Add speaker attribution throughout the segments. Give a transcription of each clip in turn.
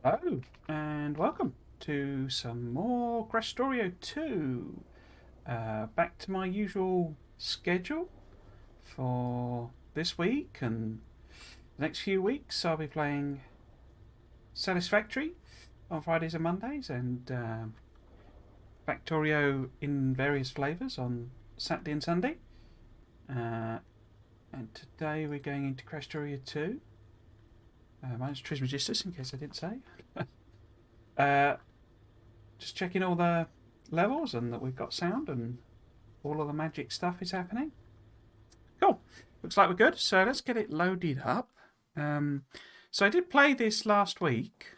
Speaker 1: Hello, and welcome to some more Krastorio 2. Back to my usual schedule for this week and the next few weeks. I'll be playing Satisfactory on Fridays and Mondays, and Factorio in various flavours on Saturday and Sunday. And today we're going into Krastorio 2. My name's Trismegistus, in case I didn't say. Just checking all the levels and that we've got sound and all of the magic stuff is happening. Cool. Looks like we're good. So let's get it loaded up. So I did play this last week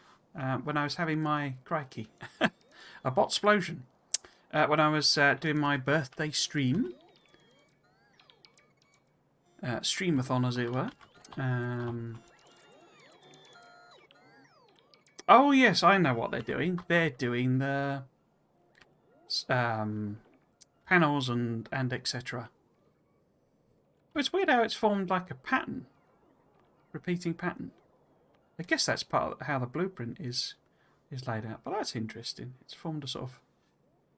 Speaker 1: when I was having my crikey, a bot explosion. When I was doing my birthday stream. Streamathon, as it were. Oh yes, I know what they're doing. They're doing the panels and etc. It's weird how it's formed like a pattern, repeating pattern. I guess that's part of how the blueprint is laid out. But that's interesting. It's formed a sort of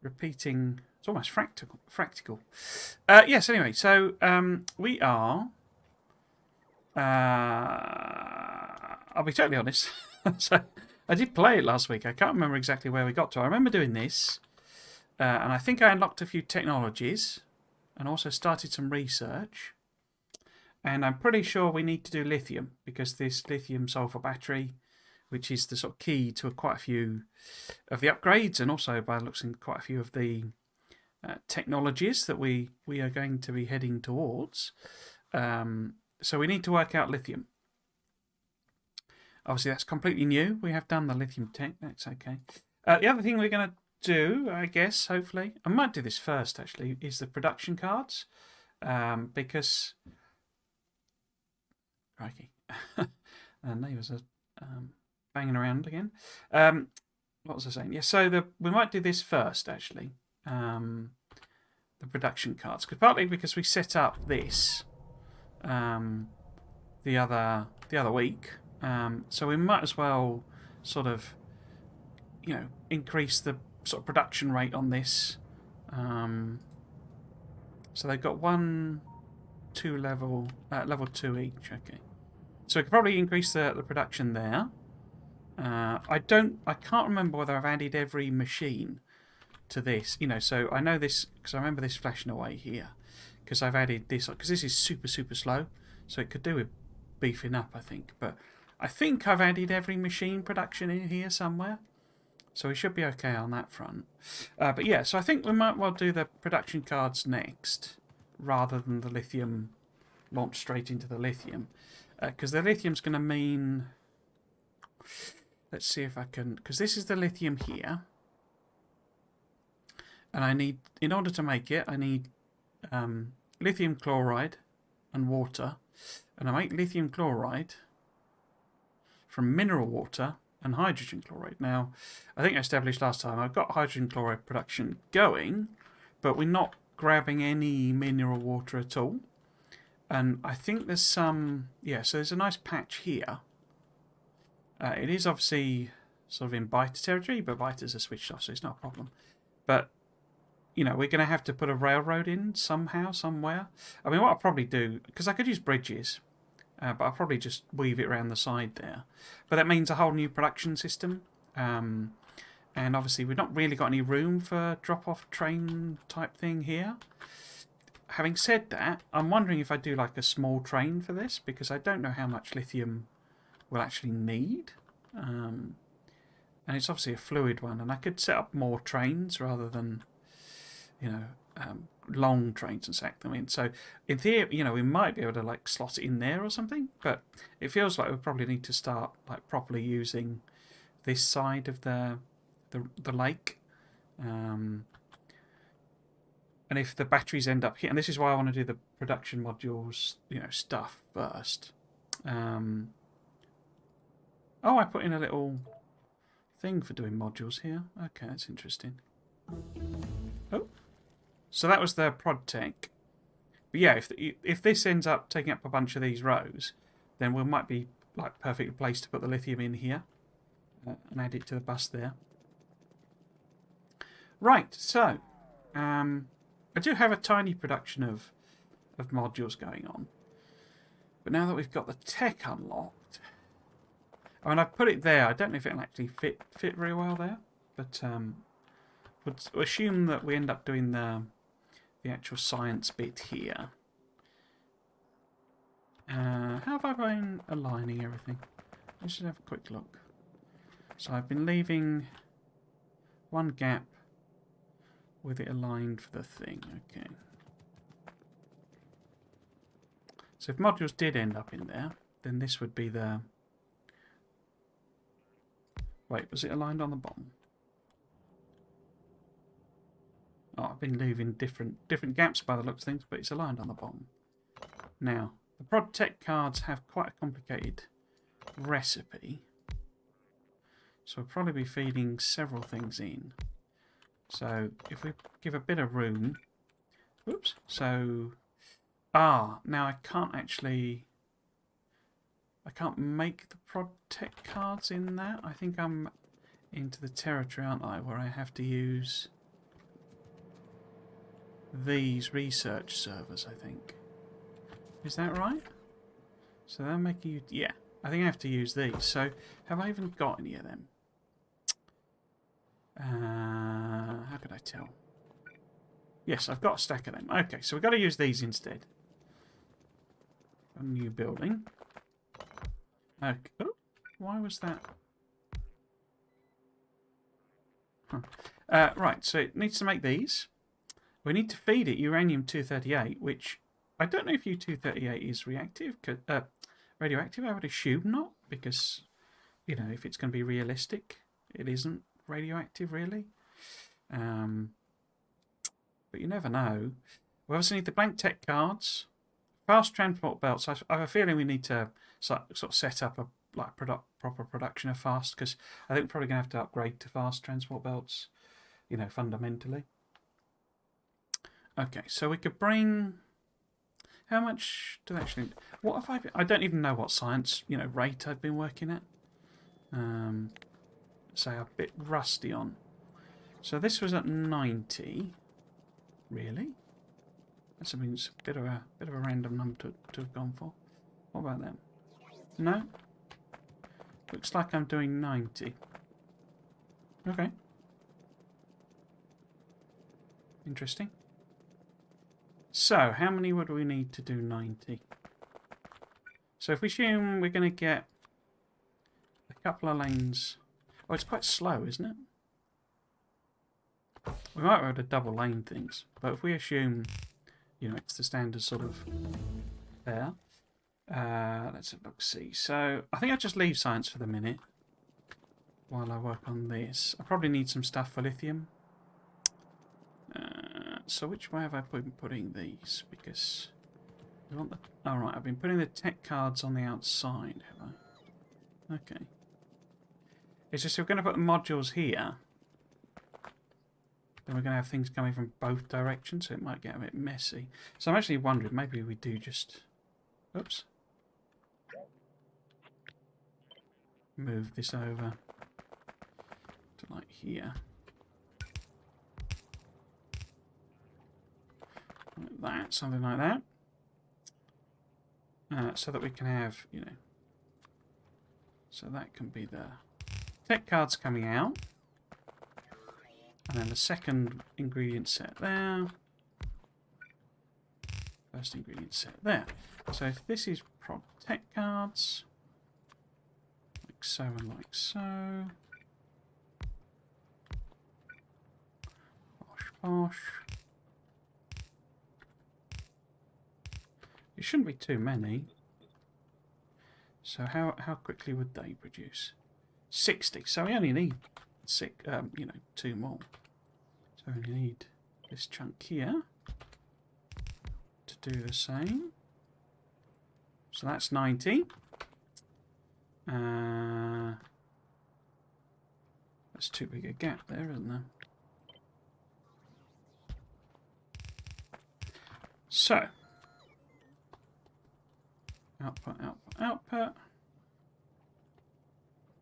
Speaker 1: repeating. It's almost fractal. Yes. Anyway, so we are. I'll be totally honest. So I did play it last week. I can't remember exactly where we got to. I remember doing this, and I think I unlocked a few technologies, and also started some research. And I'm pretty sure we need to do lithium, because this lithium sulfur battery, which is the sort of key to quite a few of the upgrades, and also by looks in quite a few of the technologies that we are going to be heading towards. So we need to work out lithium. Obviously, that's completely new. We have done the lithium tech. That's okay. The other thing we're going to do, I guess, hopefully, I might do this first, actually, is the production cards. Because... Crikey. Neighbours are banging around again. What was I saying? Yeah, so we might do this first, actually. The production cards. Partly because we set up this the other week. So we might as well sort of, increase the sort of production rate on this. So they've got 1, 2 level 2 each. Okay. So we could probably increase the production there. I can't remember whether I've added every machine to this. So I know this because I remember this flashing away here. Because I've added this, because this is super, super slow. So it could do with beefing up, I think. But I think I've added every machine production in here somewhere. So we should be okay on that front. But yeah, so I think we might well do the production cards next, rather than the lithium, launch straight into the lithium. Because the lithium's going to mean... Let's see if I can... Because this is the lithium here. And I need... In order to make it, I need lithium chloride and water. And I make lithium chloride from mineral water and hydrogen chloride. Now, I think I established last time I've got hydrogen chloride production going, but we're not grabbing any mineral water at all. And I think there's some... Yeah, so there's a nice patch here. It is obviously sort of in biter territory, but biters are switched off, so it's not a problem. But, we're going to have to put a railroad in somehow, somewhere. I mean, what I'll probably do... Because I could use bridges, but I'll probably just weave it around the side there. But that means a whole new production system. And obviously we've not really got any room for drop-off train type thing here. Having said that, I'm wondering if I do like a small train for this, because I don't know how much lithium we'll actually need. And it's obviously a fluid one, and I could set up more trains rather than, long trains and sack them in. So in theory, we might be able to like slot it in there or something, but it feels like we probably need to start like properly using this side of the lake. And if the batteries end up here, and this is why I want to do the production modules, stuff first. Oh, I put in a little thing for doing modules here. Okay, that's interesting. Oh, so that was the prod tech. But yeah, if this ends up taking up a bunch of these rows, then we might be like perfectly placed to put the lithium in here. and add it to the bus there. Right, so I do have a tiny production of modules going on. But now that we've got the tech unlocked, I mean, I've put it there. I don't know if it'll actually fit very well there, but would assume that we end up doing the actual science bit here. How have I been aligning everything? Let's just have a quick look. So I've been leaving one gap with it aligned for the thing. Okay. So if modules did end up in there, then this would be the... Wait, was it aligned on the bottom? Oh, I've been leaving different gaps by the looks of things, but it's aligned on the bottom. Now, the Prod Tech cards have quite a complicated recipe. So we'll probably be feeding several things in. So if we give a bit of room... Oops. So... now I can't actually... I can't make the Prod Tech cards in that. I think I'm into the territory, aren't I, where I have to use these research servers, I think. Is that right? So they're making you... Yeah, I think I have to use these. So have I even got any of them? How could I tell? Yes, I've got a stack of them. Okay, so we've got to use these instead. A new building. Okay. Oh, why was that? Huh. Right, so it needs to make these. We need to feed it uranium-238, which I don't know if U-238 is radioactive. I would assume not, because, you know, if it's going to be realistic, it isn't radioactive, really. But you never know. We also need the blank tech cards, fast transport belts. I have a feeling we need to sort of set up a proper production of fast, because I think we're probably going to have to upgrade to fast transport belts, you know, fundamentally. Okay, so we could bring... How much do they actually... What have I been... I don't even know what science, you know, rate I've been working at. So I'm a bit rusty on. So this was at 90. Really? That's, I mean, it's a bit of a random number to have gone for. What about them? No? Looks like I'm doing 90. Okay. Interesting. So, how many would we need to do 90? So if we assume we're going to get a couple of lanes... Oh, it's quite slow, isn't it? We might be able to double lane things, but if we assume, you know, it's the standard sort of there. Let's have a look, see. So I think I'll just leave science for the minute while I work on this. I probably need some stuff for lithium. So which way have I been putting these? Because we want the... Alright, I've been putting the tech cards on the outside, have I? Okay. It's just we're going to put the modules here. Then we're going to have things coming from both directions, so it might get a bit messy. So I'm actually wondering, maybe we do just... Oops. Move this over to like here. Like that, something like that. So that we can have, you know... So that can be the tech cards coming out. And then the second ingredient set there. First ingredient set there. So if this is prop tech cards, like so and like so. Bosh, bosh. It shouldn't be too many. So how quickly would they produce? 60. So we only need you know, 2 more. So we need this chunk here to do the same. So that's 90. That's too big a gap there, isn't there? So output, output, output.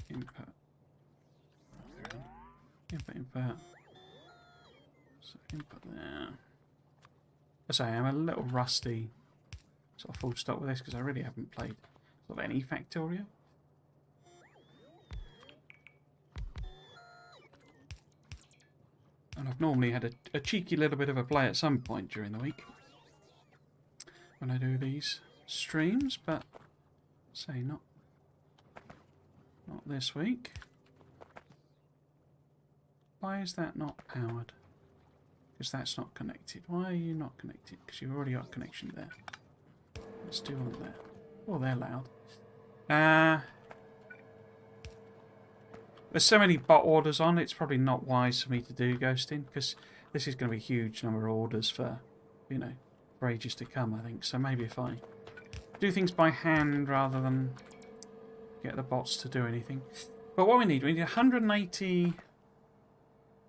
Speaker 1: Input, Input. So input there. As I am a little rusty, sort of full stop with this because I really haven't played sort of any Factorio. And I've normally had a cheeky little bit of a play at some point during the week when I do these streams, but say not this week. Why is that not powered? Because that's not connected. Why are you not connected? Because you've already got a connection there. Let's do one there. Oh, they're loud. There's so many bot orders on, it's probably not wise for me to do ghosting, because this is going to be a huge number of orders for, you know, for ages to come, I think. So maybe if I do things by hand rather than get the bots to do anything. But what we need 180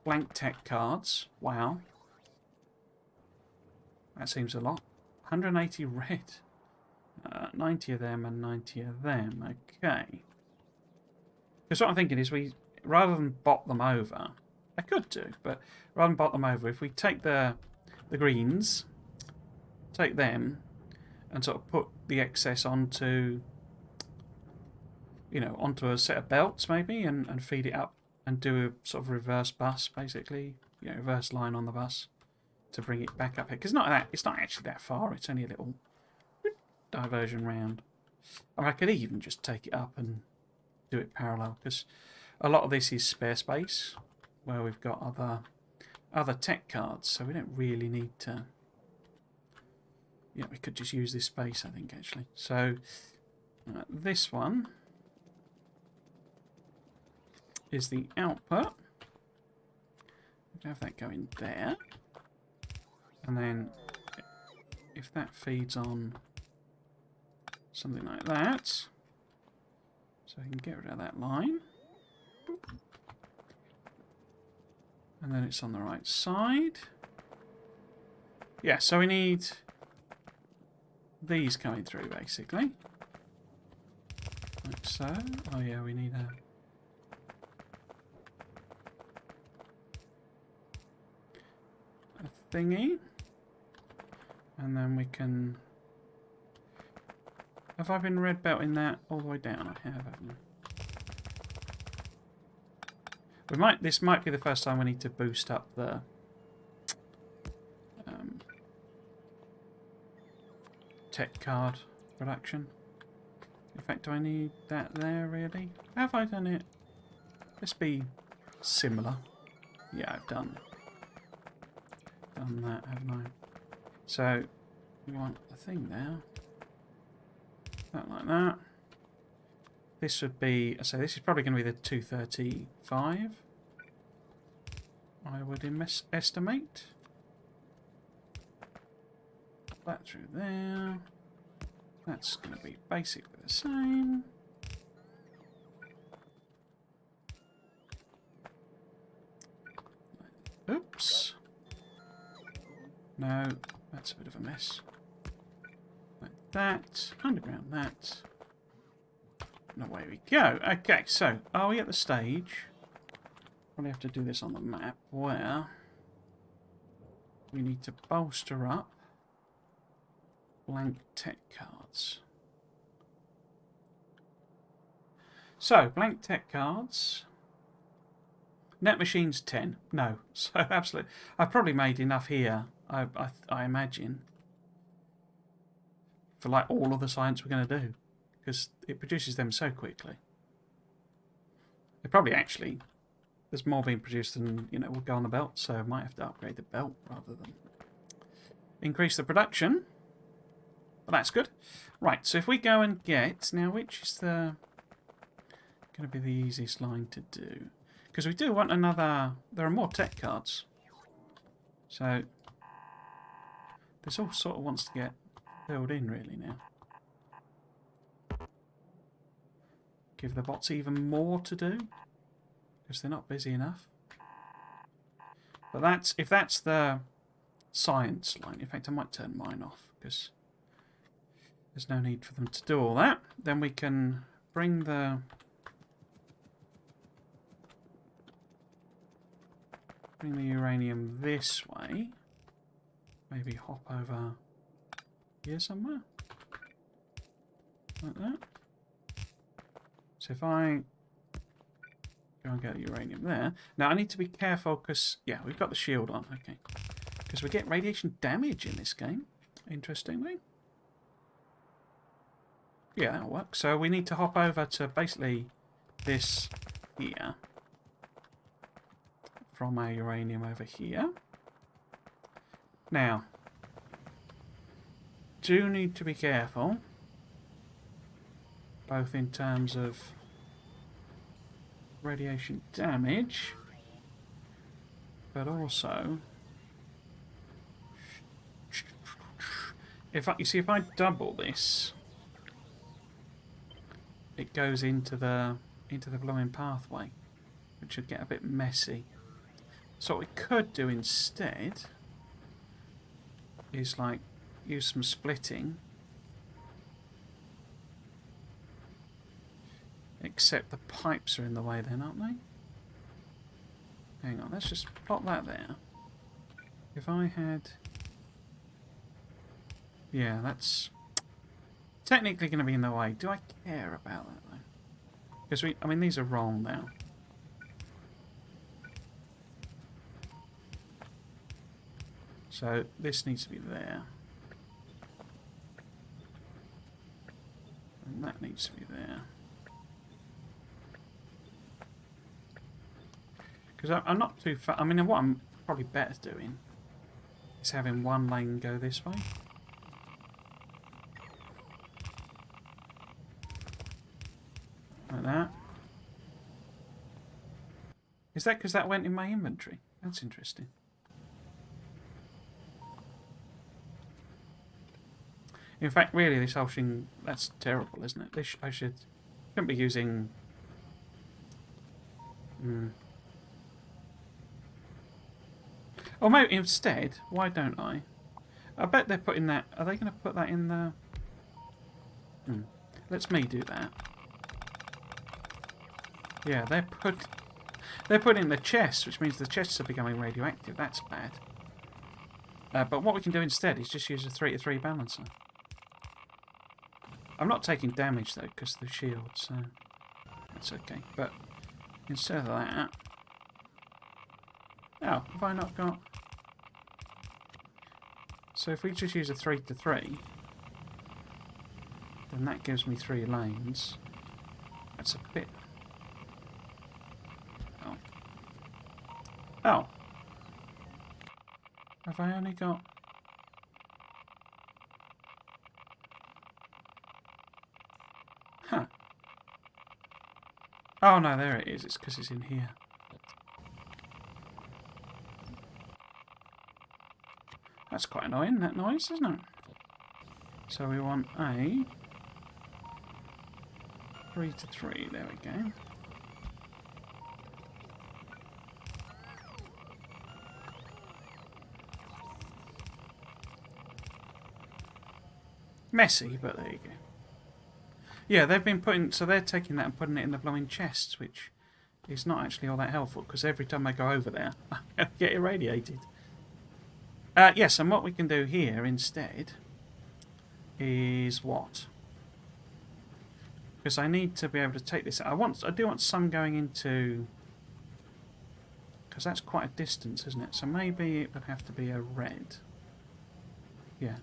Speaker 1: blank tech cards. Wow. That seems a lot. 180 red. 90 of them and 90 of them. Okay. Because what I'm thinking is rather than bot them over, I could do, but rather than bot them over, if we take the greens, take them, and sort of put the excess onto, you know, onto a set of belts maybe, and feed it up and do a sort of reverse bus, basically, you know, reverse line on the bus to bring it back up here. Because it's not actually that far. It's only a little diversion round. Or I could even just take it up and do it parallel, because a lot of this is spare space where we've got other tech cards, so we don't really need to. Yeah, we could just use this space, I think, actually. So this one is the output. We can have that go in there, and then if that feeds on something like that, so I can get rid of that line. Boop. And then it's on the right side. Yeah, so we need these coming through, basically. Like so. Oh yeah, we need a thingy. And then we can... Have I been red belting that all the way down? I have, haven't I? This might be the first time we need to boost up the tech card production. In fact, do I need that there really? Have I done it? Let's be similar. Yeah, I've done that, haven't I? So we want a thing there. That like that. This would be, so this is probably going to be the 235, I would estimate. That through there. That's going to be basically the same. Oops. No, that's a bit of a mess. Like that. Underground that. And away we go. Okay, so are we at the stage? Probably have to do this on the map where we need to bolster up blank tech cards. So, blank tech cards. Net machines 10. No. So, absolutely. I've probably made enough here, I imagine, for like all of the science we're going to do. Because it produces them so quickly. It probably actually, there's more being produced than, you know, will go on the belt. So, I might have to upgrade the belt rather than increase the production. But that's good. Right, so if we go and get... Now, which is the... going to be the easiest line to do? Because we do want another... There are more tech cards. So... This all sort of wants to get filled in, really, now. Give the bots even more to do. Because they're not busy enough. But that's... If that's the science line... In fact, I might turn mine off, because... There's no need for them to do all that. Then we can bring the bring the uranium this way. Maybe hop over here somewhere. Like that. So if I go and get the uranium there. Now I need to be careful because, yeah, we've got the shield on. Okay. Because we get radiation damage in this game, interestingly. Yeah, that'll work. So we need to hop over to basically this here. From our uranium over here. Now, do need to be careful. Both in terms of radiation damage, but also if I double this, it goes into the blowing pathway, which would get a bit messy. So what we could do instead is like use some splitting. Except the pipes are in the way then, aren't they? Hang on, let's just plot that there. If I had... Yeah, that's technically going to be in the way. Do I care about that though? Because I mean, these are wrong now. So this needs to be there. And that needs to be there. Because I'm not too far. I mean, what I'm probably better doing is having one lane go this way. Like that. Is that because that went in my inventory? That's interesting. In fact, really, this whole thing, that's terrible, isn't it? I shouldn't be using... Or maybe instead, why don't I? I bet they're putting that... Are they going to put that in the... Let's me do that. Yeah, they're putting the chests, which means the chests are becoming radioactive. That's bad. But what we can do instead is just use a 3-to-3 balancer. I'm not taking damage though because of the shield, so that's okay. But instead of that... Oh, have I not got... So if we just use a 3-to-3, then that gives me 3 lanes. That's a bit... Oh. Oh. Have I only got... Huh. Oh no, there it is. It's because it's in here. That's quite annoying, that noise, isn't it? So we want a 3-to-3. There we go. Messy, but there you go. Yeah, they've been putting... So they're taking that and putting it in the blowing chests, which is not actually all that helpful, because every time I go over there, I get irradiated. Yes, and what we can do here instead is what? Because I need to be able to take this... I do want some going into... Because that's quite a distance, isn't it? So maybe it would have to be a red. Yeah.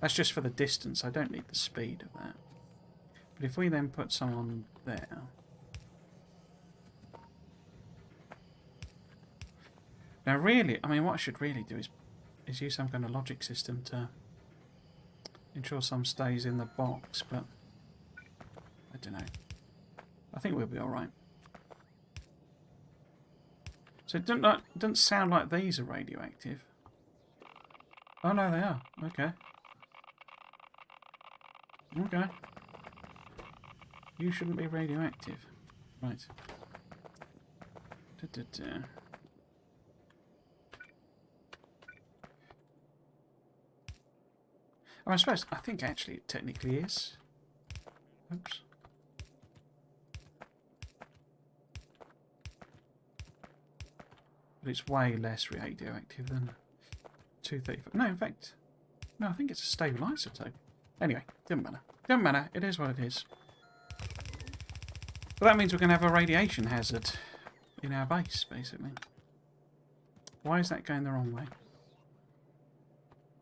Speaker 1: That's just for the distance. I don't need the speed of that. But if we then put some on there... Now really, I mean what I should really do is use some kind of logic system to ensure some stays in the box, but I don't know. I think we'll be alright. So it doesn't sound like these are radioactive. Oh no, they are. Okay. Okay. You shouldn't be radioactive. Right. Oh, I suppose, I think actually it technically is. Oops. But it's way less radioactive than 235. No, in fact, no, I think it's a stable isotope. Anyway, doesn't matter. Doesn't matter. It is what it is. But that means we're going to have a radiation hazard in our base, basically. Why is that going the wrong way?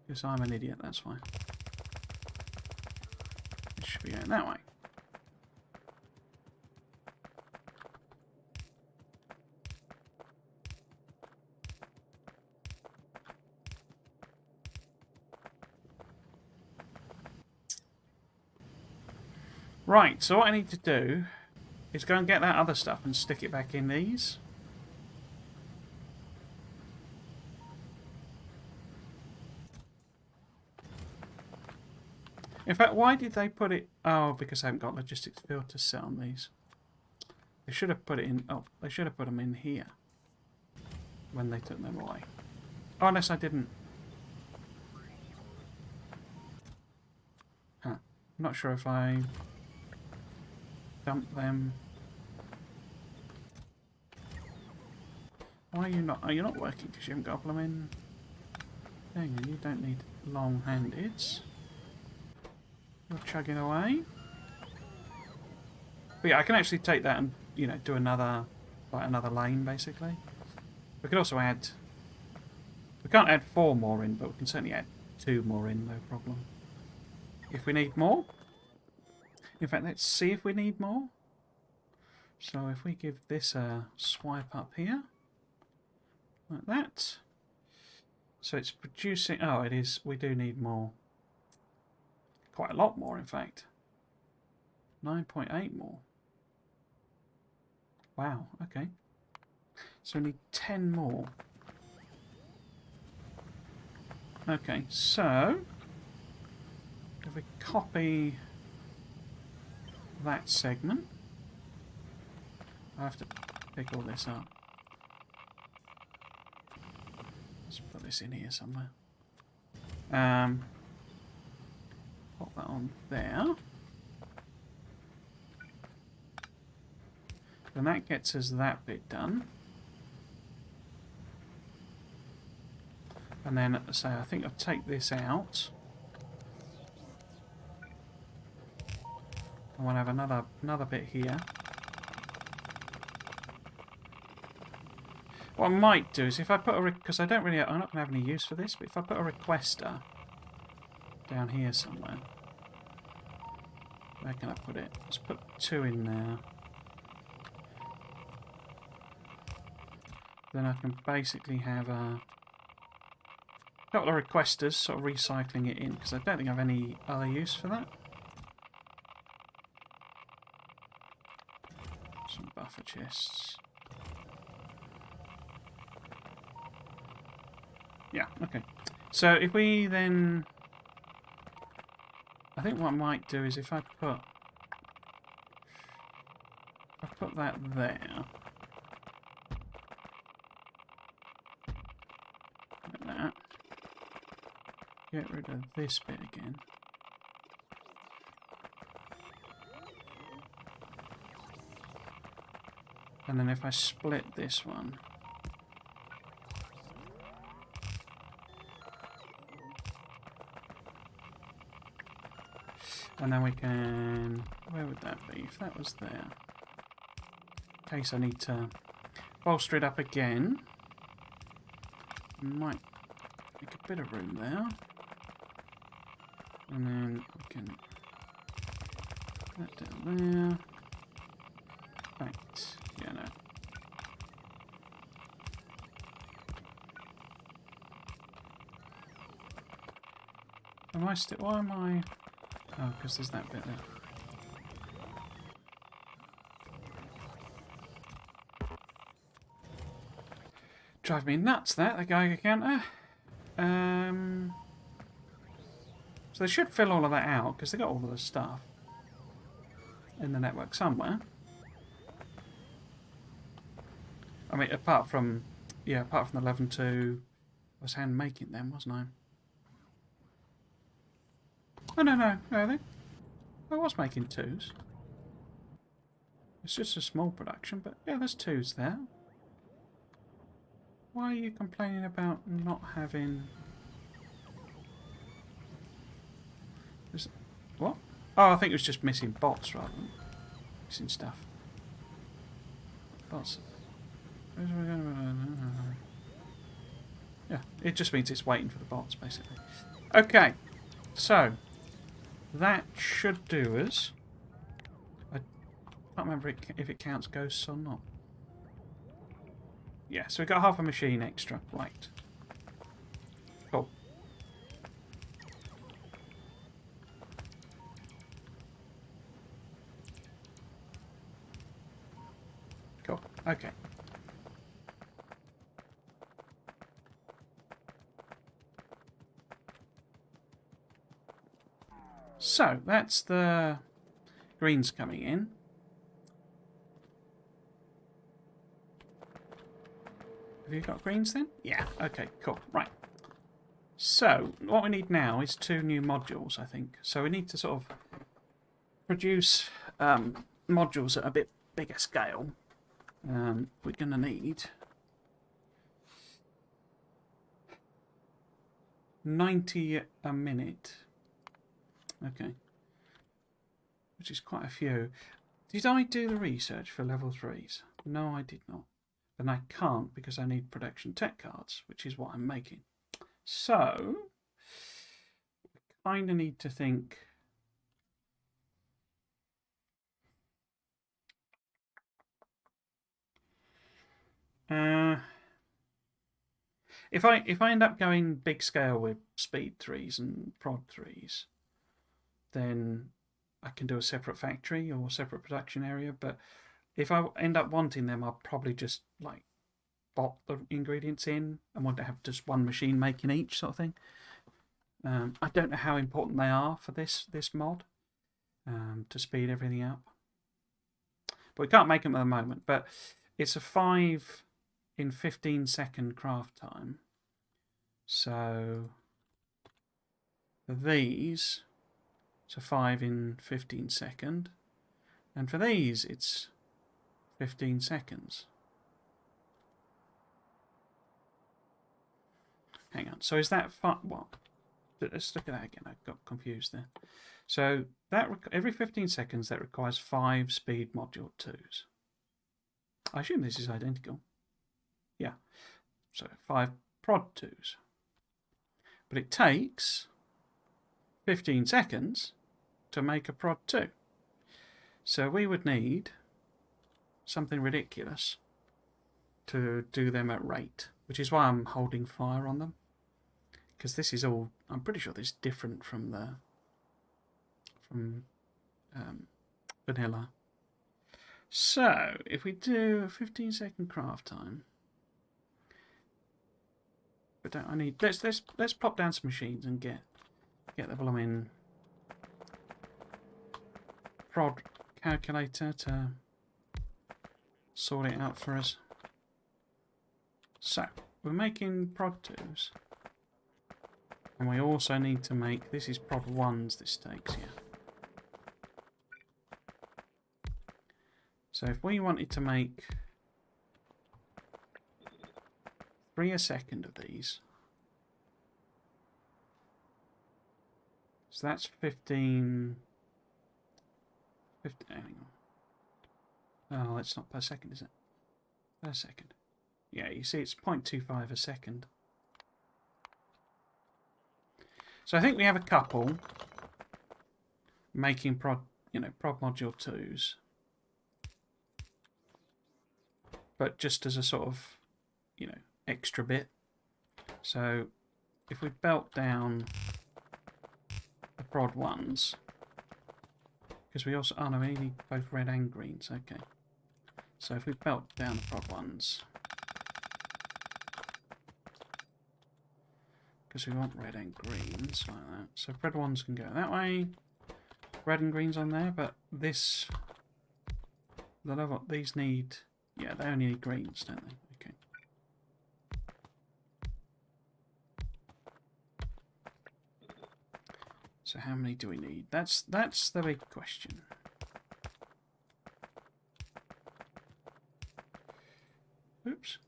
Speaker 1: Because I'm an idiot, that's why. It should be going that way. Right, so what I need to do is go and get that other stuff and stick it back in these. In fact, why did they put it... Oh, because I haven't got logistics field to set on these. They should have put it in... Oh, they should have put them in here when they took them away. Oh, unless I didn't. Huh. I'm not sure if I dump them. Why are you not... Are you not working because you haven't got them in? Hang on, you don't need long-handeds. You're chugging away. But yeah, I can actually take that and, you know, do another, like another lane, basically. We could also add... We can't add 4 more in, but we can certainly add 2 more in, no problem. If we need more. In fact, let's see if we need more. So if we give this a swipe up here. Like that. So it's producing... Oh, it is. We do need more. Quite a lot more, in fact. 9.8 more. Wow, okay. So we need 10 more. Okay, so... If we copy that segment... I have to pick all this up. Let's put this in here somewhere. Pop that on there. Then that gets us that bit done. And then, say, I think I'll take this out. I want to have another bit here. What I might do is if I put a... Because I'm not going to have any use for this, but if I put a requester down here somewhere. Where can I put it? Let's put 2 in there. Then I can basically have a couple of requesters sort of recycling it in, because I don't think I have any other use for that. Some buffer chests. Yeah, okay. So if we then... I think what I might do is if I put that there, like that, get rid of this bit again, and then if I split this one, and then we can... Where would that be? If that was there. In case I need to bolster it up again. Might make a bit of room there. And then we can put that down there. Right. Yeah, no. Am I still... Why am I... Oh, because there's that bit there. Drive me nuts, that, the Geiger counter. So they should fill all of that out, because they got all of the stuff in the network somewhere. I mean, apart from the 11.2, I was hand making them, wasn't I? Oh, no, are they? I was making 2s. It's just a small production, but yeah, there's 2s there. Why are you complaining about not having... What? Oh, I think it was just missing bots rather than missing stuff. Bots. Yeah, it just means it's waiting for the bots, basically. Okay, so that should do us. I can't remember if it counts ghosts or not. Yeah, so we've got half a machine extra. Right. Cool. Cool. Okay. So, that's the greens coming in. Have you got greens then? Yeah. Okay, cool. Right. So, what we need now is 2 new modules, I think. So we need to sort of produce modules at a bit bigger scale. We're going to need 90 a minute. Okay. Which is quite a few. Did I do the research for level 3s? No, I did not. And I can't because I need production tech cards, which is what I'm making. So, I kind of need to think... If I end up going big scale with speed 3s and prod 3s, then I can do a separate factory or separate production area. But if I end up wanting them, I'll probably just like bot the ingredients in and want to have just one machine making each sort of thing. I don't know how important they are for this mod to speed everything up. But we can't make them at the moment. But it's a 5 in 15-second craft time. So for these, it's a 5 in 15-second. And for these, it's 15 seconds. Hang on. So is that what? Let's look at that again. I got confused there. So that every 15 seconds, that requires 5 speed module 2s. I assume this is identical. Yeah. So 5 prod 2s. But it takes 15 seconds to make a prod 2. So we would need something ridiculous to do them at rate, which is why I'm holding fire on them. Because this is all, I'm pretty sure this is different from the vanilla. So if we do a 15-second craft time, but I need let's plop down some machines and get the blooming prod calculator to sort it out for us. So we're making prod 2s. And we also need to make, this is prod 1s this takes here. So if we wanted to make 3 a second of these, so that's 15, hang on. Oh, it's not per second, is it? Per second. Yeah, you see it's 0.25 a second. So I think we have a couple making prod module 2s. But just as a sort of, extra bit. So if we belt down the prod 1s, because we also, we need both red and greens, okay. So if we belt down the prod 1s, because we want red and greens like that. So red 1s can go that way, red and greens on there, but this, the level, these need, yeah, they only need greens, don't they? Okay. So how many do we need? That's the big question. Oops.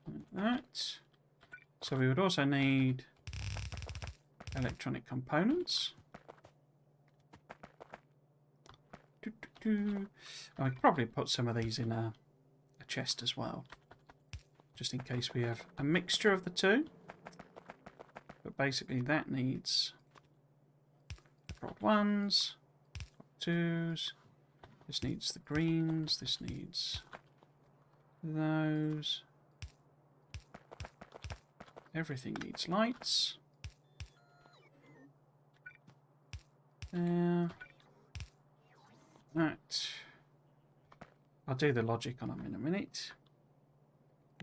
Speaker 1: Like that. So we would also need electronic components. I could probably put some of these in a chest as well, just in case we have a mixture of the two. But basically that needs prod 1s, prod 2s, this needs the greens, this needs those. Everything needs lights. There. Right. I'll do the logic on them in a minute.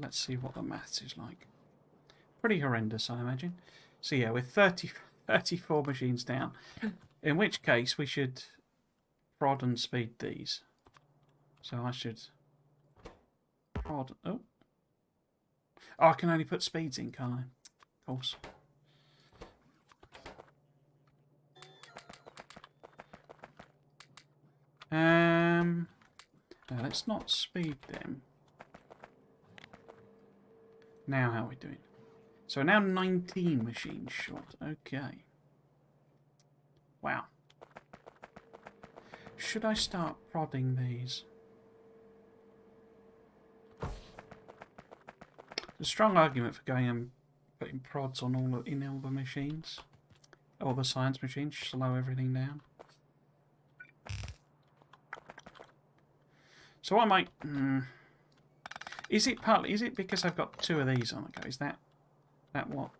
Speaker 1: Let's see what the maths is like. Pretty horrendous, I imagine. So yeah, we're 34 machines down. In which case, we should prod and speed these. So I should prod... Oh, I can only put speeds in, can't I? Of course. Now let's not speed them. Now how are we doing? So we're now 19 machines short. Okay. Wow. Should I start prodding these? There's a strong argument for going and putting prods on all the machines. All the science machines, slow everything down. So I might... Is it because I've got 2 of these on the go? Is that what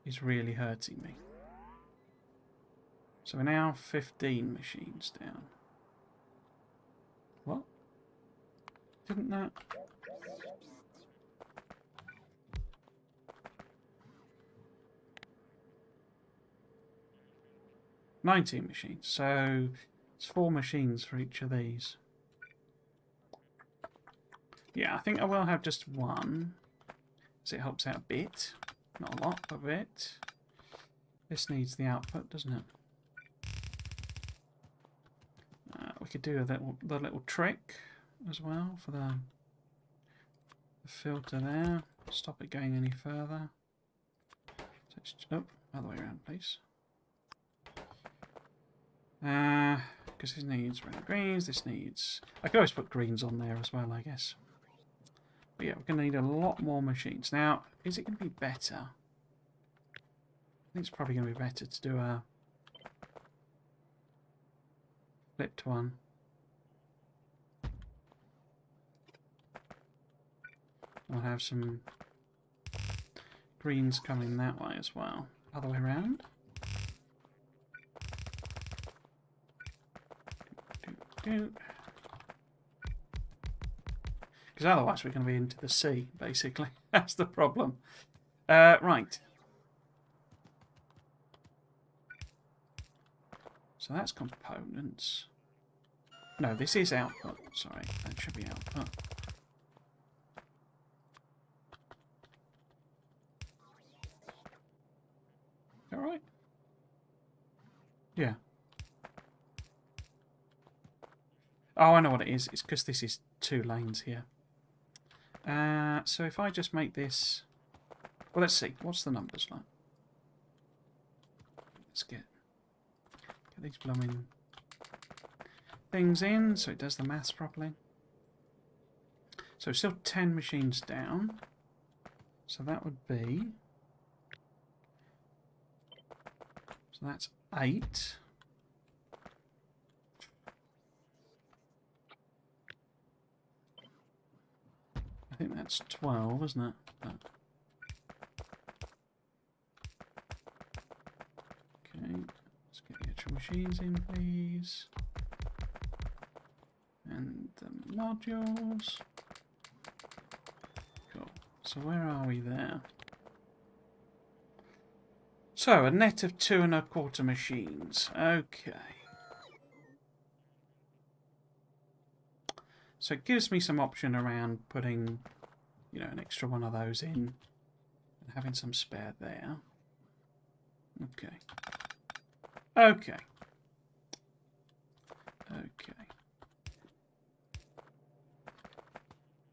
Speaker 1: is really hurting me? So we're now 15 machines down. What? Didn't that... $19 machines. So it's 4 machines for each of these. Yeah, I think I will have just 1, because it helps out a bit. Not a lot, but a bit. This needs the output, doesn't it? We could do the little trick as well for the filter there. Stop it going any further. Oh, other way around, please. Because this needs red and greens, this needs... I could always put greens on there as well, I guess. But yeah, we're going to need a lot more machines. Now, is it going to be better? I think it's probably going to be better to do a flipped one. I'll have some greens coming that way as well. Other way around. Because otherwise we're going to be into the sea, basically. That's the problem. Right. So that's components. No, this is output. Sorry, that should be output. Is that right? Yeah. Oh, I know what it is. It's because this is 2 lanes here. So if I just make this... Well, let's see. What's the numbers like? Let's get these blooming things in so it does the maths properly. So still 10 machines down. So that would be... So that's 8. I think that's 12, isn't it? Okay, let's get the extra machines in, please. And the modules. Cool. So where are we there? So, a net of 2 1/4 machines. Okay. So it gives me some option around putting, you know, an extra one of those in and having some spare there. Okay. Okay. Okay.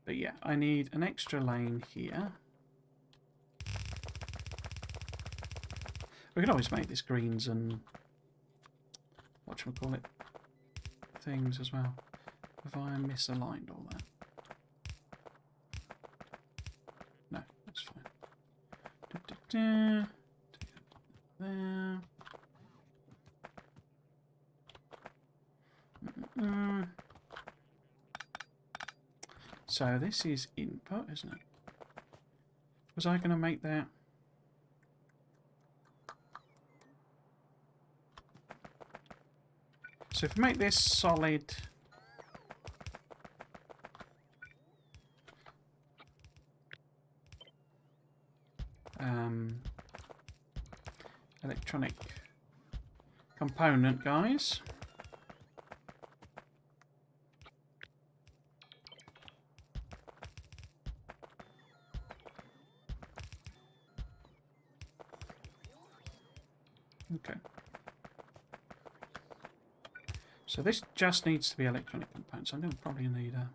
Speaker 1: But yeah, I need an extra lane here. We could always make this greens and whatchamacallit things as well. Have I misaligned all that? No, that's fine. There. So this is input, isn't it? Was I going to make that? So if we make this solid, electronic component, guys. Okay. So this just needs to be electronic components. I'm going to probably need a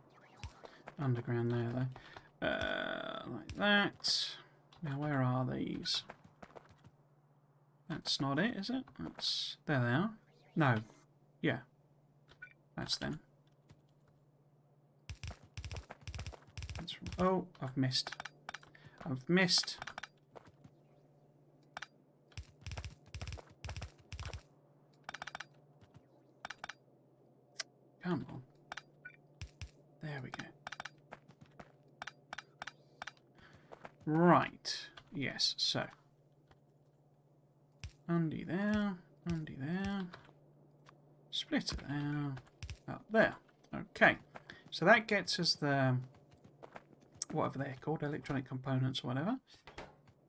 Speaker 1: underground there, though. Like that. Now, where are these? That's not it, is it? That's... There they are. No. Yeah. That's them. That's from... Oh, I've missed. I've missed. Come on. There we go. Right. Yes, so. Undy there. Undy there. Splitter there. Up there. Okay. So that gets us the... whatever they're called. Electronic components or whatever.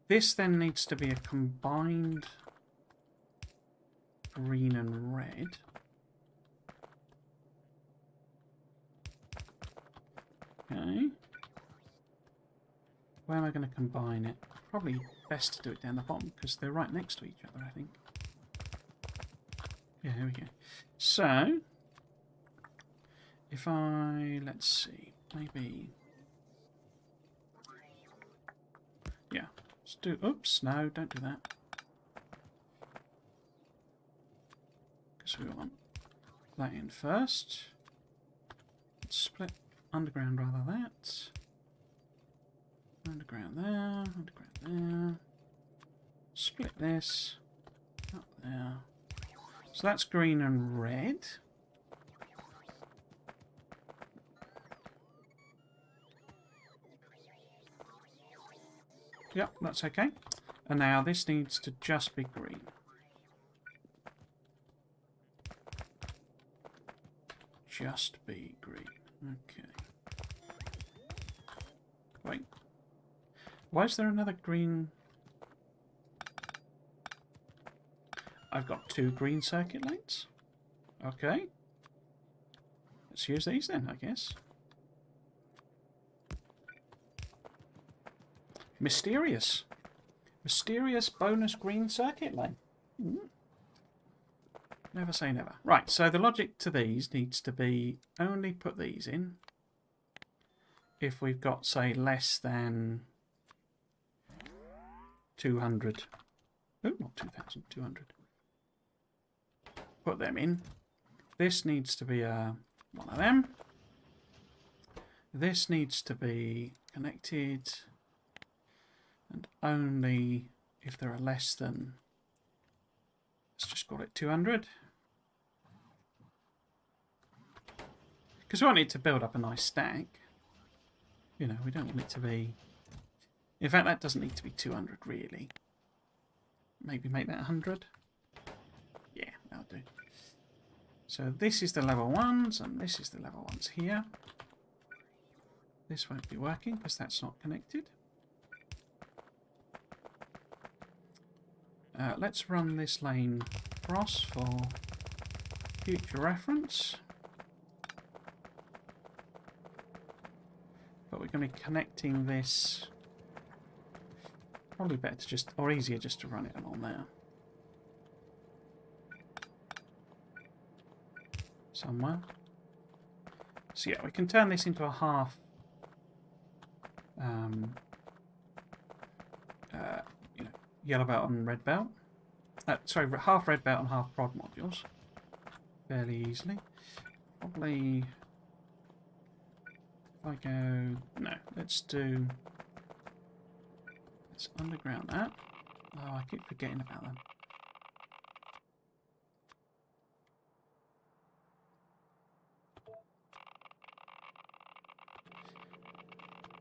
Speaker 1: This then needs to be a combined green and red. Okay. Where am I going to combine it? Probably best to do it down the bottom because they're right next to each other, I think. Yeah, here we go. So, if I, let's see, maybe, yeah, let's do, oops, no, don't do that. Because we want that in first. Let's split underground rather that. Underground there, underground there. Split this. Up there. So that's green and red. Yep, that's okay. And now this needs to just be green. Just be green. Okay. Wait. Why is there another green? I've got 2 green circuit lights. Okay. Let's use these then, I guess. Mysterious. Mysterious bonus green circuit light. Never say never. Right, so the logic to these needs to be only put these in if we've got, say, less than 200. Oh, not 2,000, 200. Put them in. This needs to be one of them. This needs to be connected, and only if there are less than, let's just call it 200. Because we want it to build up a nice stack. You know, we don't want it to be... In fact, that doesn't need to be 200, really. Maybe make that 100. Yeah, that'll do. So this is the level 1s, and this is the level 1s here. This won't be working, because that's not connected. Let's run this lane across for future reference. But we're going to be connecting this. Probably better to just, or easier just to run it along there. somewhere. So yeah, we can turn this into a half you know, yellow belt and red belt. Sorry, half red belt and half prod modules. Fairly easily. Probably if I go... No, let's underground that. Oh, I keep forgetting about them.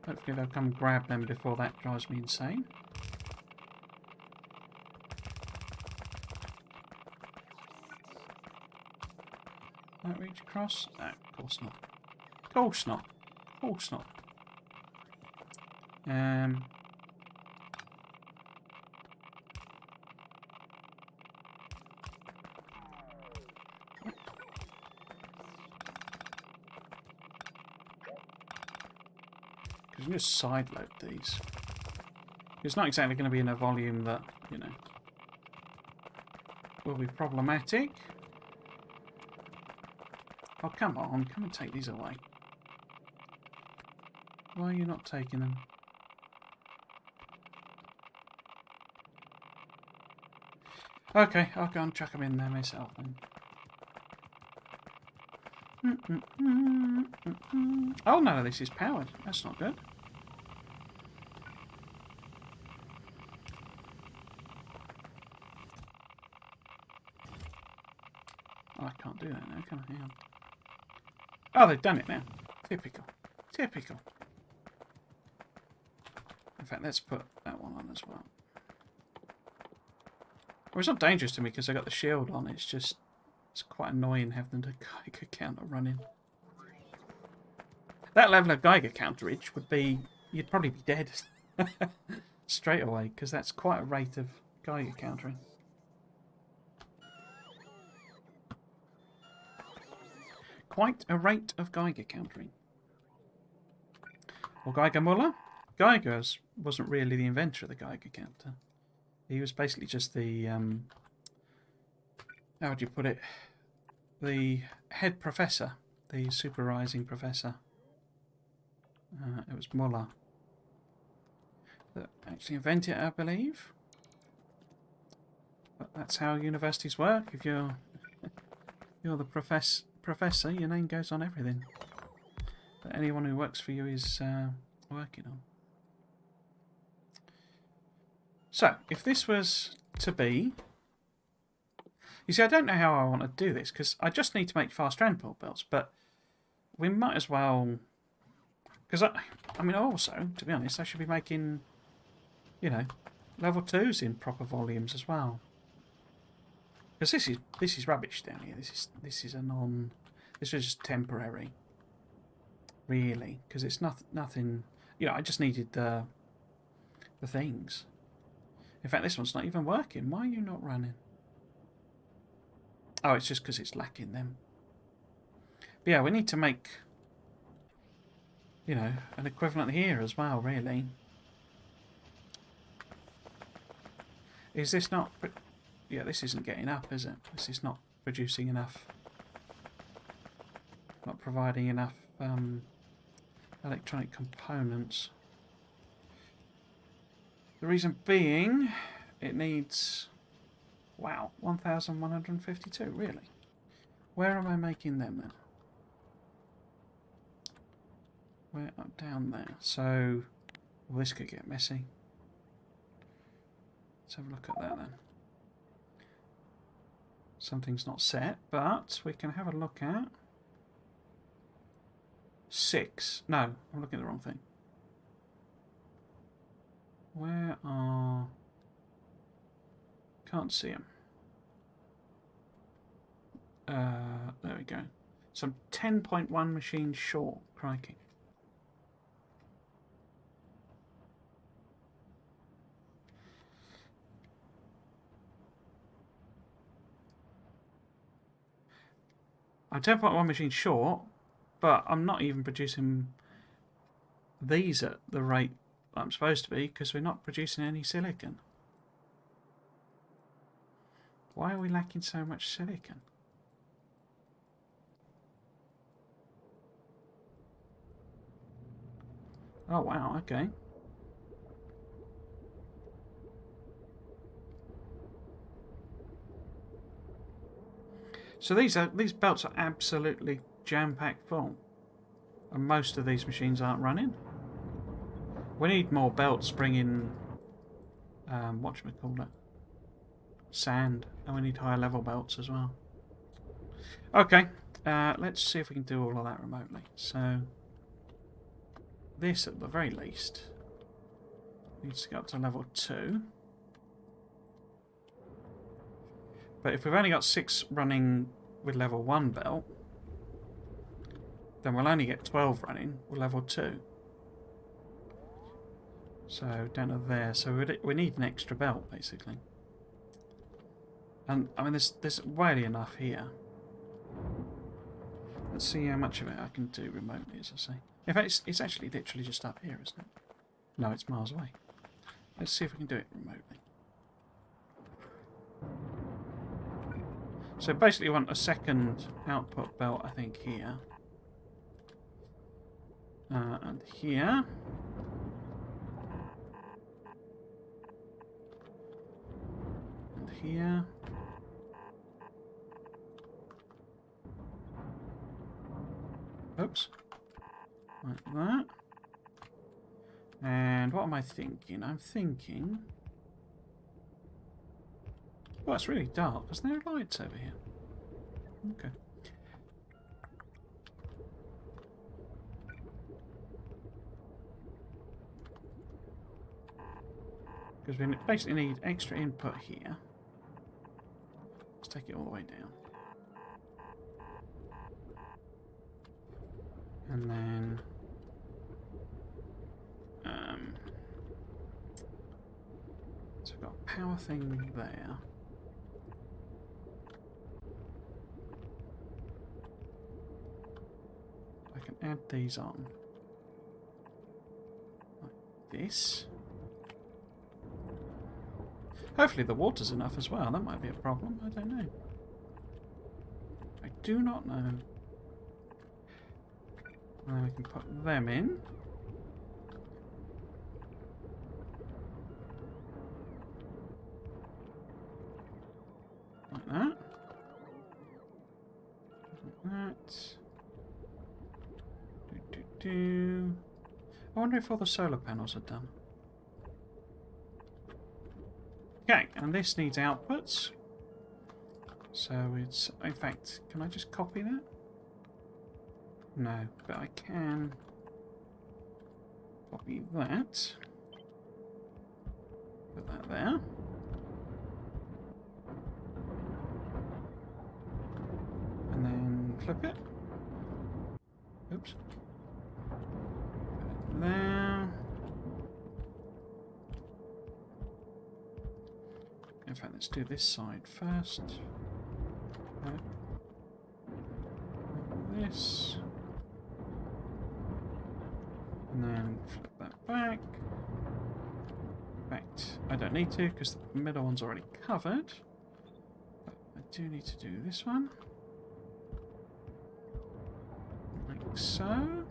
Speaker 1: Hopefully they'll come grab them before that drives me insane. Might reach across? No, of course not. Of course not. Of course not. You can just sideload these. It's not exactly going to be in a volume that, you know, will be problematic. Oh, come on. Come and take these away. Why are you not taking them? Okay, I'll go and chuck them in there myself then. Oh no, this is powered. That's not good. Oh, I can't do that now, can I? Hang on. Oh, they've done it now. Typical. Typical. In fact, let's put that one on as well. Well, it's not dangerous to me because I got the shield on. It's just, it's quite annoying having the Geiger counter running. That level of Geiger counterage would be, you'd probably be dead straight away because that's quite a rate of Geiger countering. Quite a rate of Geiger countering. Or Geiger Muller? Geiger wasn't really the inventor of the Geiger counter. He was basically just the, how would you put it? The head professor, the supervising professor. It was Muller that actually invented it, I believe. But that's how universities work. If you're the professor, your name goes on everything that anyone who works for you is working on. So, if this was to be... You see, I don't know how I want to do this, because I just need to make fast transport belts, but we might as well... Because, I mean, also, to be honest, I should be making, you know, level 2s in proper volumes as well. Because this is rubbish down here. This is a non... This was just temporary, really, because it's nothing... You know, I just needed the things. In fact, this one's not even working. Why are you not running? Oh, it's just because it's lacking them. But yeah, we need to make, you know, an equivalent here as well, really. Is this not... Yeah, this isn't getting up, is it? This is not producing enough. Not providing enough electronic components. The reason being, it needs... Wow, 1,152, really? Where am I making them then? Where? Up down there. So, well, this could get messy. Let's have a look at that then. Something's not set, but we can have a look at 6. No, I'm looking at the wrong thing. Where are... Can't see them. There we go. So I'm 10.1 machines short. Crikey. I'm 10.1 machines short, but I'm not even producing these at the rate I'm supposed to be because we're not producing any silicon. Why are we lacking so much silicon? Oh wow, okay. So these belts are absolutely jam-packed full, and most of these machines aren't running. We need more belts bringing whatchamacallit, sand, and we need higher level belts as well. Okay, let's see if we can do all of that remotely. So this, at the very least, needs to go up to level 2. But if we've only got 6 running with level 1 belt, then we'll only get 12 running with level 2. So down to there. So we need an extra belt, basically. And I mean, there's barely enough here. Let's see how much of it I can do remotely, as I say. In fact, it's actually literally just up here, isn't it? No, it's miles away. Let's see if we can do it remotely. So basically you want a second output belt, I think, here. And here. And here. Oops. Like that. And what am I thinking? I'm thinking... Oh, it's really dark. There's no lights over here. Okay. Because we basically need extra input here. Let's take it all the way down. And then... so we've got a power thing there. I can add these on. Like this. Hopefully the water's enough as well. That might be a problem. I don't know. I do not know. And then we can put them in. Like that. Like that. I wonder if all the solar panels are done. Okay, and this needs outputs. So it's... in fact, can I just copy that? No, but I can copy that. Put that there. And then flip it. Oops. Put it there. In fact, let's do this side first. Like this. And then flip that back. In fact, I don't need to because the middle one's already covered. But I do need to do this one. Like so.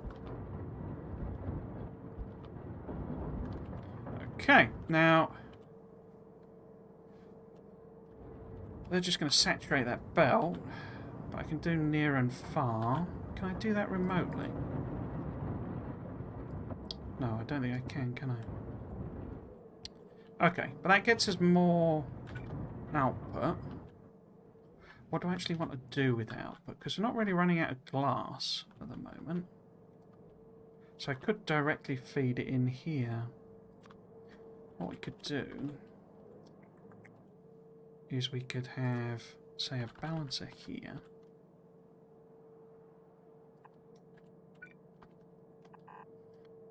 Speaker 1: Okay, now they're just going to saturate that belt, but I can do near and far. Can I do that remotely? No, I don't think I can I? Okay, but that gets us more output. What do I actually want to do with output? Because we're not really running out of glass at the moment. So I could directly feed it in here. What we could do is we could have, say, a balancer here.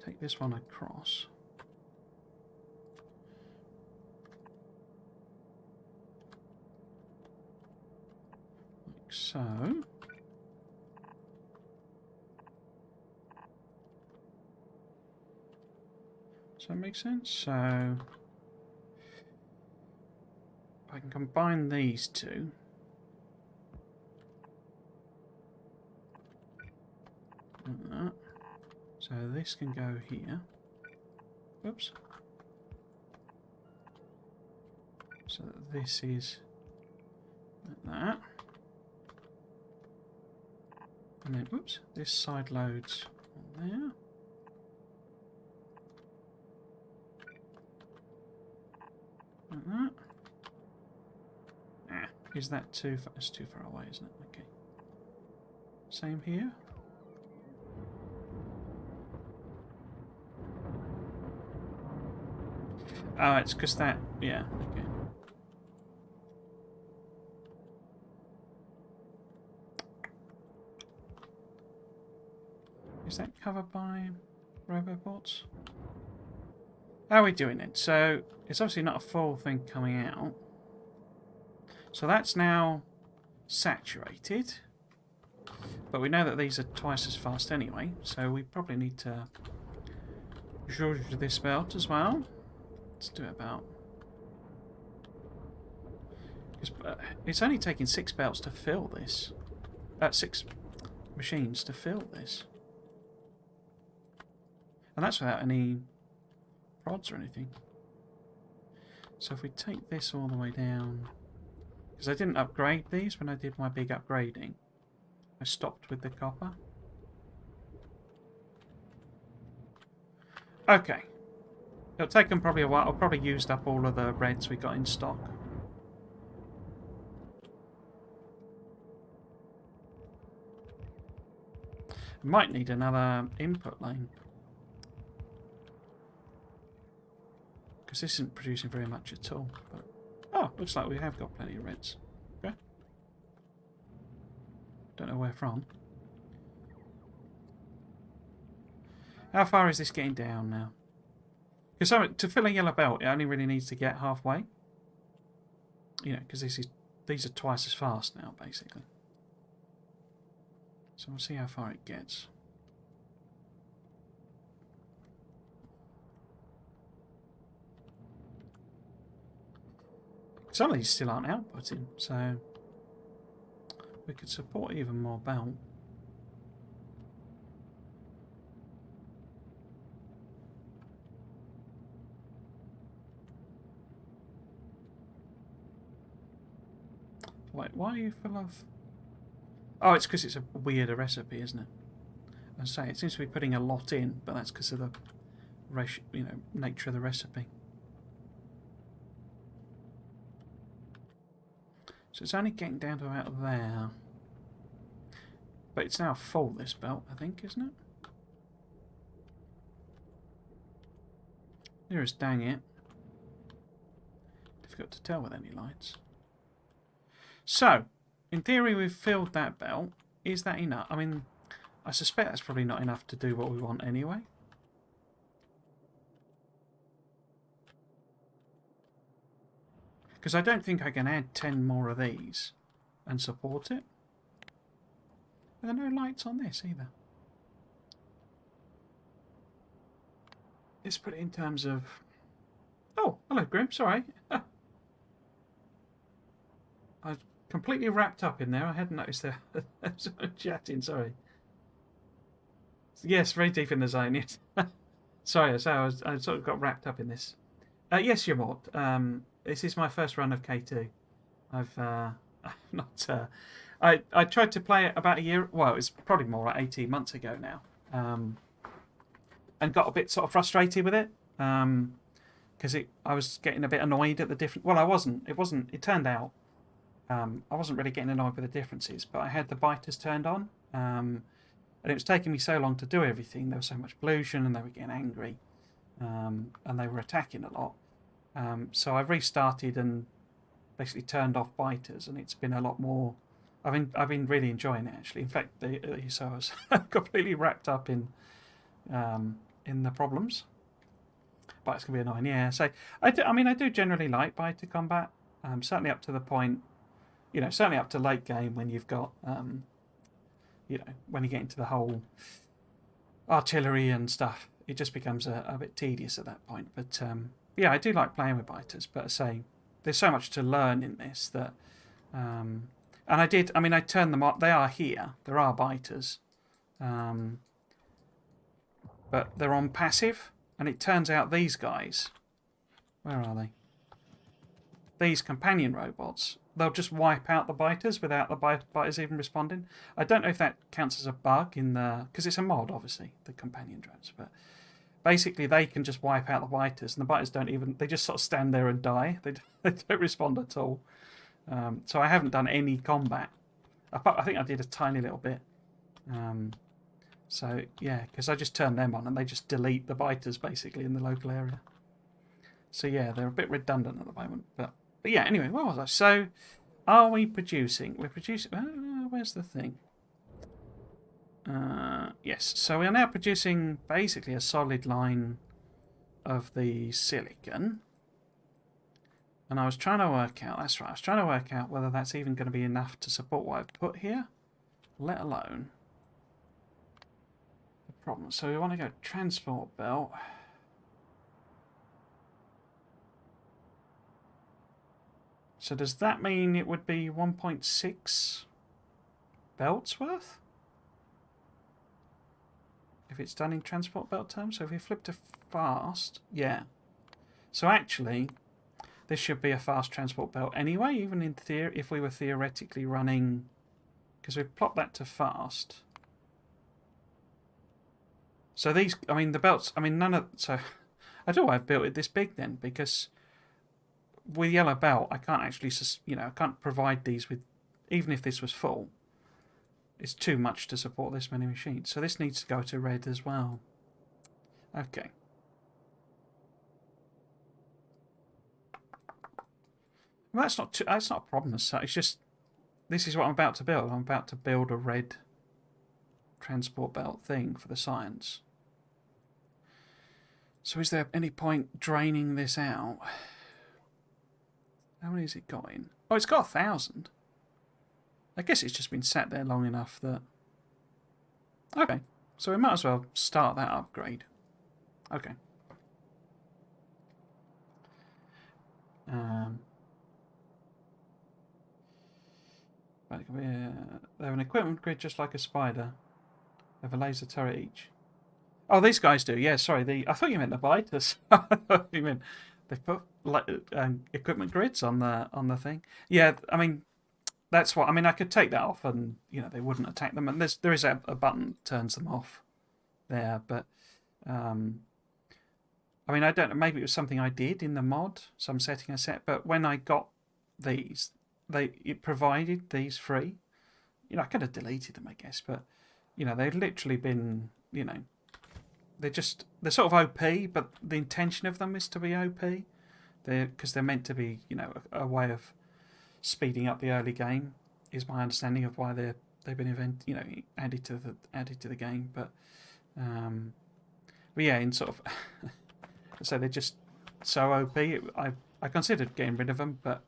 Speaker 1: Take this one across. Like so. Does that make sense? So I can combine these two. Like that. So this can go here. Oops. So this is like that. And then, oops, this side loads on there. Like that. Ah, is that too far? It's too far away, isn't it? Okay. Same here. Oh, it's because that, yeah, okay. Is that covered by roboports? How are we doing it? So, it's obviously not a full thing coming out. So that's now saturated. But we know that these are twice as fast anyway, so we probably need to judge this belt as well. Let's do it about... It's only taking 6 belts to fill this. 6 machines to fill this. And that's without any prods or anything. So if we take this all the way down... Because I didn't upgrade these when I did my big upgrading. I stopped with the copper. Okay. It'll take them probably a while. I'll probably used up all of the reds we got in stock. Might need another input lane. Because this isn't producing very much at all. But, oh, looks like we have got plenty of reds. Okay. Don't know where from. How far is this getting down now? Because to fill a yellow belt, it only really needs to get halfway. You know, because these are twice as fast now, basically. So we'll see how far it gets. Some of these still aren't outputting, so we could support even more belt. Wait, why are you full of... Oh, it's because it's a weirder recipe, isn't it? I say it seems to be putting a lot in, but that's because of the nature of the recipe. So it's only getting down to about there. But it's now full, this belt, I think, isn't it? Nearest dang it. Difficult to tell with any lights. So, in theory, we've filled that belt. Is that enough? I mean, I suspect that's probably not enough to do what we want anyway. Because I don't think I can add 10 more of these and support it. There are no lights on this either. Let's put it in terms of... Oh, hello, Grim. Sorry. I was completely wrapped up in there. I hadn't noticed there. I was chatting, sorry. Yes, very deep in the zone, yes. Sorry, so I sort of got wrapped up in this. Yes, you're Mort. This is my first run of K2. I've not... I tried to play it about a year... Well, it's probably more like 18 months ago now. And got a bit sort of frustrated with it. Because I was getting a bit annoyed at the different... Well, I wasn't. It turned out I wasn't really getting annoyed with the differences, but I had the biters turned on. And it was taking me so long to do everything. There was so much pollution and they were getting angry. And they were attacking a lot. So I restarted and basically turned off biters, and it's been a lot more... I've been really enjoying it, actually. In fact, so I was completely wrapped up in the problems. But it's going to be annoying, yeah. So I do generally like biter combat. Certainly up to the point, certainly up to late game when you've got, when you get into the whole artillery and stuff, it just becomes a bit tedious at that point. But yeah, I do like playing with biters. But I say there's so much to learn in this that. And I turned them up. They are here. There are biters. But they're on passive. And it turns out these guys, where are they? These companion robots, they'll just wipe out the biters without the biters even responding. I don't know if that counts as a bug in the... because it's a mod, obviously, the companion drones. But basically, they can just wipe out the biters, and the biters don't even... they just sort of stand there and die. They don't respond at all. So I haven't done any combat. I think I did a tiny little bit. So, yeah, because I just turn them on, and they just delete the biters, basically, in the local area. So, yeah, they're a bit redundant at the moment, but yeah, anyway, where was I? So, are we producing? We're producing... where's the thing? Yes, so we are now producing basically a solid line of the silicon. And I was trying to work out... that's right, I was trying to work out whether that's even going to be enough to support what I've put here, let alone the problem. So we want to go transport belt... So does that mean it would be 1.6 belts worth? If it's done in transport belt terms? So if we flip to fast, yeah. So actually, this should be a fast transport belt anyway, even in theory, if we were theoretically running... because we plot that to fast. So these, I mean, the belts, I mean, none of... so I don't know why I've built it this big then, because... with yellow belt, I can't actually, I can't provide these with, even if this was full, it's too much to support this many machines. So this needs to go to red as well. Okay. Well, that's not a problem as such. It's just, this is what I'm about to build. I'm about to build a red transport belt thing for the science. So is there any point draining this out? How many has it got in? Oh, it's got 1,000. I guess it's just been sat there long enough that... okay, so we might as well start that upgrade. Okay. They have an equipment grid just like a spider. They have a laser turret each. Oh, these guys do. Yeah, sorry. I thought you meant the biters. I thought you meant they put equipment grids on the thing. Yeah, I mean that's what I mean. I could take that off, and they wouldn't attack them. And there is a button that turns them off there, but I mean I don't know. Maybe it was something I did in the mod, some setting I set. But when I got these, it provided these free. I could have deleted them, I guess, but they've literally been they're sort of OP, but the intention of them is to be OP. Because they're meant to be, a way of speeding up the early game. Is my understanding of why they've been added to the game. But yeah, in sort of so they're just so OP. I considered getting rid of them, but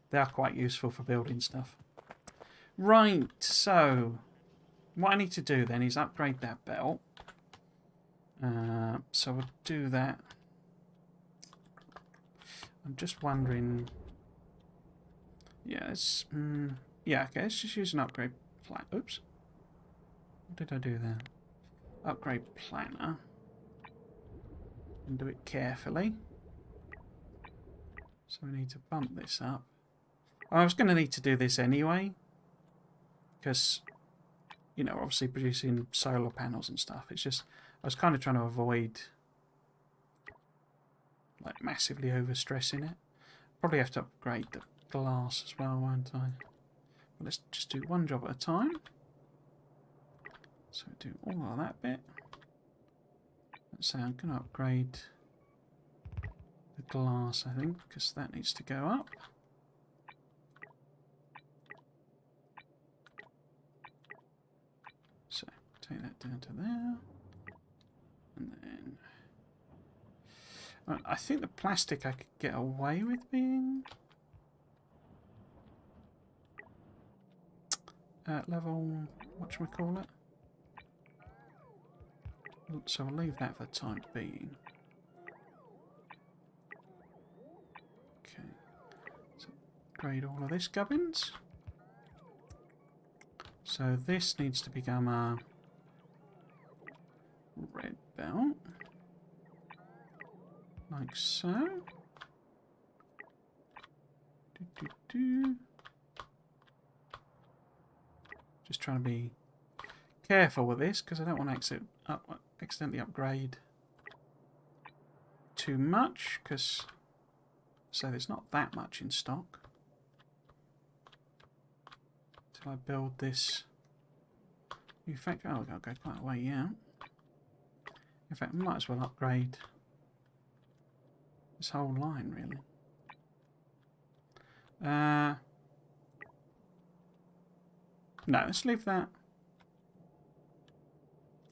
Speaker 1: they are quite useful for building stuff. Right, so what I need to do then is upgrade that belt. So we'll do that. I'm just wondering... yeah, okay, let's just use an upgrade plan. Oops. What did I do there? Upgrade planner. And do it carefully. So we need to bump this up. I was going to need to do this anyway. Because, obviously producing solar panels and stuff. It's just, I was kind of trying to avoid... like massively overstressing it. Probably have to upgrade the glass as well, won't I? But let's just do one job at a time. So do all of that bit. Let's say I'm going to upgrade the glass, I think, because that needs to go up. So take that down to there. And then... I think the plastic I could get away with being at level, whatchamacallit. So I'll leave that for the time being. Okay. So upgrade all of this gubbins. So this needs to become a red belt. like so. Just trying to be careful with this because I don't want to accidentally upgrade too much, because so there's not that much in stock till I build this new factory. Oh, I've got to go quite a way out. In fact, I might as well upgrade this whole line, really. No, let's leave that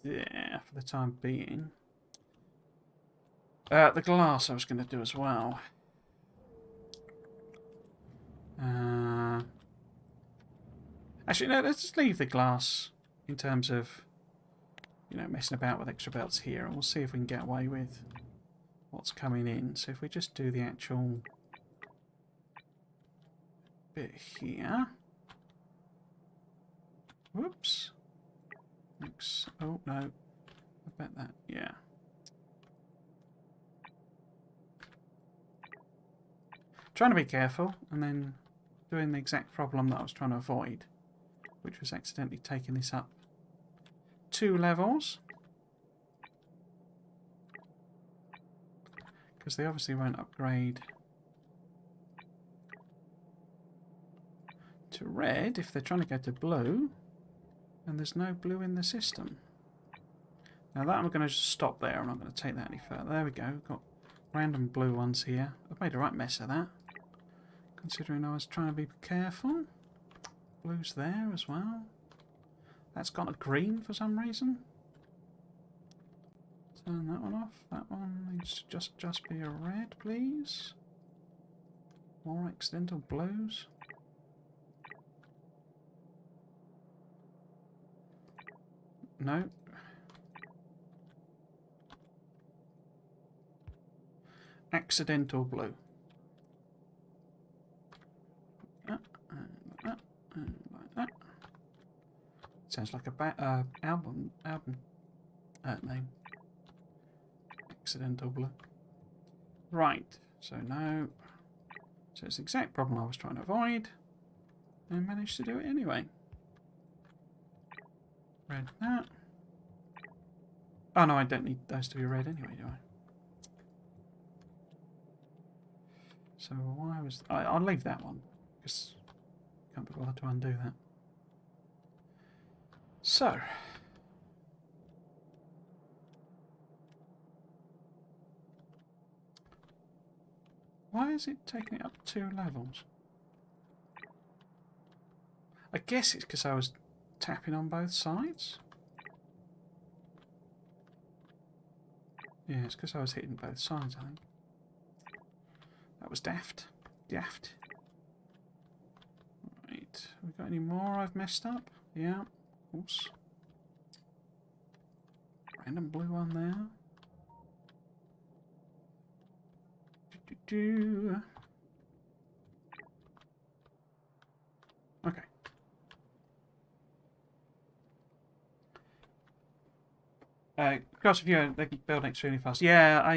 Speaker 1: there for the time being. The glass I was going to do as well. Actually, no, let's just leave the glass in terms of, you know, messing about with extra belts here, and we'll see if we can get away with what's coming in. So if we just do the actual bit here. Whoops. Oh, no. I bet that, yeah. Trying to be careful, and then doing the exact problem that I was trying to avoid, which was accidentally taking this up 2 levels. Because they obviously won't upgrade to red if they're trying to go to blue, and there's no blue in the system. Now that I'm going to just stop there, I'm not going to take that any further. There we go, we've got random blue ones here. I've made a right mess of that, considering I was trying to be careful. Blue's there as well. That's got a green for some reason. Turn that one off. That one needs to just be a red, please. More accidental blues. No. Accidental blue. Like that, and like that. Sounds like a album name. Accidental blue. Right. So now, so it's the exact problem I was trying to avoid, and managed to do it anyway. Red that. Oh no, I don't need those to be red anyway, do I? So why was... I'll leave that one, because I can't be bothered to undo that. So... why is it taking it up 2 levels? I guess it's because I was tapping on both sides. Yeah, it's because I was hitting both sides, I think. That was daft. Daft. Right. Have we got any more I've messed up? Yeah. Oops. Random blue one there. Okay. Cross of you, they can build extremely fast. Yeah,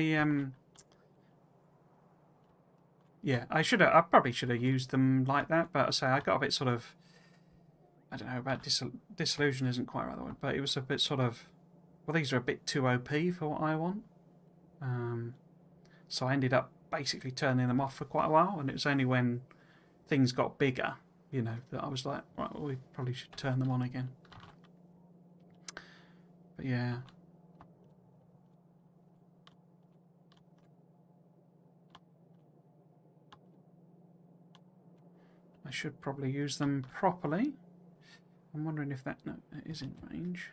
Speaker 1: yeah, I probably should have used them like that, but I say I got a bit sort of, I don't know about disillusion isn't quite right the word, but it was a bit sort of, well, these are a bit too OP for what I want. So I ended up basically turning them off for quite a while, and it was only when things got bigger, you know, that I was like, right, well, we probably should turn them on again. But yeah. I should probably use them properly. I'm wondering if that... no, it is in range.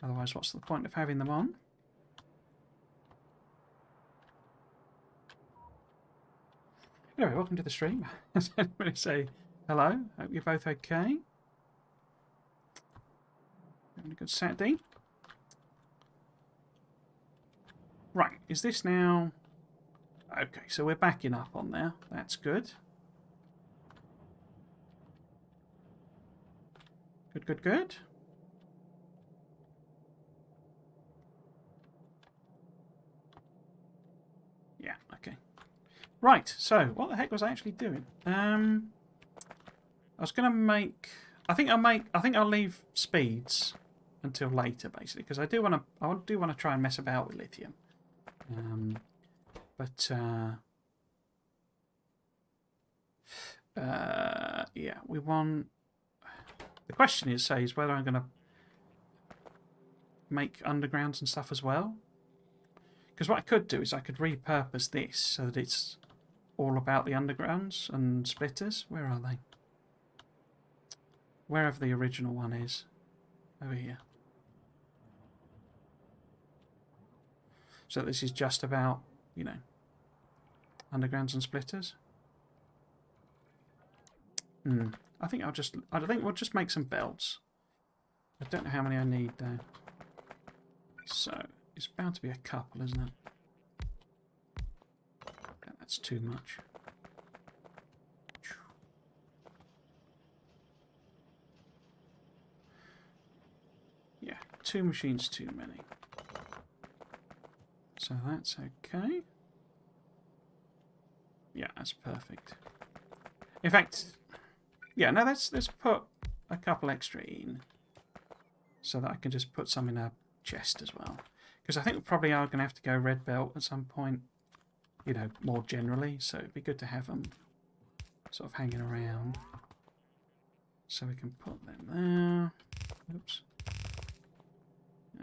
Speaker 1: Otherwise, what's the point of having them on? Anyway, welcome to the stream. Does anybody say hello? Hope you're both okay. Having a good Saturday. Right, is this now... okay, so we're backing up on there. That's good. Good, good, good. Right, so what the heck was I actually doing? I was going to make... I think I'll leave speeds until later, basically, because I do want to try and mess about with lithium. Yeah, we want... The question is whether I'm going to make undergrounds and stuff as well. Because what I could do is I could repurpose this so that it's all about the undergrounds and splitters. Where are they? Wherever the original one is. Over here. So this is just about, you know, undergrounds and splitters. I think we'll just make some belts. I don't know how many I need though. So it's bound to be a couple, isn't it? That's too much. Yeah, 2 machines too many. So that's okay. Yeah, that's perfect. In fact, yeah, no, let's put a couple extra in so that I can just put some in a chest as well. Because I think we probably are going to have to go red belt at some point, you know, more generally. So it'd be good to have them sort of hanging around. So we can put them there. Oops.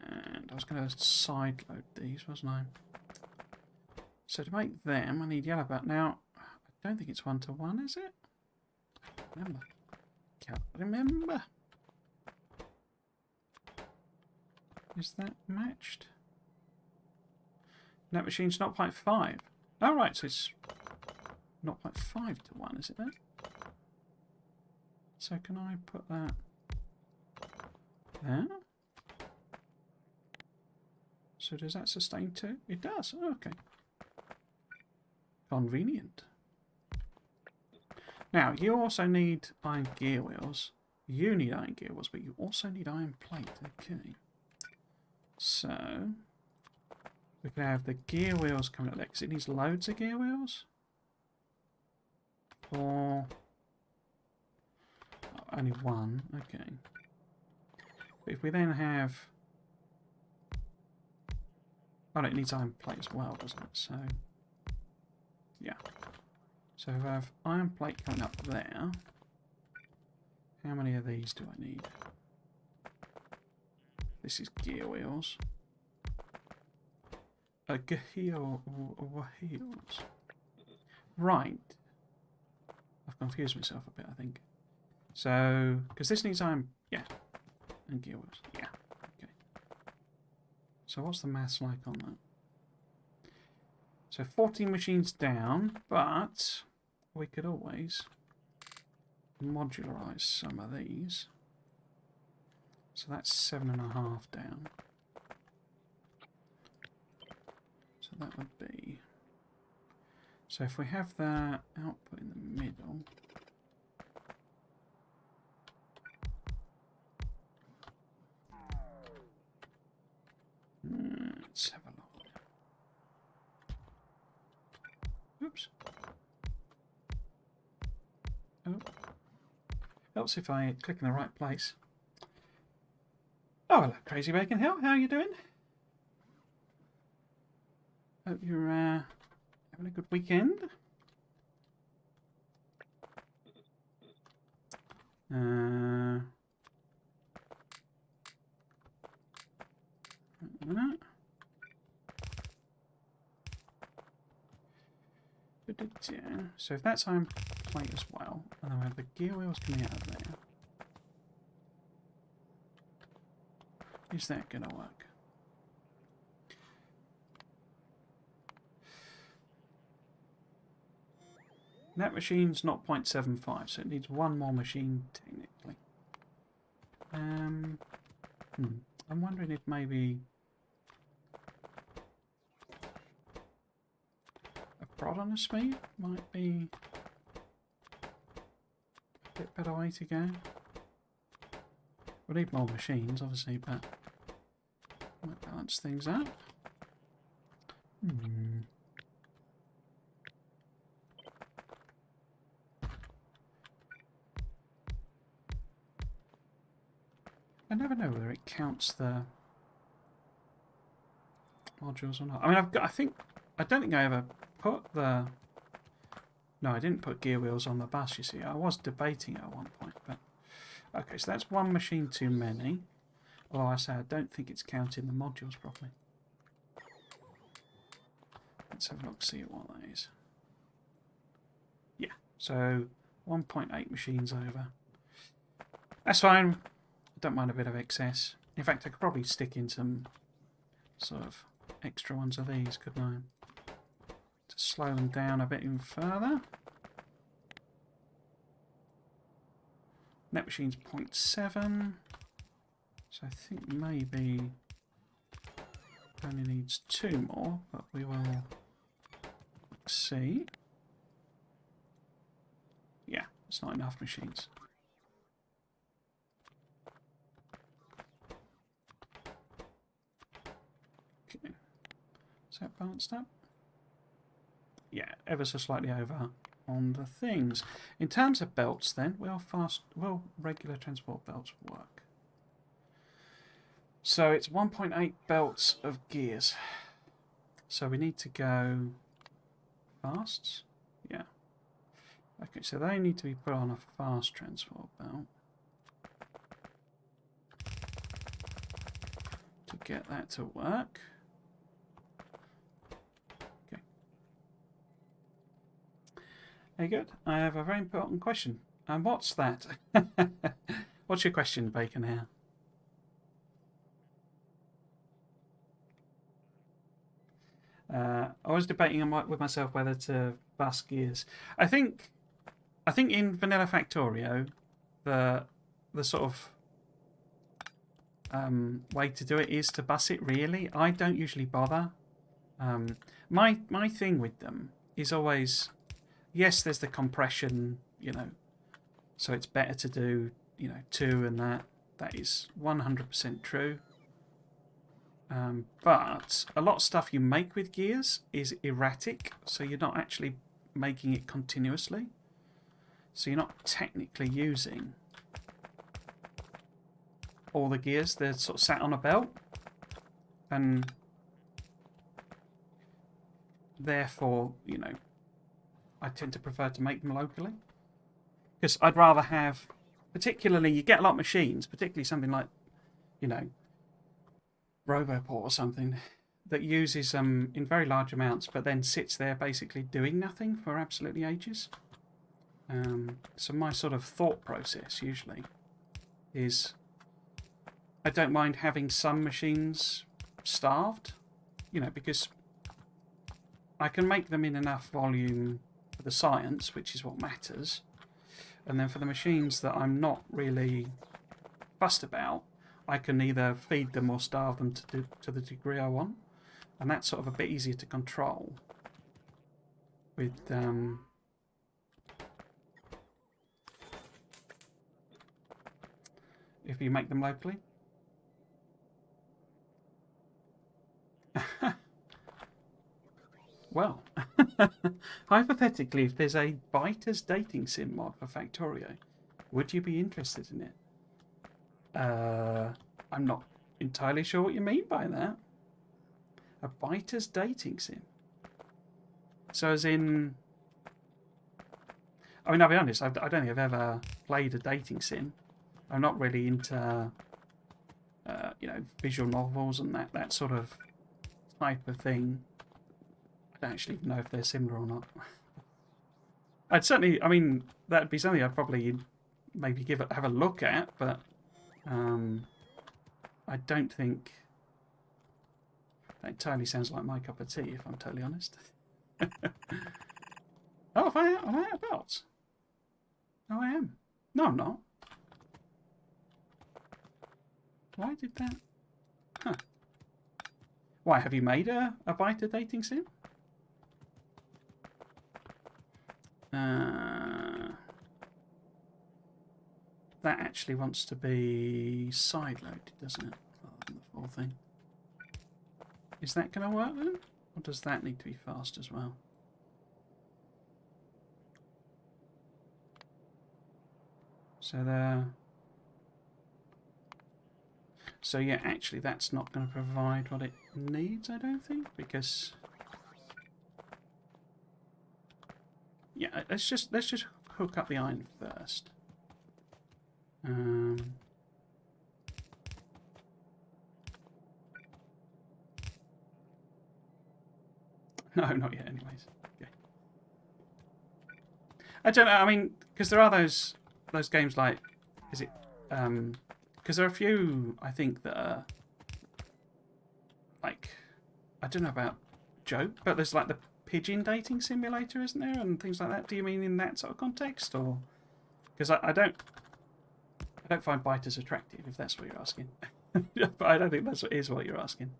Speaker 1: And I was going to side load these, wasn't I? So to make them, I need yellow belt. Now, I don't think it's 1-to-1, is it? Remember. Can't remember. Is that matched? That machine's 0.5. Oh, right, so it's 0.5-to-1, is it then? So can I put that there? So does that sustain too? It does. Oh, okay. Convenient. Now, you also need iron gear wheels. You need iron gear wheels, but you also need iron plate. Okay. So, we can have the gear wheels coming up there, because it needs loads of gear wheels. Or... oh, only one. Okay. But if we then have... oh, no, it needs iron plate as well, doesn't it? So, yeah. So if I have iron plate coming up there, how many of these do I need? This is gear wheels. Wheels. Right. I've confused myself a bit, I think. So, because this needs iron, yeah, and gear wheels, yeah. Okay. So what's the maths like on that? So 14 machines down, but we could always modularize some of these. So that's 7.5 down. So that would be... so if we have that output in the middle... let's have a look. Oops. Oh. Helps if I click in the right place. Oh, hello, Crazy Bacon Hill. How are you doing? Hope you're having a good weekend. So if that's iron plate as well, and then we have the gear wheels coming out of there, is that going to work? That machine's not 0.75, so it needs one more machine technically. I'm wondering if maybe a prod on a speed might be a bit better way to go. We'll need more machines, obviously, but might balance things out. I never know whether it counts the modules or not. I mean, I don't think I ever put the. No, I didn't put gear wheels on the bus. You see, I was debating at one point, but okay. So that's one machine too many. Although I say I don't think it's counting the modules properly. Let's have a look, see what that is. Yeah, so 1.8 machines over. That's fine. I don't mind a bit of excess. In fact, I could probably stick in some sort of extra ones of these, couldn't I? To slow them down a bit even further. Net machine's 0.7. So I think maybe only needs 2 more, but we will see. Yeah, it's not enough machines. Okay. Is that balanced up? Yeah, ever so slightly over on the things. In terms of belts then, will regular transport belts work? So it's 1.8 belts of gears. So we need to go fasts? Yeah. Okay, so they need to be put on a fast transport belt. To get that to work. Okay. Very good. I have a very important question. And what's that? What's your question, Bacon Hair? I was debating with myself whether to bus gears. I think in Vanilla Factorio, the sort of way to do it is to bus it. Really, I don't usually bother. My thing with them is always, yes, there's the compression, so it's better to do 2 and that. That is 100% true. But a lot of stuff you make with gears is erratic, so you're not actually making it continuously. So you're not technically using all the gears. They're sort of sat on a belt. And therefore, I tend to prefer to make them locally. Because I'd rather have, particularly, you get a lot of machines, particularly something like, Roboport or something, that uses them in very large amounts, but then sits there basically doing nothing for absolutely ages. So my sort of thought process usually is I don't mind having some machines starved, because I can make them in enough volume for the science, which is what matters. And then for the machines that I'm not really fussed about, I can either feed them or starve them to the degree I want. And that's sort of a bit easier to control with if you make them locally. Well, hypothetically, if there's a biter's dating sim mod for Factorio, would you be interested in it? I'm not entirely sure what you mean by that. A biter's dating sim. So as in, I mean, I'll be honest, I don't think I've ever played a dating sim. I'm not really into, visual novels and that sort of type of thing. I don't actually know if they're similar or not. I'd certainly, I mean, that'd be something I'd probably maybe have a look at, but I don't think that entirely sounds like my cup of tea, if I'm totally honest. Oh, am I out of belts? Oh, I am. No, I'm not. Why did that? Huh. Why, have you made a biter dating sim? That actually wants to be side-loaded, doesn't it? Rather than the full thing. Is that going to work then? Or does that need to be fast as well? So there. So yeah, actually that's not going to provide what it needs, I don't think, because yeah, let's just hook up the iron first. No, not yet. Anyways, okay. I don't know. I mean, because there are those games like, is it? Because there are a few I think that are like, I don't know about joke, but there's like the pigeon dating simulator, isn't there, and things like that. Do you mean in that sort of context, or because I don't find biters attractive, if that's what you're asking. But I don't think that's what you're asking.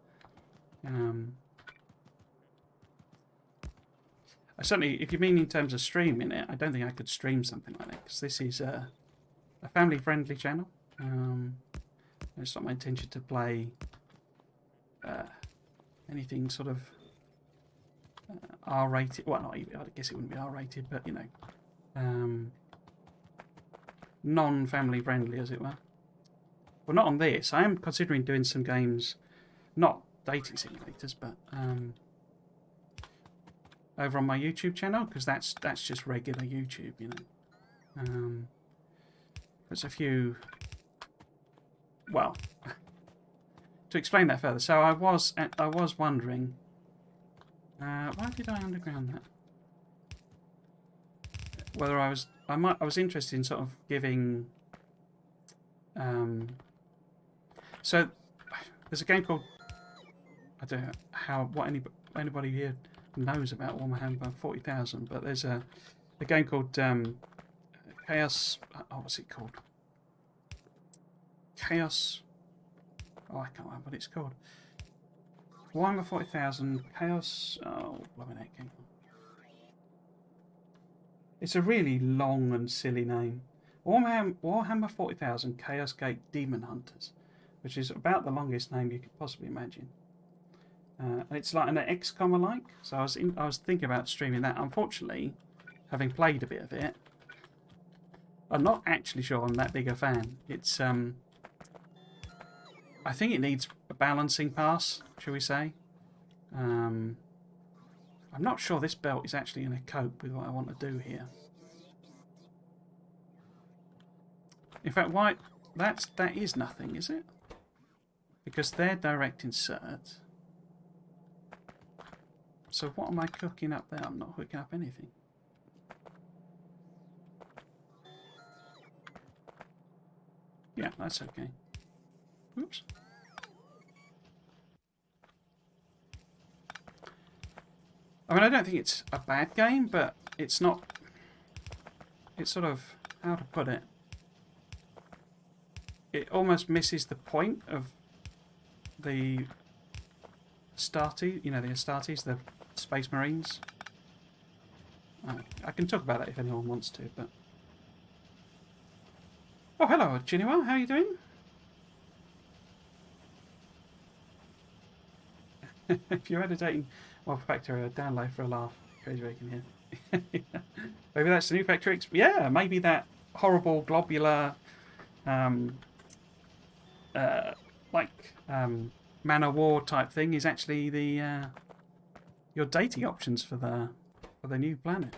Speaker 1: I certainly, if you mean in terms of streaming it, I don't think I could stream something like that, because this is a family-friendly channel. It's not my intention to play anything sort of R-rated. Well, not even, I guess it wouldn't be R-rated, but you know, non-family friendly, as it were. Well, not on this. I am considering doing some games, not dating simulators, but over on my YouTube channel, because that's just regular YouTube, you know. There's a few. Well, to explain that further, so I was wondering, why did I underground that? Whether I was interested in sort of giving. So there's a game called, I don't know what anybody here knows about Warhammer 40,000, but there's a game called Chaos. Oh, what's it called? Chaos. Oh, I can't remember what it's called. Warhammer 40,000 Chaos. Oh, blimey, that game. It's a really long and silly name. Warhammer 40,000 Chaos Gate Demon Hunters, which is about the longest name you could possibly imagine. And it's like an XCOM alike. So I was thinking about streaming that. Unfortunately, having played a bit of it, I'm not actually sure I'm that big a fan. It's I think it needs a balancing pass, shall we say. I'm not sure this belt is actually going to cope with what I want to do here. In fact, that is nothing, is it? Because they're direct insert. So what am I cooking up there? I'm not hooking up anything. Yeah, that's okay. Oops. I mean, I don't think it's a bad game, but it's not. It's sort of, how to put it? It almost misses the point of the Astartes, you know, the Astartes, the Space Marines. I can talk about that if anyone wants to, but. Oh, hello, Chinua. How are you doing? If you're editing well, Factorio, download for a laugh. Crazy Bacon here. Maybe that's the new Factorio. Yeah, maybe that horrible globular, Man of War type thing is actually the your dating options for the new planet.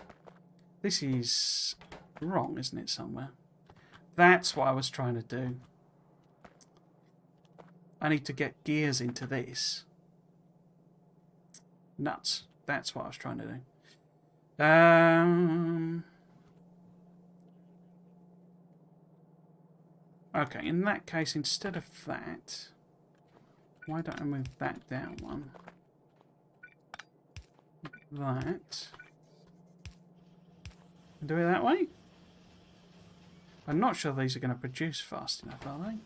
Speaker 1: This is wrong, isn't it? Somewhere. That's what I was trying to do. I need to get gears into this. Nuts. That's what I was trying to do. Okay, in that case, instead of that, why don't I move that down one? That. Do it that way? I'm not sure these are going to produce fast enough, are they?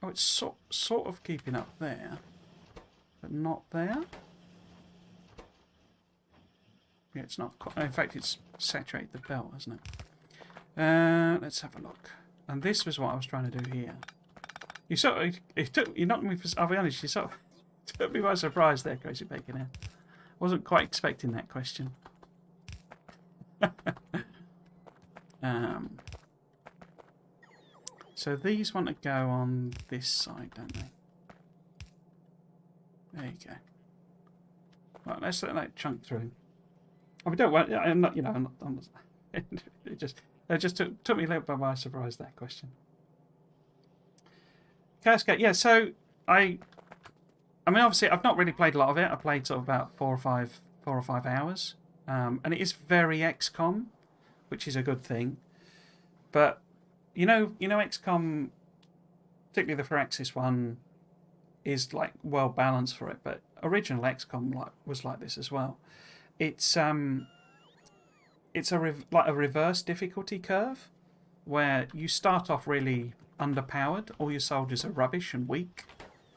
Speaker 1: Oh, it's sort of keeping up there, but not there. Yeah, it's not quite. In fact, it's saturated the belt, hasn't it? Let's have a look. And this was what I was trying to do here. You sort of, you knocked me. I'll be honest, you sort of took me by surprise there, Crazy Bacon. Here, wasn't quite expecting that question. So these want to go on this side, don't they? There you go. Right, let's let that chunk through. I mean, don't worry. I'm not. You know, I'm not it just took me a little bit by surprise, that question. Cascade. Yeah. So I mean, obviously, I've not really played a lot of it. I played sort of about 4 or 5 hours, and it is very XCOM, which is a good thing. But you know, XCOM, particularly the Firaxis one, is like well balanced for it. But original XCOM was like this as well. It's like a reverse difficulty curve, where you start off really underpowered. All your soldiers are rubbish and weak,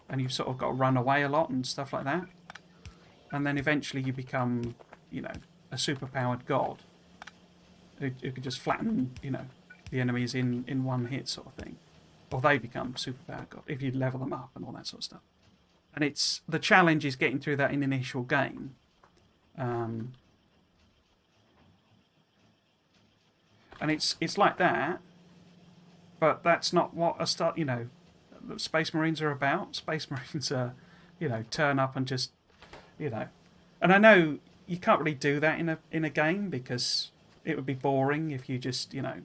Speaker 1: and you've sort of got to run away a lot and stuff like that. And then eventually you become, you know, a superpowered god who could just flatten, you know, the enemies in one hit sort of thing. Or they become superpowered god if you level them up and all that sort of stuff. And it's the challenge is getting through that in the initial game. And it's like that, but that's not what you know, Space Marines are about. Space Marines are, you know, turn up and just, you know, and I know you can't really do that in a game because it would be boring if you just, you know,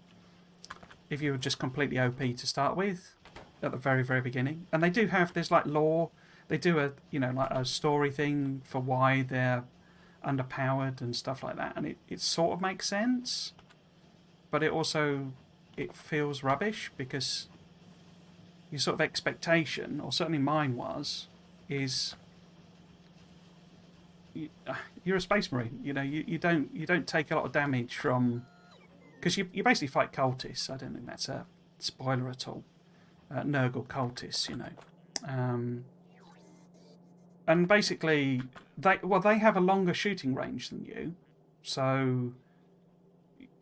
Speaker 1: if you were just completely OP to start with at the very, very beginning. And they do have, there's like lore, they do a, you know, like a story thing for why they're underpowered and stuff like that, and it sort of makes sense, but it feels rubbish because your sort of expectation, or certainly mine was, is you're a Space Marine. You know, you don't take a lot of damage from, because you basically fight cultists. I don't think that's a spoiler at all. Nurgle cultists, you know, and basically they have a longer shooting range than you, so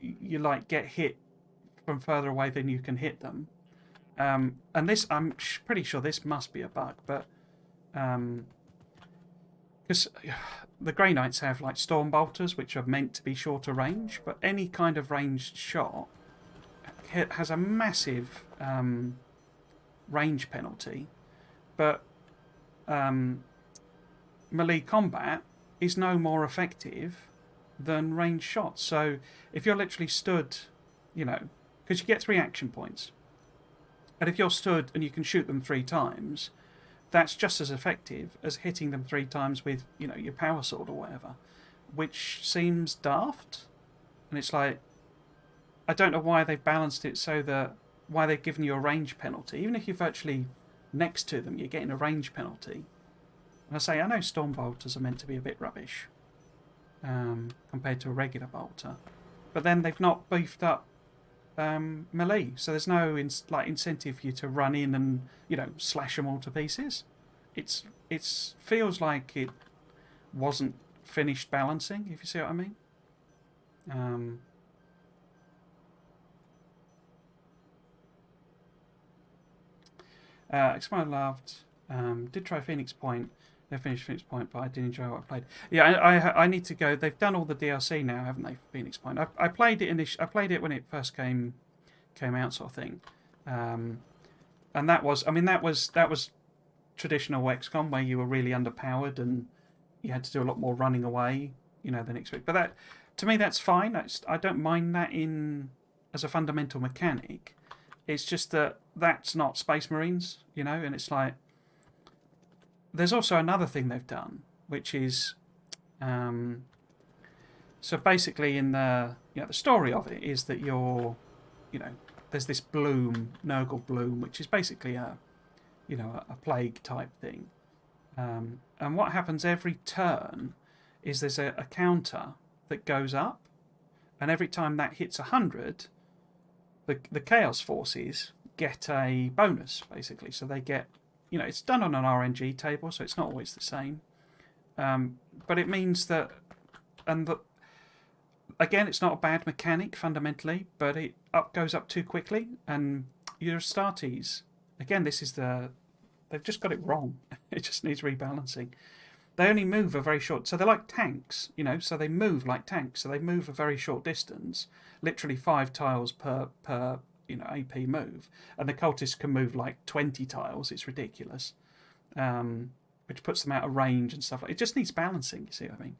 Speaker 1: you like get hit from further away than you can hit them. And this, I'm pretty sure this must be a bug, but because the Grey Knights have like storm bolters, which are meant to be shorter range, but any kind of ranged shot has a massive range penalty. But melee combat is no more effective than ranged shots. So if you're literally stood, you know, because you get 3 action points, and if you're stood and you can shoot them 3 times, that's just as effective as hitting them 3 times with, you know, your power sword or whatever, which seems daft. And it's like, I don't know why they've balanced it so that, why they've given you a range penalty. Even if you're virtually next to them, you're getting a range penalty. And I say, I know storm bolters are meant to be a bit rubbish compared to a regular bolter, but then they've not beefed up melee, so there's no incentive for you to run in and, you know, slash them all to pieces. It feels like it wasn't finished balancing, if you see what I mean. Expired loved. Did try Phoenix Point. They finished Phoenix Point, but I did enjoy what I played. Yeah, I need to go. They've done all the DLC now, haven't they? Phoenix Point. I played it I played it when it first came out, sort of thing. And that was traditional XCOM, where you were really underpowered and you had to do a lot more running away, you know, than expected. But that, to me, that's fine. I don't mind that as a fundamental mechanic. It's just that's not Space Marines, you know, and it's like, there's also another thing they've done, which is, so basically in the story of it is that you're, you know, there's this bloom, Nurgle bloom, which is basically a plague type thing. And what happens every turn is there's a counter that goes up, and every time that hits 100, the Chaos Forces get a bonus, basically. So they get, you know, it's done on an RNG table, so it's not always the same. But it means that, again, it's not a bad mechanic fundamentally, but it goes up too quickly, and your Astartes, again, they've just got it wrong. It just needs rebalancing. They only move a very short, so they're like tanks, you know, so they move like tanks, so they move a very short distance, literally 5 tiles per AP move, and the cultists can move like 20 tiles. It's ridiculous, which puts them out of range and stuff. It just needs balancing. You see what I mean?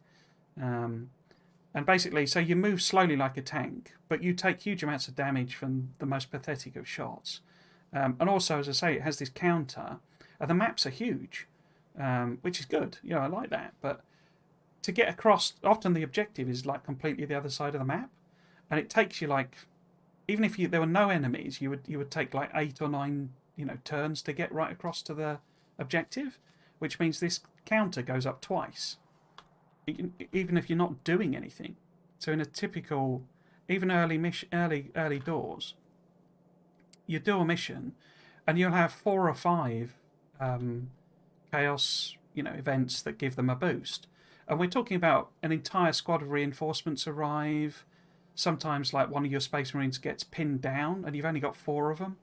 Speaker 1: And basically, so you move slowly like a tank, but you take huge amounts of damage from the most pathetic of shots. And also, as I say, it has this counter, and the maps are huge, which is good. I like that. But to get across, often the objective is like completely the other side of the map, and it takes you like, even if there were no enemies, you would take like 8 or 9 turns to get right across to the objective, which means this counter goes up twice, even if you're not doing anything. So in a typical, even early doors, you do a mission, and you'll have 4 or 5 chaos events that give them a boost. And we're talking about an entire squad of reinforcements arrive. Sometimes, like, one of your Space Marines gets pinned down, and you've only got 4 of them,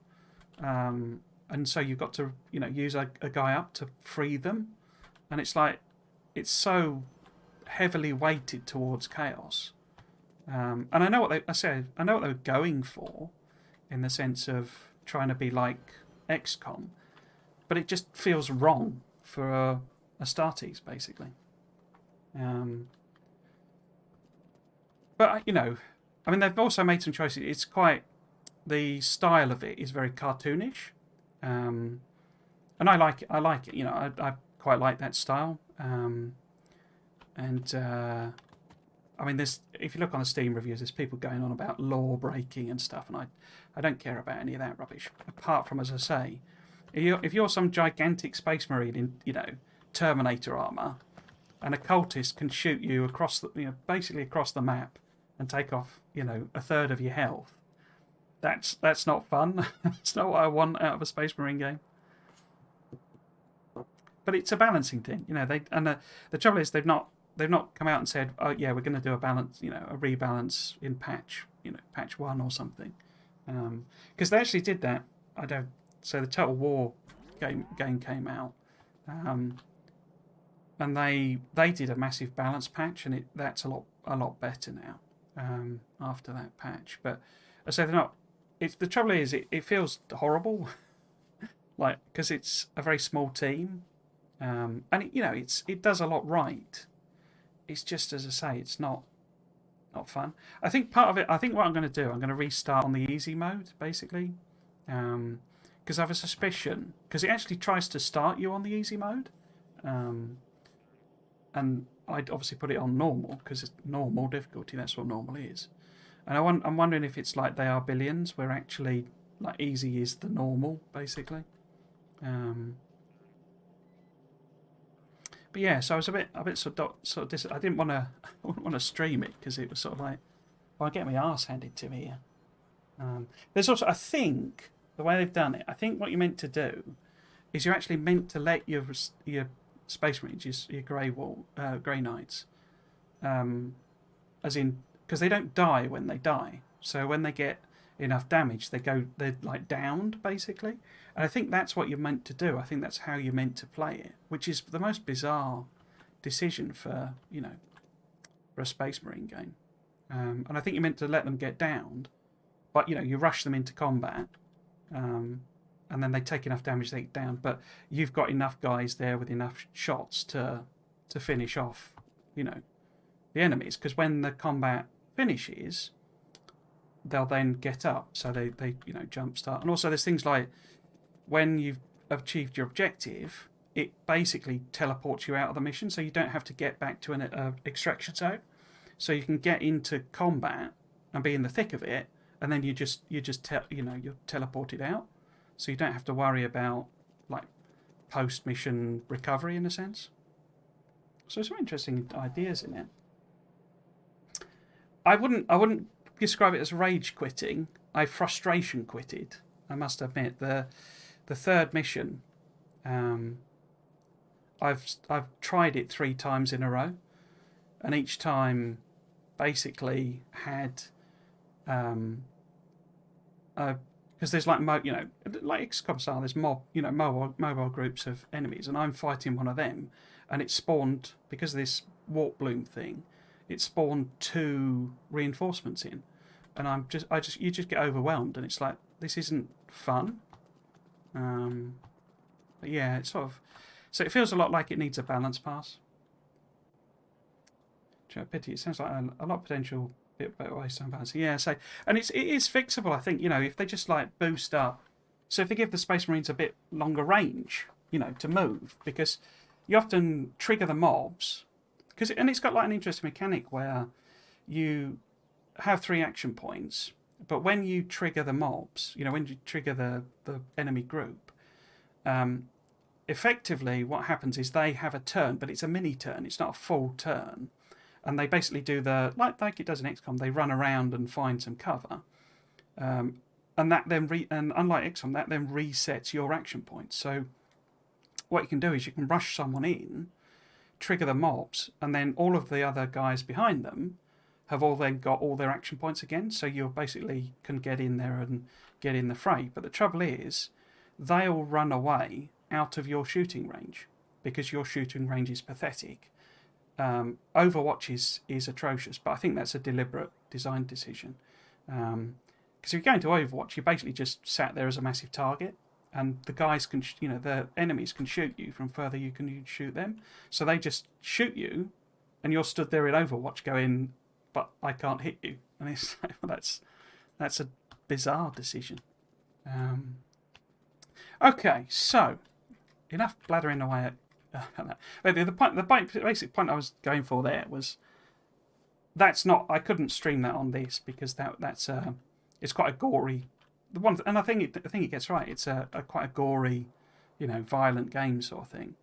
Speaker 1: and so you've got to use a guy up to free them. And it's like, it's so heavily weighted towards chaos. And I know what I know what they were going for, in the sense of trying to be like XCOM, but it just feels wrong for a Astartes, basically. But I mean, they've also made some choices. It's quite, the style of it is very cartoonish, and I like it. I quite like that style. I mean, if you look on the Steam reviews, there's people going on about law breaking and stuff, and I don't care about any of that rubbish. Apart from, as I say, if you're some gigantic Space Marine in Terminator armor, and a cultist can shoot you across basically across the map and take off a third of your health, that's not fun. It's not what I want out of a Space Marine game. But it's a balancing thing, the trouble is they've not come out and said, oh yeah, we're going to do a balance, a rebalance in patch 1 or something, because they actually did that. So the Total War game came out, and they did a massive balance patch, and that's a lot better now, after that patch. But I say they're not. The trouble is it feels horrible, like, because it's a very small team, and it does a lot right. It's just, as I say, it's not fun. I think part of it. I think what I'm going to do, I'm going to restart on the easy mode, basically, because I have a suspicion, because it actually tries to start you on the easy mode, and I'd obviously put it on normal because it's normal difficulty. That's what normal is, and I'm wondering if it's like they are billions, where actually like easy is the normal, basically. But yeah, so I was a bit sort of I didn't want to stream it because it was sort of like, well, I get my arse handed to me here. There's also, I think, the way they've done it, I think what you're meant to do is you're actually meant to let your Space Marines, your Grey Knights, as in, because they don't die when they die. So when they get enough damage, they're like downed, basically. And I think that's what you're meant to do. I think that's how you're meant to play it, which is the most bizarre decision for a Space Marine game. And I think you're meant to let them get downed, but you rush them into combat, and then they take enough damage, they get down. But you've got enough guys there with enough shots to finish off, the enemies. Because when the combat finishes, they'll then get up, so they jump start. And also there's things like, when you've achieved your objective, it basically teleports you out of the mission, so you don't have to get back to an extraction zone. So you can get into combat and be in the thick of it, and then you're teleported out, so you don't have to worry about like post mission recovery, in a sense. So some interesting ideas in it. I wouldn't describe it as rage quitting. I frustration quitted, I must admit. The third mission, I've tried it 3 times in a row, and each time basically had because there's like like XCOM style, there's mobile groups of enemies, and I'm fighting one of them, and it spawned, because of this warp bloom thing, it spawned 2 reinforcements in, and you just get overwhelmed, and it's like, this isn't fun. But yeah, it's sort of, so it feels a lot like it needs a balance pass. Pity. It sounds like a lot of potential, bit better waste on balance. Yeah, so and it is fixable. I think, you know, if they just like boost up. So if they give the Space Marines a bit longer range, you know, to move, because you often trigger the mobs, and it's got like an interesting mechanic where you have 3 action points, but when you trigger the mobs, you know, when you trigger the enemy group, effectively what happens is they have a turn, but it's a mini turn. It's not a full turn. And they basically do the like it does in XCOM. They run around and find some cover, and that then and unlike XCOM, that then resets your action points. So what you can do is you can rush someone in, trigger the mobs, and then all of the other guys behind them have all then got all their action points again. So you basically can get in there and get in the fray. But the trouble is, they all run away out of your shooting range because your shooting range is pathetic. Overwatch is atrocious, but I think that's a deliberate design decision. Because if you're going to Overwatch, you basically just sat there as a massive target, and the guys can, you know, the enemies can shoot you from further you can shoot them. So they just shoot you, and you're stood there in Overwatch going, "But I can't hit you," and it's like, well, that's a bizarre decision. Okay, so enough blathering away at. The basic point I was going for there was that's not. I couldn't stream that on this because that's it's quite a gory. The one, and I think it gets right. It's a quite a gory, you know, violent game sort of thing.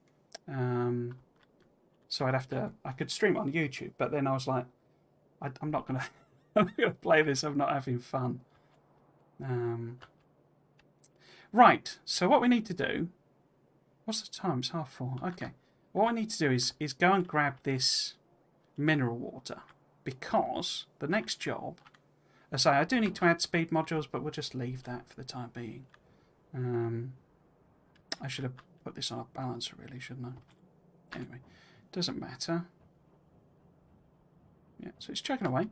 Speaker 1: So I could stream it on YouTube, but then I was like, I'm not gonna I'm not gonna play this. I'm not having fun. Right. So what we need to do. What's the time? It's 4:30. Okay. What we need to do is go and grab this mineral water, because the next job, as I say, I do need to add speed modules, but we'll just leave that for the time being. I should have put this on a balancer, really, shouldn't I? Anyway, doesn't matter. Yeah, so it's chugging away.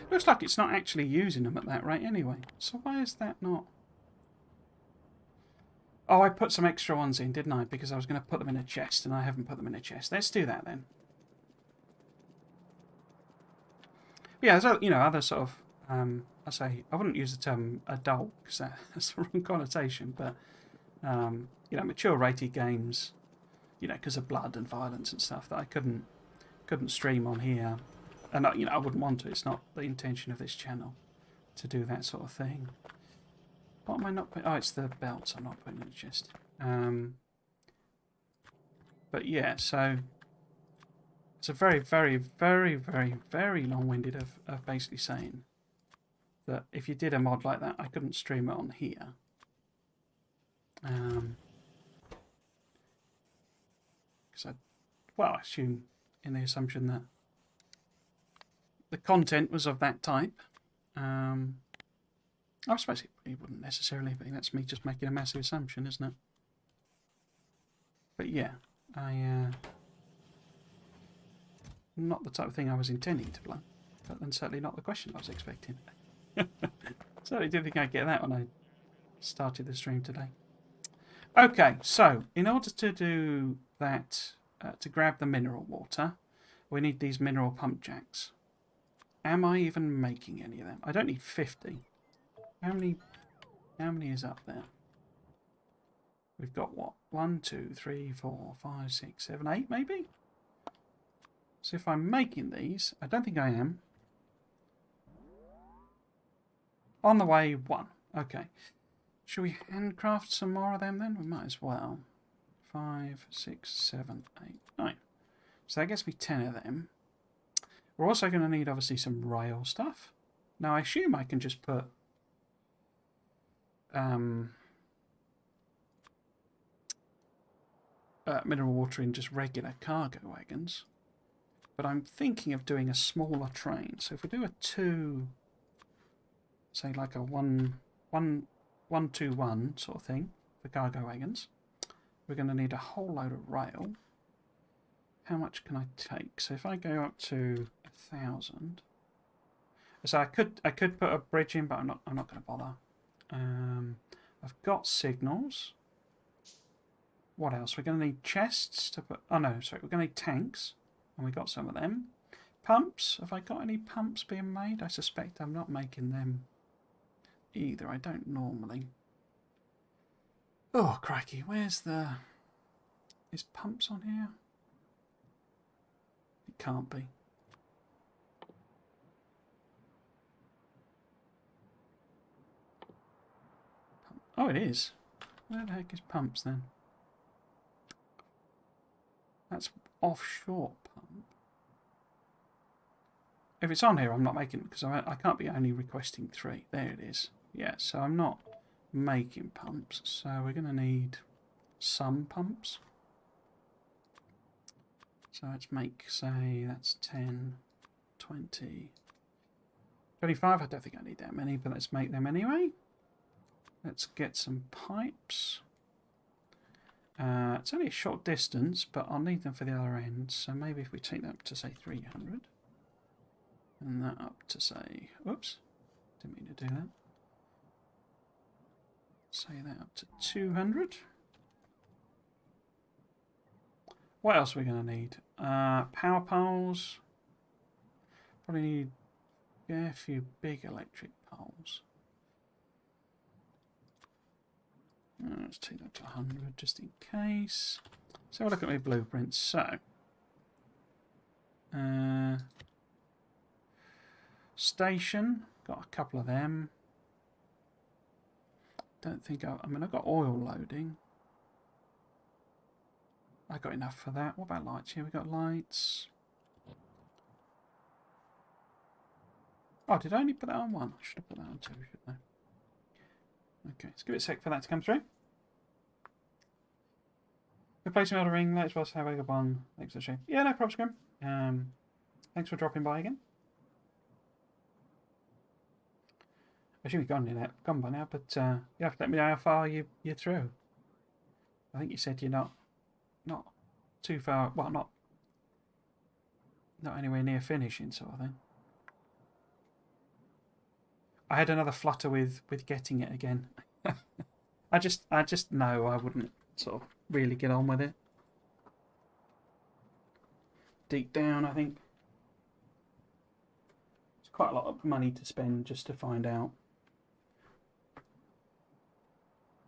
Speaker 1: Looks like it's not actually using them at that rate anyway. So why is that not? Oh, I put some extra ones in, didn't I? Because I was going to put them in a chest, and I haven't put them in a chest. Let's do that then. Yeah, there's other sort of. I wouldn't use the term adult because that's the wrong connotation, but mature rated games, because of blood and violence and stuff that I couldn't stream on here, and I wouldn't want to. It's not the intention of this channel to do that sort of thing. What am I not putting? Oh, it's the belts I'm not putting in the chest. But yeah, so it's a very, very, very, very, very long-winded of basically saying that if you did a mod like that, I couldn't stream it on here. Because I assume in the assumption that the content was of that type. I suppose it wouldn't necessarily be. That's me just making a massive assumption, isn't it? But yeah, not the type of thing I was intending to play, but then certainly not the question I was expecting. Certainly didn't think I'd get that when I started the stream today. Okay, so in order to do that, to grab the mineral water, we need these mineral pump jacks. Am I even making any of them? I don't need 50. How many is up there? We've got what? 1, 2, 3, 4, 5, 6, 7, 8 maybe? So if I'm making these, I don't think I am. On the way, 1. Okay. Should we handcraft some more of them then? We might as well. 5, 6, 7, 8, 9. So that gets me 10 of them. We're also going to need obviously some rail stuff. Now I assume I can just put mineral water in just regular cargo wagons, but I'm thinking of doing a smaller train. So if we do a 2, say like a 1, 1, 1, 2, 1 sort of thing for cargo wagons, we're going to need a whole load of rail. How much can I take? So if I go up to 1,000, So I could put a bridge in, but I'm not going to bother. I've got signals. What else? We're going to need chests to put. Oh no, sorry. We're going to need tanks, and we got some of them. Pumps. Have I got any pumps being made? I suspect I'm not making them either. I don't normally. Oh crikey! Where's the? Is pumps on here? It can't be. Oh, it is. Where the heck is pumps then? That's offshore pump. If it's on here, I'm not making it because I can't be only requesting 3. There it is. Yeah, so I'm not making pumps. So we're going to need some pumps. So let's make, say, that's 10, 20, 25. I don't think I need that many, but let's make them anyway. Let's get some pipes. It's only a short distance, but I'll need them for the other end. So maybe if we take that up to, say, 300. And that up to, say... Whoops. Didn't mean to do that. Say that up to 200. What else are we going to need? Power poles. Probably need a few big electric poles. Let's take that to 100 just in case. So have a look at my blueprints. So, station, got a couple of them. Don't think I mean, I've got oil loading. I got enough for that. What about lights? Here we got lights. Oh, did I only put that on one? I should have put that on 2, shouldn't I? Okay, let's give it a sec for that to come through. Replacing the ring, let's just have a go on. Thanks for the show. Yeah, no problem, Scrim. Thanks for dropping by again. I assume you've gone by now, but you have to let me know how far you're through. I think you said you're not too far. Well, not anywhere near finishing, sort of thing. I had another flutter with getting it again. I just know I wouldn't sort of really get on with it. Deep down, I think it's quite a lot of money to spend just to find out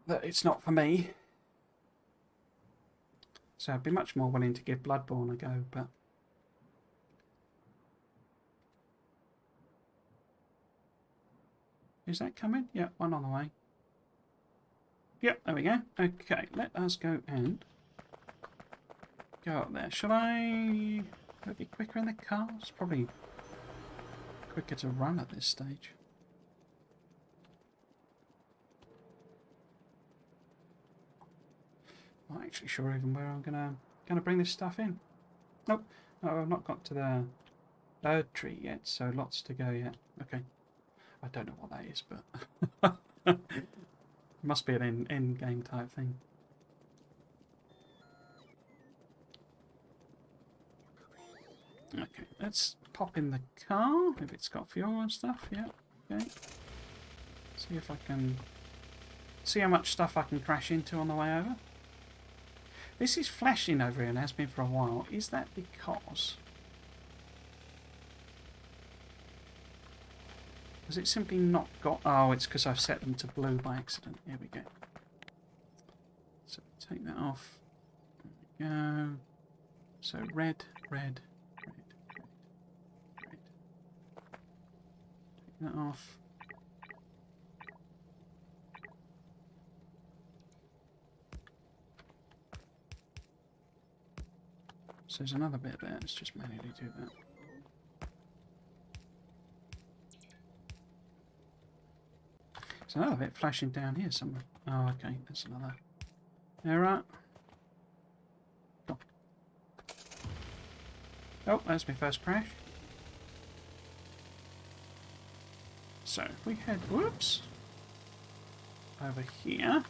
Speaker 1: that it's not for me. So I'd be much more willing to give Bloodborne a go, but is that coming? Yeah, one on the way. Yep, there we go. Okay, let us go and go up there. Should I be quicker in the car? It's probably quicker to run at this stage. I'm not actually sure even where I'm gonna bring this stuff in. Nope. Oh, I've not got to the bird tree yet, so lots to go yet. Okay. I don't know what that is, but must be an in-game type thing. Okay, let's pop in the car if it's got fuel and stuff. Yeah. Okay. See if I can see how much stuff I can crash into on the way over. This is flashing over here and has been for a while. Is that because... has it simply not got... oh, it's because I've set them to blue by accident. Here we go. So take that off. There we go. So red, red, red, red, red. Take that off. So there's another bit there. Let's just manually do that. There's another bit flashing down here somewhere. Oh, okay. There's another. Alright. Oh, that's my first crash. So if we head, whoops, over here.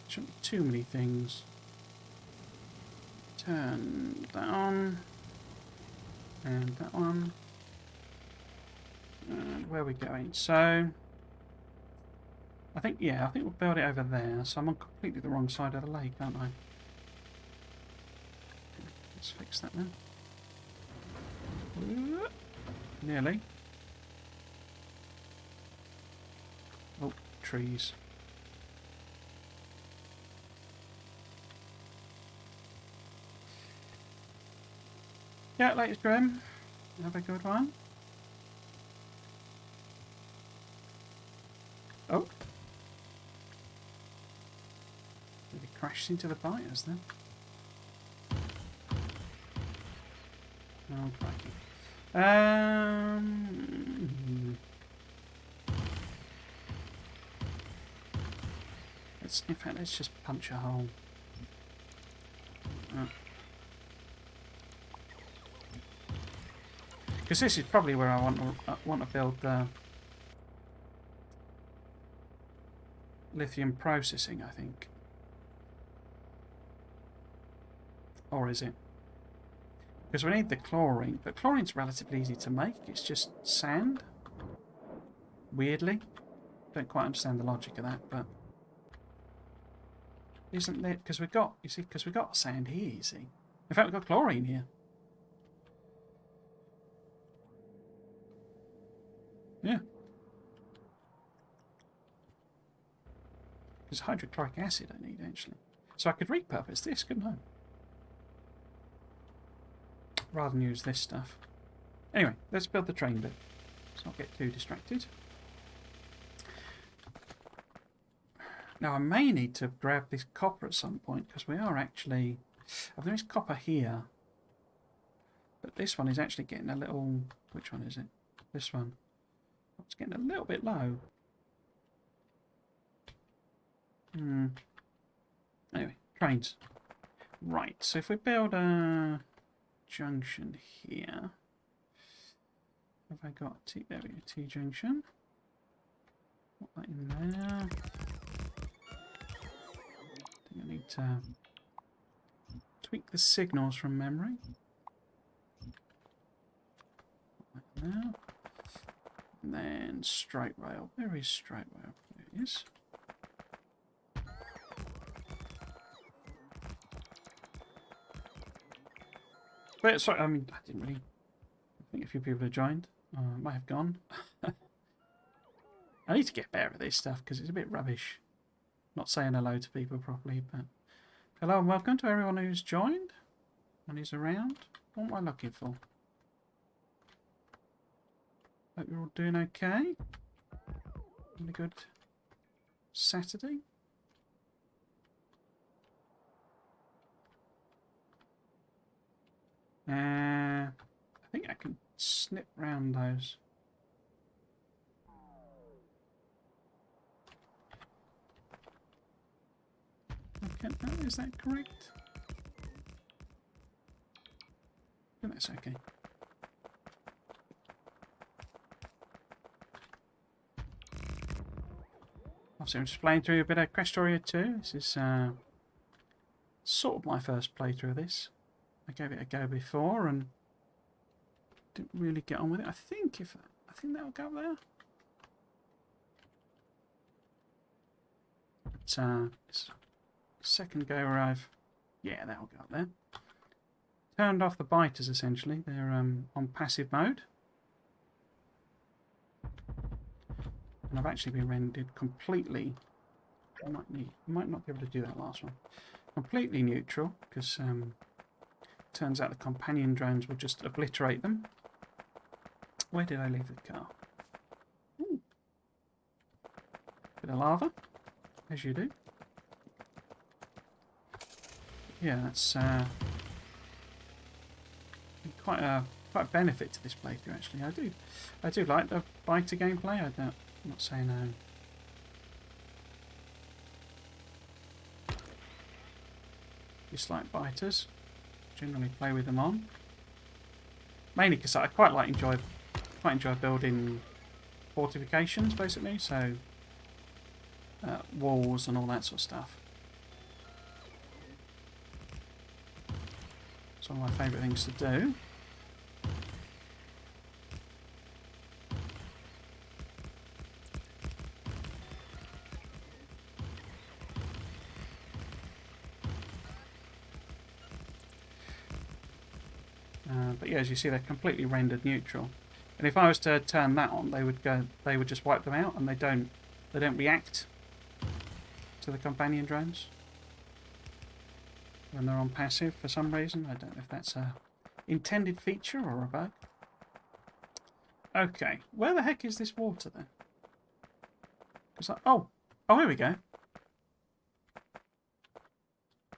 Speaker 1: Shouldn't be too many things. Turn that on. And that one. where are we going? So, I think we'll build it over there. So I'm on completely the wrong side of the lake, aren't I? Let's fix that then. Nearly. Oh, trees. Yeah, latest Grim. Have a good one. Oh. Maybe crashed into the biters then. Oh, crikey. In fact, let's just punch a hole. Because this is probably where I want to build the lithium processing, I think. Or is it? Because we need the chlorine, but chlorine's relatively easy to make. It's just sand. Weirdly. Don't quite understand the logic of that, but isn't there? Because we got, you see, because we got sand here, you see. In fact, we've got chlorine here. Yeah. There's hydrochloric acid I need, actually. So I could repurpose this, couldn't I? Rather than use this stuff. Anyway, let's build the train bit. Let's not get too distracted. Now I may need to grab this copper at some point, because we are actually... there is copper here. But this one is actually getting a little... Which one is it? This one. It's getting a little bit low. Anyway, trains. Right, so if we build a junction here... Have I got a T? There we go, T-junction. Put that in there. I think I need to tweak the signals from memory. Put that there. And then straight rail. Where is straight rail? There it is. But sorry, I mean, I didn't really. I think a few people have joined. Might have gone. I need to get better at this stuff because it's a bit rubbish. Not saying hello to people properly, but hello and welcome to everyone who's joined and is around. What am I looking for? Hope you're all doing okay. Having a good Saturday. I think I can snip round those. Okay, is that correct? I think that's okay. Obviously, I'm just playing through a bit of Krastorio 2. This is sort of my first playthrough of this. I gave it a go before and didn't really get on with it. I think that'll go there. But it's second go where that'll go up there. Turned off the biters essentially. They're on passive mode. And I've actually been rendered completely. I might not be able to do that last one. Completely neutral because turns out the companion drones will just obliterate them. Where did I leave the car? Ooh. Bit of lava, as you do. Yeah, that's quite a benefit to this playthrough. Actually, I do like the biter gameplay. I'm not saying no. Dislike biters. Generally play with them on. Mainly because I quite enjoy building fortifications, basically. So walls and all that sort of stuff. It's one of my favourite things to do. yeah, as you see, they're completely rendered neutral. And if I was to turn that on, they would just wipe them out, and they don't react to the companion drones when they're on passive for some reason. I don't know if that's a intended feature or a bug. Okay, where the heck is this water then? Oh, here we go.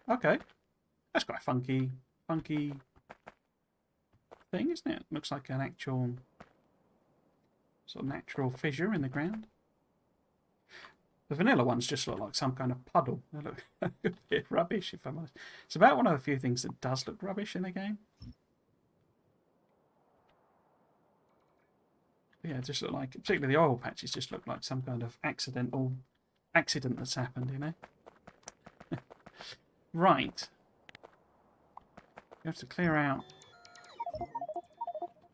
Speaker 1: Okay, that's quite a funky thing, isn't it? Looks like an actual sort of natural fissure in the ground. The vanilla ones just look like some kind of puddle. They look a bit rubbish, if I'm honest. It's about one of the few things that does look rubbish in the game. But yeah, just look like, particularly the oil patches, just look like some kind of accident that's happened, you know. Right. You have to clear out.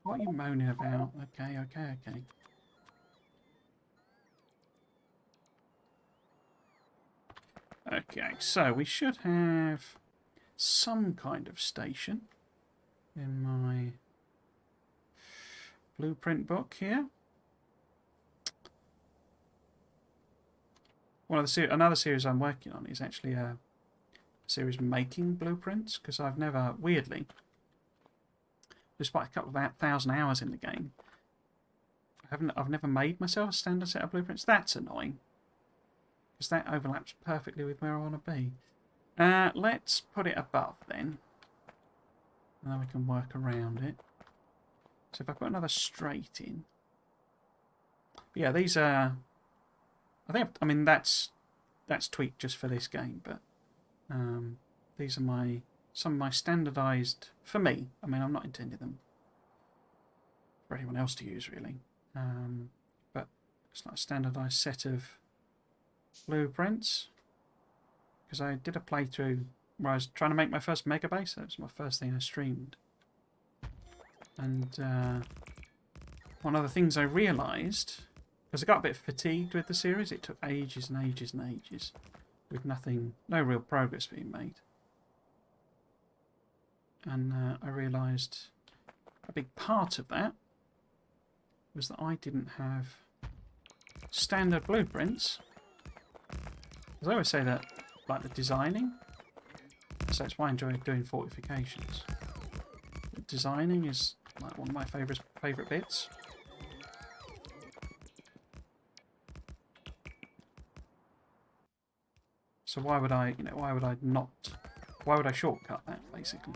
Speaker 1: What are you moaning about? Okay. Okay, so we should have some kind of station in my blueprint book here. Another series I'm working on is actually a series making blueprints, because I've never, weirdly, despite a couple of 1,000 hours in the game, I've never made myself a standard set of blueprints. That's annoying, because that overlaps perfectly with where I want to be. Let's put it above then, and then we can work around it. So if I put another straight in, but yeah, these are. I mean that's tweaked just for this game, but these are some of my standardised for me. I mean, I'm not intending them for anyone else to use really, but it's like a standardised set of blueprints. Because I did a playthrough where I was trying to make my first mega base. That was my first thing I streamed, and one of the things I realised, because I got a bit fatigued with the series, it took ages and ages and ages with no real progress being made. And I realised a big part of that was that I didn't have standard blueprints. Because I always say that, like the designing, so that's why I enjoy doing fortifications. The designing is like one of my favourite bits. So why would I shortcut that, basically?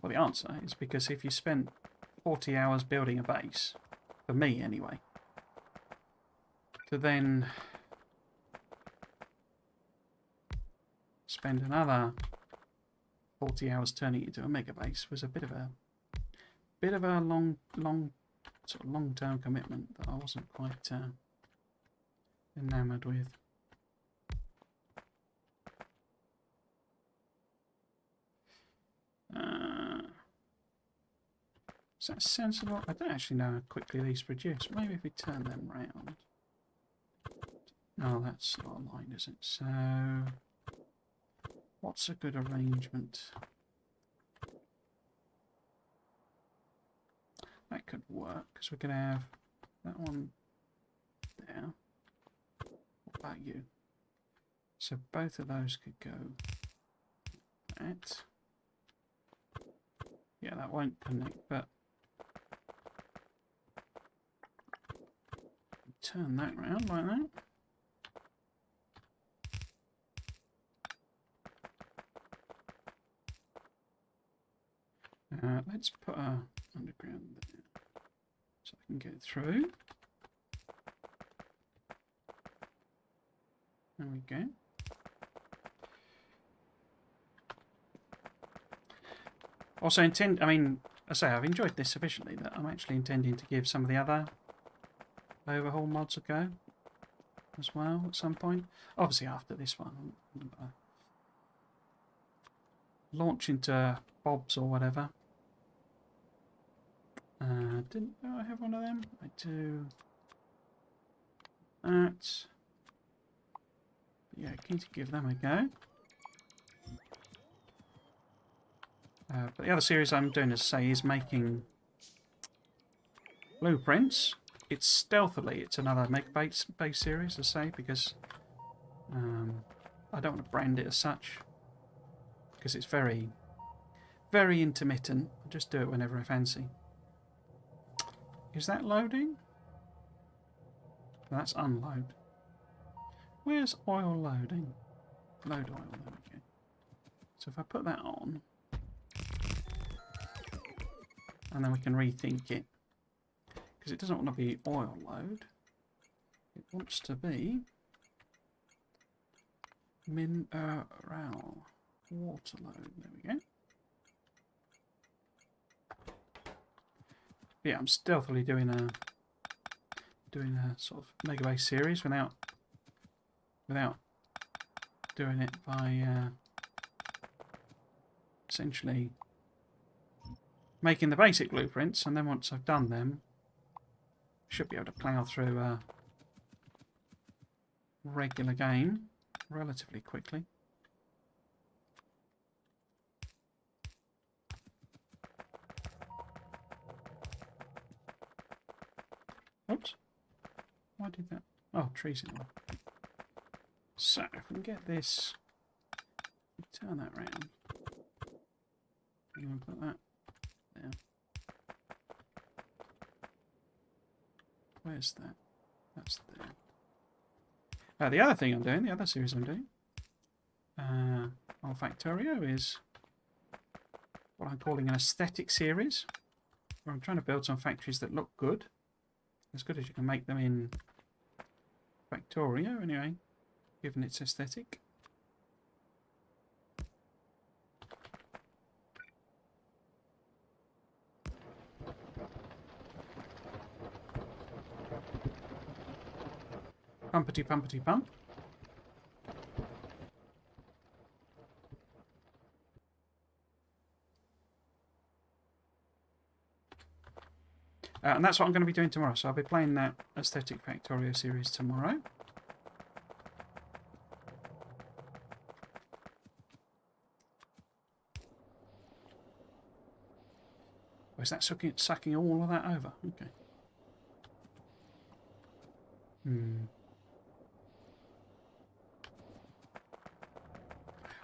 Speaker 1: Well, the answer is because if you spent 40 hours building a base, for me anyway, to then spend another 40 hours turning it into a mega base was a bit of a long-term commitment that I wasn't quite enamoured with. Is that sensible? I don't actually know how quickly these produce. Maybe if we turn them round. No, that's not aligned, is it? So, what's a good arrangement? That could work, because we could have that one there. What about you? So both of those could go that. Yeah, that won't connect, but turn that round like that. Let's put a underground there so I can get through. There we go. Also I mean, I say I've enjoyed this sufficiently that I'm actually intending to give some of the other overhaul mods a go as well at some point. Obviously after this one, I'm gonna launch into Bob's or whatever. Do I have one of them? I do. That. Yeah, keen to give them a go. But the other series I'm doing, as I say, is making blueprints. It's stealthily. It's another make-base series, as I say, because I don't want to brand it as such, because it's very, very intermittent. I just do it whenever I fancy. Is that loading? No, that's unload. Where's oil loading? Load oil, there we go. So if I put that on, and then we can rethink it, because it doesn't want to be oil load. It wants to be mineral water load. There we go. Yeah, I'm stealthily doing a sort of mega base series without doing it by essentially making the basic blueprints, and then once I've done them, I should be able to plough through a regular game relatively quickly. Oops. Why did that? Oh, trees in there. So, if we can get this, turn that round. I'm going to put that there. Where's that? That's there. The other thing I'm doing, the other series I'm doing, on Factorio is what I'm calling an aesthetic series, where I'm trying to build some factories that look good as you can make them in Factorio, anyway, given its aesthetic. Pumpity pumpity pump. And that's what I'm going to be doing tomorrow. So I'll be playing that Aesthetic Factorio series tomorrow. Or is that sucking all of that over? Okay.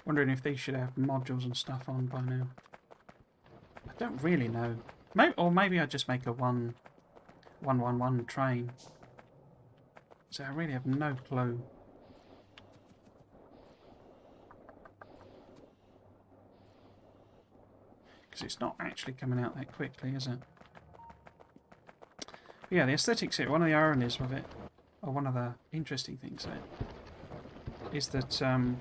Speaker 1: Wondering if these should have modules and stuff on by now. I don't really know. Maybe I just make a 1-1-1 train. So I really have no clue. Because it's not actually coming out that quickly, is it? But yeah, the aesthetics here, one of the ironies with it, or one of the interesting things of it, is that I'm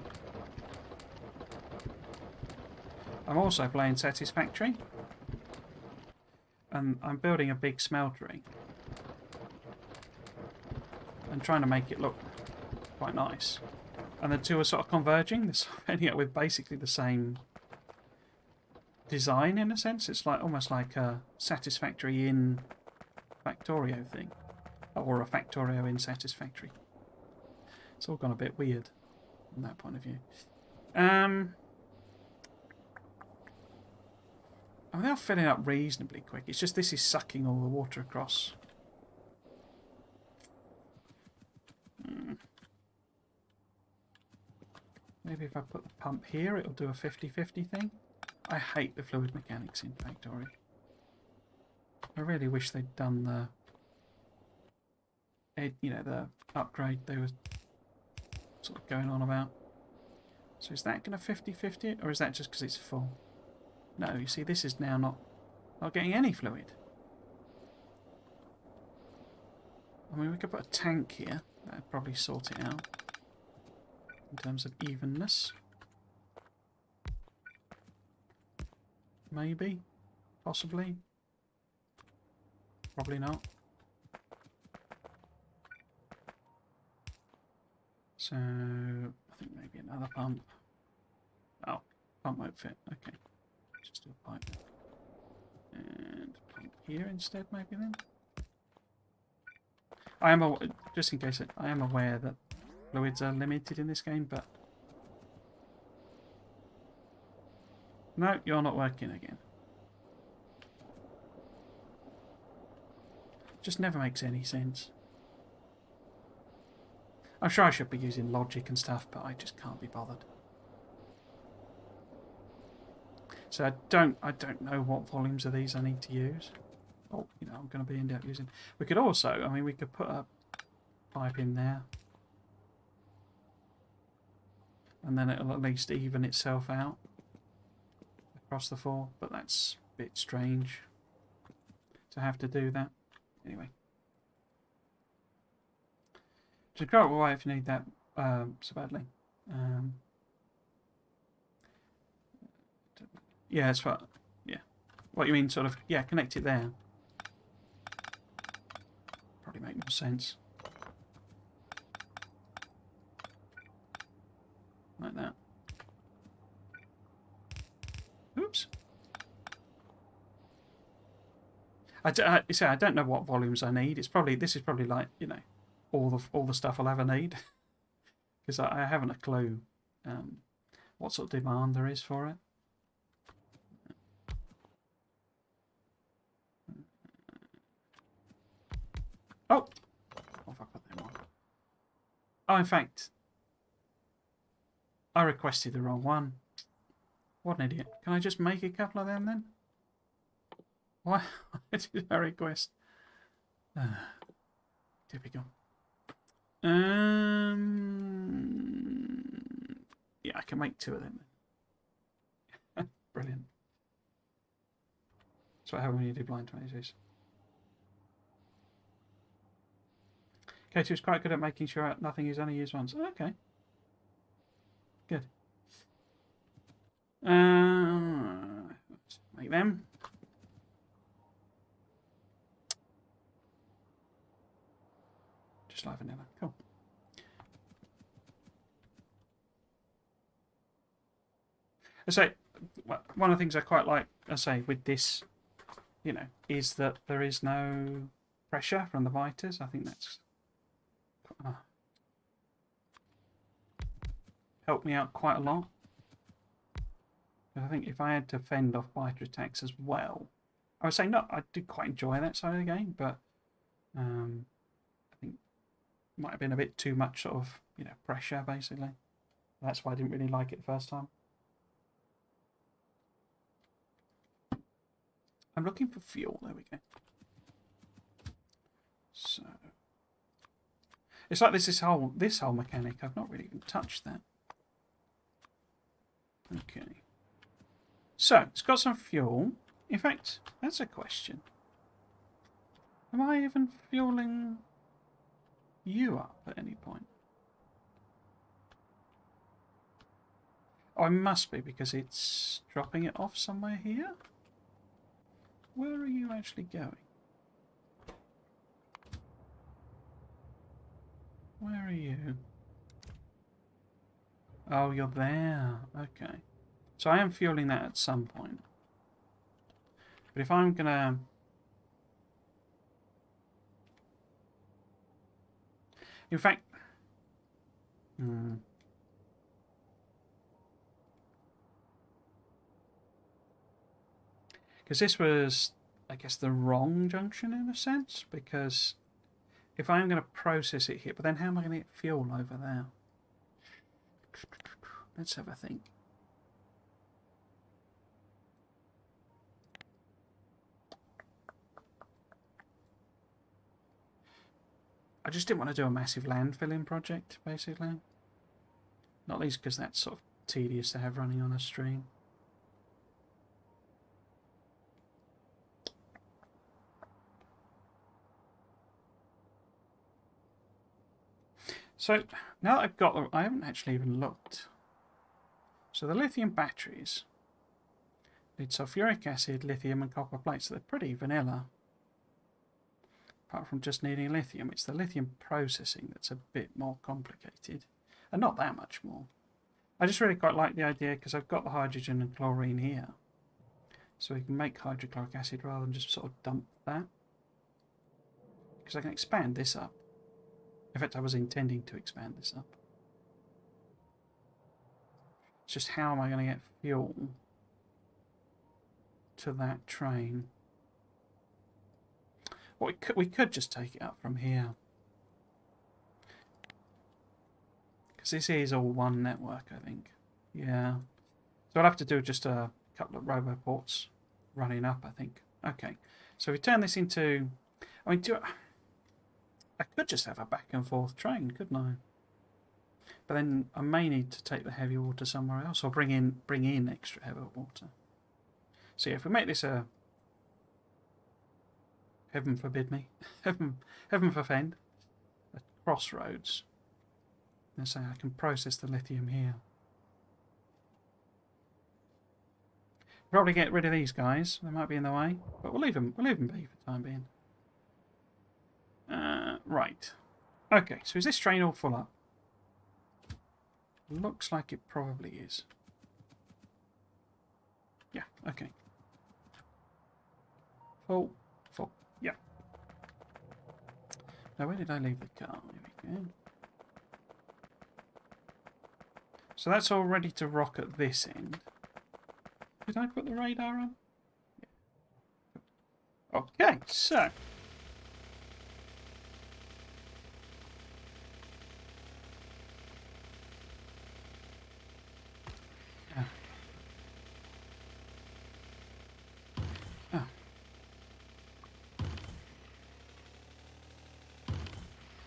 Speaker 1: also playing Satisfactory. And I'm building a big smeltery and trying to make it look quite nice. And the two are sort of converging. They're ending up with basically the same design in a sense. It's like almost like a Satisfactory in Factorio thing, or a Factorio in Satisfactory. It's all gone a bit weird from that point of view. I mean, they're filling up reasonably quick. It's just this is sucking all the water across. Maybe if I put the pump here, it'll do a 50-50 thing. I hate the fluid mechanics in Factorio. I really wish they'd done the upgrade they were sort of going on about. So is that going to 50-50 it, or is that just because it's full? No, you see, this is now not getting any fluid. I mean, we could put a tank here. That would probably sort it out in terms of evenness. Maybe. Possibly. Probably not. So, I think maybe another pump. Oh, pump won't fit. Okay. Just do a pipe. And pump here instead, maybe then. I am, just in case, I am aware that fluids are limited in this game, but No, you're not working again. Just never makes any sense. I'm sure I should be using logic and stuff, but I just can't be bothered. So I don't know what volumes of these I need to use. Oh, you know, I'm going to end up using. We could also, I mean, we could put a pipe in there, and then it'll at least even itself out across the four. But that's a bit strange to have to do that. Anyway, just go away if you need that so badly. Yeah, that's what. Yeah, what you mean, sort of. Yeah, connect it there. Probably make more sense. Like that. Oops. I don't know what volumes I need. This is probably like, you know, all the stuff I'll ever need, because I haven't a clue what sort of demand there is for it. Oh, what have I put them on? Oh, in fact, I requested the wrong one. What an idiot! Can I just make a couple of them then? Why did I request? Typical. Yeah, I can make 2 of them. Brilliant. That's what happens when you do blind 22s. Katie was quite good at making sure nothing is only used once. Okay. Good. Let's make them. Just like vanilla. Cool. I say, one of the things I quite like, I say, with this, you know, is that there is no pressure from the miters. I think that's helped me out quite a lot. I think if I had to fend off biter attacks as well, I would say no. I did quite enjoy that side of the game, but I think it might have been a bit too much sort of, you know, pressure basically. That's why I didn't really like it the first time. I'm looking for fuel. There we go. So it's like this whole mechanic. I've not really even touched that. Okay. So it's got some fuel. In fact, that's a question. Am I even fueling you up at any point? Oh, I must be, because it's dropping it off somewhere here. Where are you actually going? Where are you? Oh, you're there. Okay. So I am fueling that at some point. But if I'm gonna... In fact... Because this was, I guess, the wrong junction in a sense. Because if I'm going to process it here, but then how am I going to get fuel over there? Let's have a think. I just didn't want to do a massive landfilling project, basically. Not least because that's sort of tedious to have running on a stream. So now that I've got them, I haven't actually even looked. So the lithium batteries need sulfuric acid, lithium and copper plates. So they're pretty vanilla. Apart from just needing lithium, it's the lithium processing that's a bit more complicated. And not that much more. I just really quite like the idea because I've got the hydrogen and chlorine here. So we can make hydrochloric acid rather than just sort of dump that. Because I can expand this up. In fact, I was intending to expand this up. It's just how am I going to get fuel to that train. Well, we could just take it up from here. Because this is all one network, I think. Yeah. So I'll have to do just a couple of roboports running up, I think. Okay. So we turn this into... I mean, I could just have a back and forth train, couldn't I? But then I may need to take the heavy water somewhere else, or bring in extra heavy water. So yeah, if we make this a... Heaven forbid me. heaven forfend. A crossroads. And so I can process the lithium here. Probably get rid of these guys. They might be in the way, but we'll leave them be for the time being. Right. Okay, so is this train all full up? Looks like it probably is. Yeah, okay. Full. Yeah. Now, where did I leave the car? There we go. So that's all ready to rock at this end. Did I put the radar on? Yeah. Okay, so...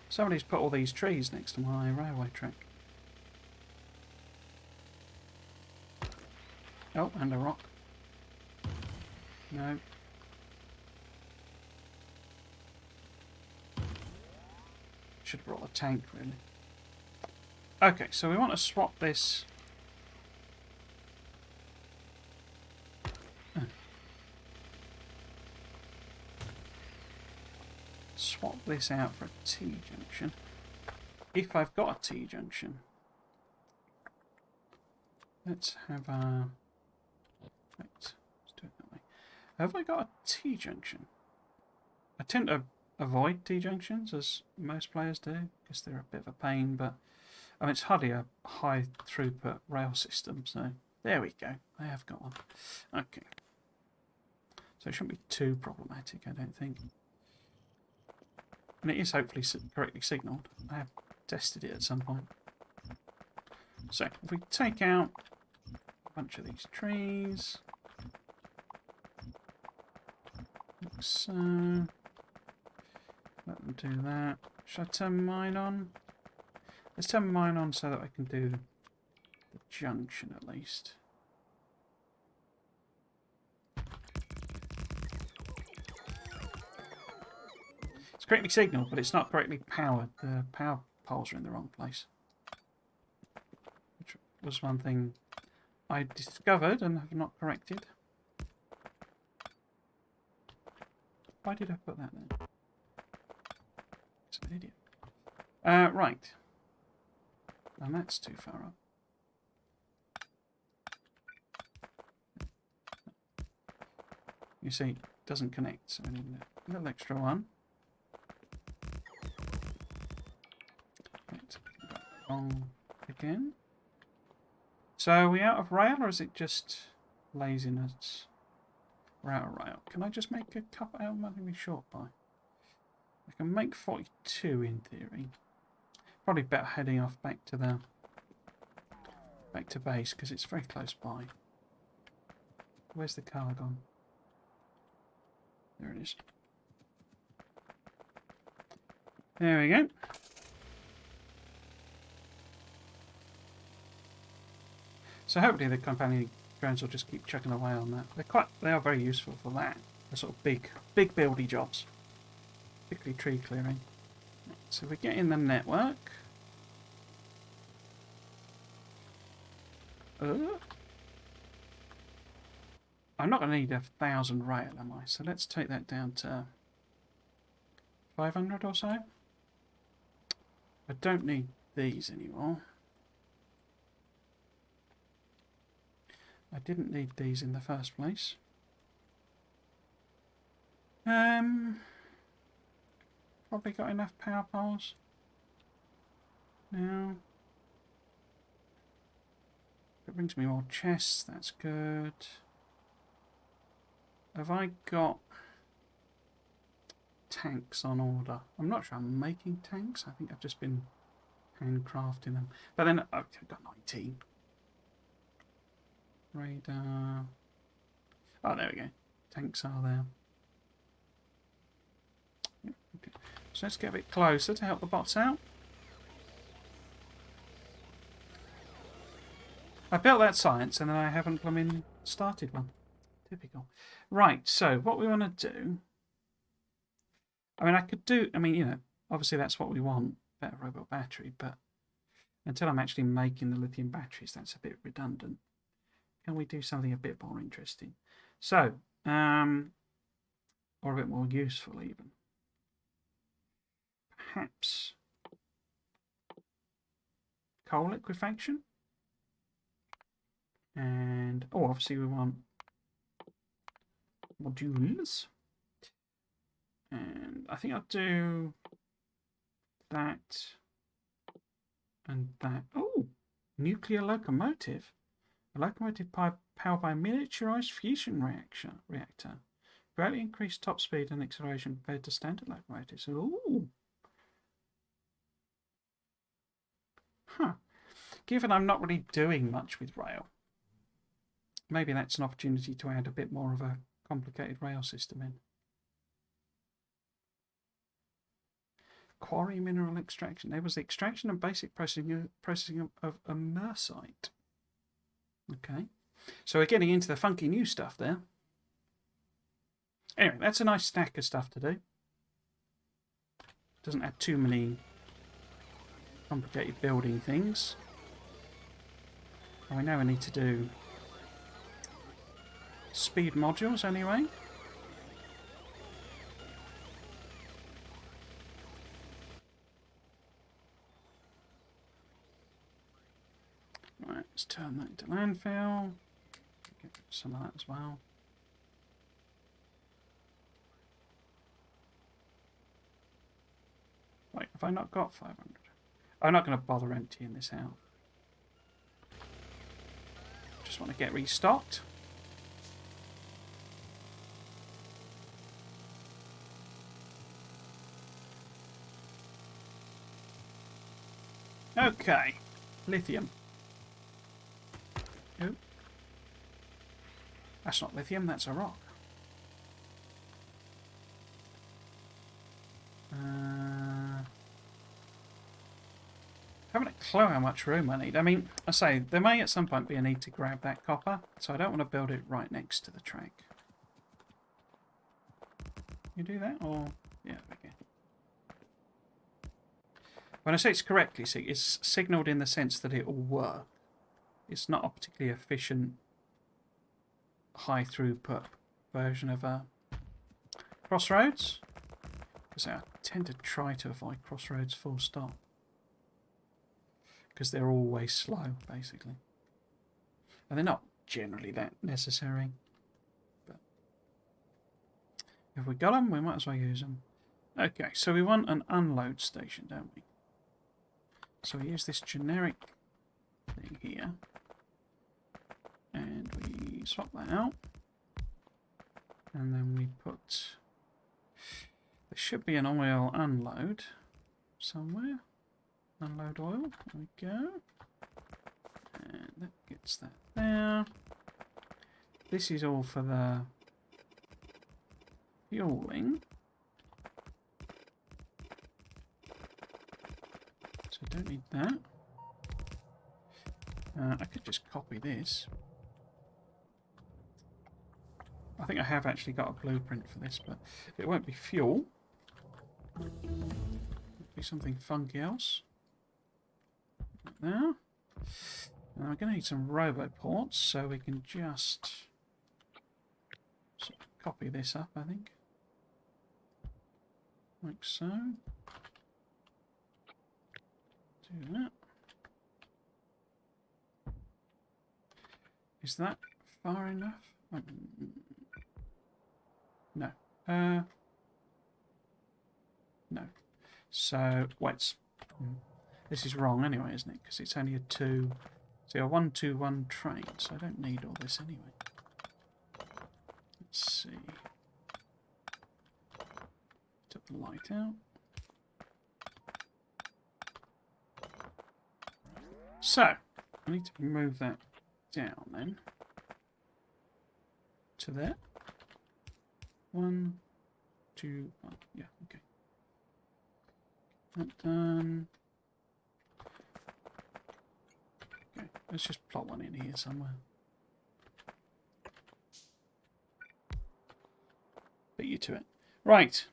Speaker 1: Somebody's put all these trees next to my railway track. Oh, and a rock. No. Should have brought a tank, really. Okay, so we want to swap this. Swap this out for a T-junction. If I've got a T-junction. Let's have a... Right, let's do it that way. Have I got a T-junction? I tend to avoid T-junctions, as most players do, because they're a bit of a pain, but I mean, it's hardly a high throughput rail system, so there we go. I have got one. Okay. So it shouldn't be too problematic, I don't think. And it is hopefully correctly signalled. I have tested it at some point. So, if we take out a bunch of these trees, like so, let them do that. Should I turn mine on? Let's turn mine on so that I can do the junction at least. It's correctly signalled, but it's not correctly powered. The power poles are in the wrong place. Which was one thing I discovered and have not corrected. Why did I put that there? I'm an idiot. Right. And that's too far up. You see, it doesn't connect, so we need a little extra one. Right, wrong again. So are we out of rail, or is it just laziness? We're out of rail. Can I just make a couple? How much am I short by? I can make 42 in theory. Probably better heading off back to base because it's very close by. Where's the car gone? There it is. There we go. So hopefully the companion drones will just keep chucking away on that. They are very useful for that. The sort of big buildy jobs. Particularly tree clearing. So we get in the network. I'm not going to need 1,000 rail, am I? So let's take that down to 500 or so. I don't need these anymore. I didn't need these in the first place. Probably got enough power poles. Now, it brings me more chests, that's good. have I got tanks on order? I'm not sure I'm making tanks. I think I've just been handcrafting them. But then I've got 19. Radar. Oh, there we go. Tanks are there. Yep, okay. So let's get a bit closer to help the bots out. I built that science and then I haven't started one. Typical. Right, so what we want to do... I mean, obviously that's what we want, better robot battery, but until I'm actually making the lithium batteries, that's a bit redundant. Can we do something a bit more interesting? So, or a bit more useful even. Perhaps coal liquefaction. And, obviously we want modules. And I think I'll do that and that. Oh, nuclear locomotive. A locomotive powered by a miniaturized fusion reactor. Greatly increased top speed and acceleration compared to standard locomotives. Ooh. Huh. Given I'm not really doing much with rail, maybe that's an opportunity to add a bit more of a complicated rail system in. Quarry mineral extraction. There was the extraction and basic processing of immersite. Okay. So we're getting into the funky new stuff there. Anyway, that's a nice stack of stuff to do. Doesn't add too many complicated building things. And we know we need to do speed modules anyway. Right, let's turn that into landfill. Get some of that as well. Wait, have I not got 500? I'm not going to bother emptying this out. Just want to get restocked. Okay, lithium. Oh. That's not lithium, that's a rock. Haven't a clue how much room I need. I mean, I say, there may at some point be a need to grab that copper, so I don't want to build it right next to the track. You do that, or... yeah, okay. When I say it's correctly, it's signalled in the sense that it will work. It's not a particularly efficient, high throughput version of Crossroads. Because I tend to try to avoid Crossroads full stop. Because they're always slow, basically. And they're not generally that necessary. But if we got them, we might as well use them. Okay, so we want an unload station, don't we? So we use this generic thing here. And we swap that out. And then we put... there should be an oil unload somewhere. Unload oil. There we go. And that gets that there. This is all for the fueling. So I don't need that. I could just copy this. I think I have actually got a blueprint for this, but it won't be fuel. It'll be something funky else. Like there. And we're going to need some roboports, so we can just sort of copy this up, I think. Like so. Do that. Is that far enough? No. No. So, wait. This is wrong anyway, isn't it? Because it's only a 1-2-1 train, so I don't need all this anyway. Let's see. Took the light out. So, I need to move that down then. To there. 1, 2, yeah, okay. That done. Okay, let's just plot one in here somewhere. Beat you to it. Right.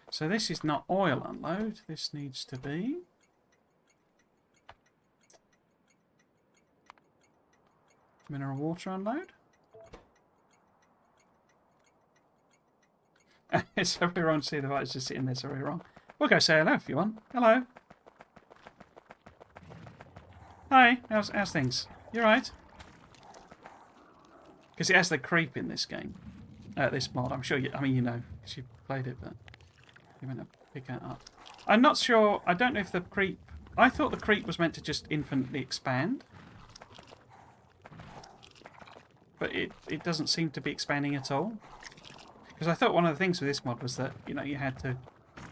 Speaker 1: So this is not oil unload. This needs to be mineral water unload. It's probably wrong to see the lights just sitting there, sorry, wrong. We'll go say hello if you want. Hello. Hi, how's things? You alright? Because it has the creep in this game. This mod, I'm sure you, I mean, you know, because you played it, but you might not pick that up. I'm not sure, I don't know if the creep, I thought the creep was meant to just infinitely expand. But it doesn't seem to be expanding at all. Because I thought one of the things with this mod was that, you know, you had to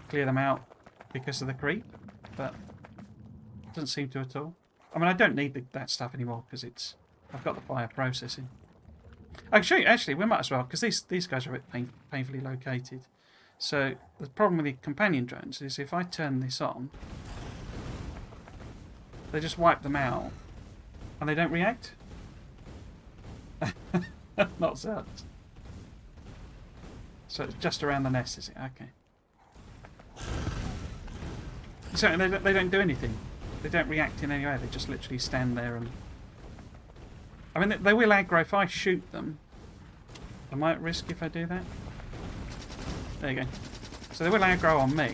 Speaker 1: clear them out because of the creep. But it doesn't seem to at all. I mean, I don't need that stuff anymore because I've got the fire processing. I can show you, actually, we might as well, because these guys are a bit painfully located. So the problem with the companion drones is if I turn this on, they just wipe them out and they don't react. Not so. So it's just around the nest, is it? Okay. So they don't do anything. They don't react in any way. They just literally stand there and... I mean, they will aggro if I shoot them. Am I at risk if I do that? There you go. So they will aggro on me.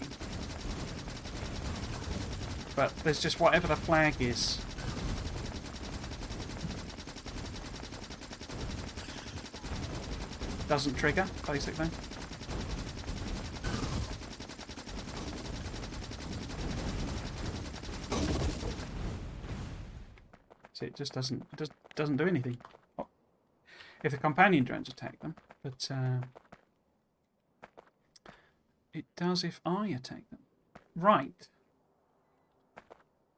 Speaker 1: But there's just whatever the flag is. Doesn't trigger, basically. So it just doesn't do anything. Oh. If the companion drones attack them, but it does if I attack them. Right.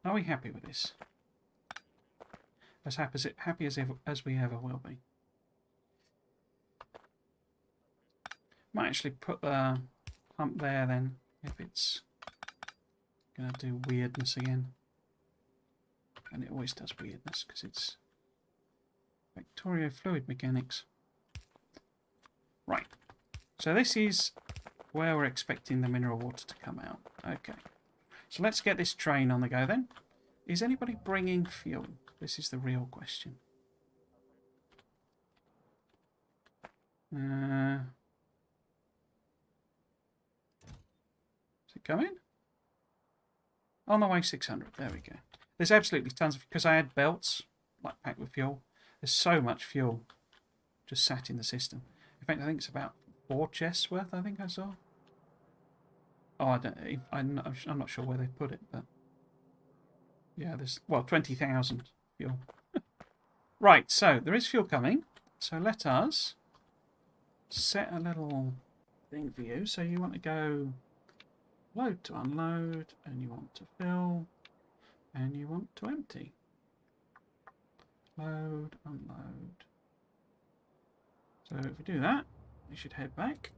Speaker 1: Are we happy with this? As happy as we ever will be. Might actually put the pump there then, if it's going to do weirdness again. And it always does weirdness, because it's Factorio fluid mechanics. Right. So this is where we're expecting the mineral water to come out. Okay. So let's get this train on the go then. Is anybody bringing fuel? This is the real question. Is it coming? On the way 600. There we go. There's absolutely tons of... Because I had belts, like packed with fuel. There's so much fuel just sat in the system. In fact, I think it's about 4 chests worth, I think I saw. Oh, I'm not sure where they put it, but... Yeah, there's... Well, 20,000 fuel. Right, so there is fuel coming. So let us set a little thing for you. So you want to go load to unload, and you want to fill, and you want to empty. Load, unload. So if we do that, we should head back.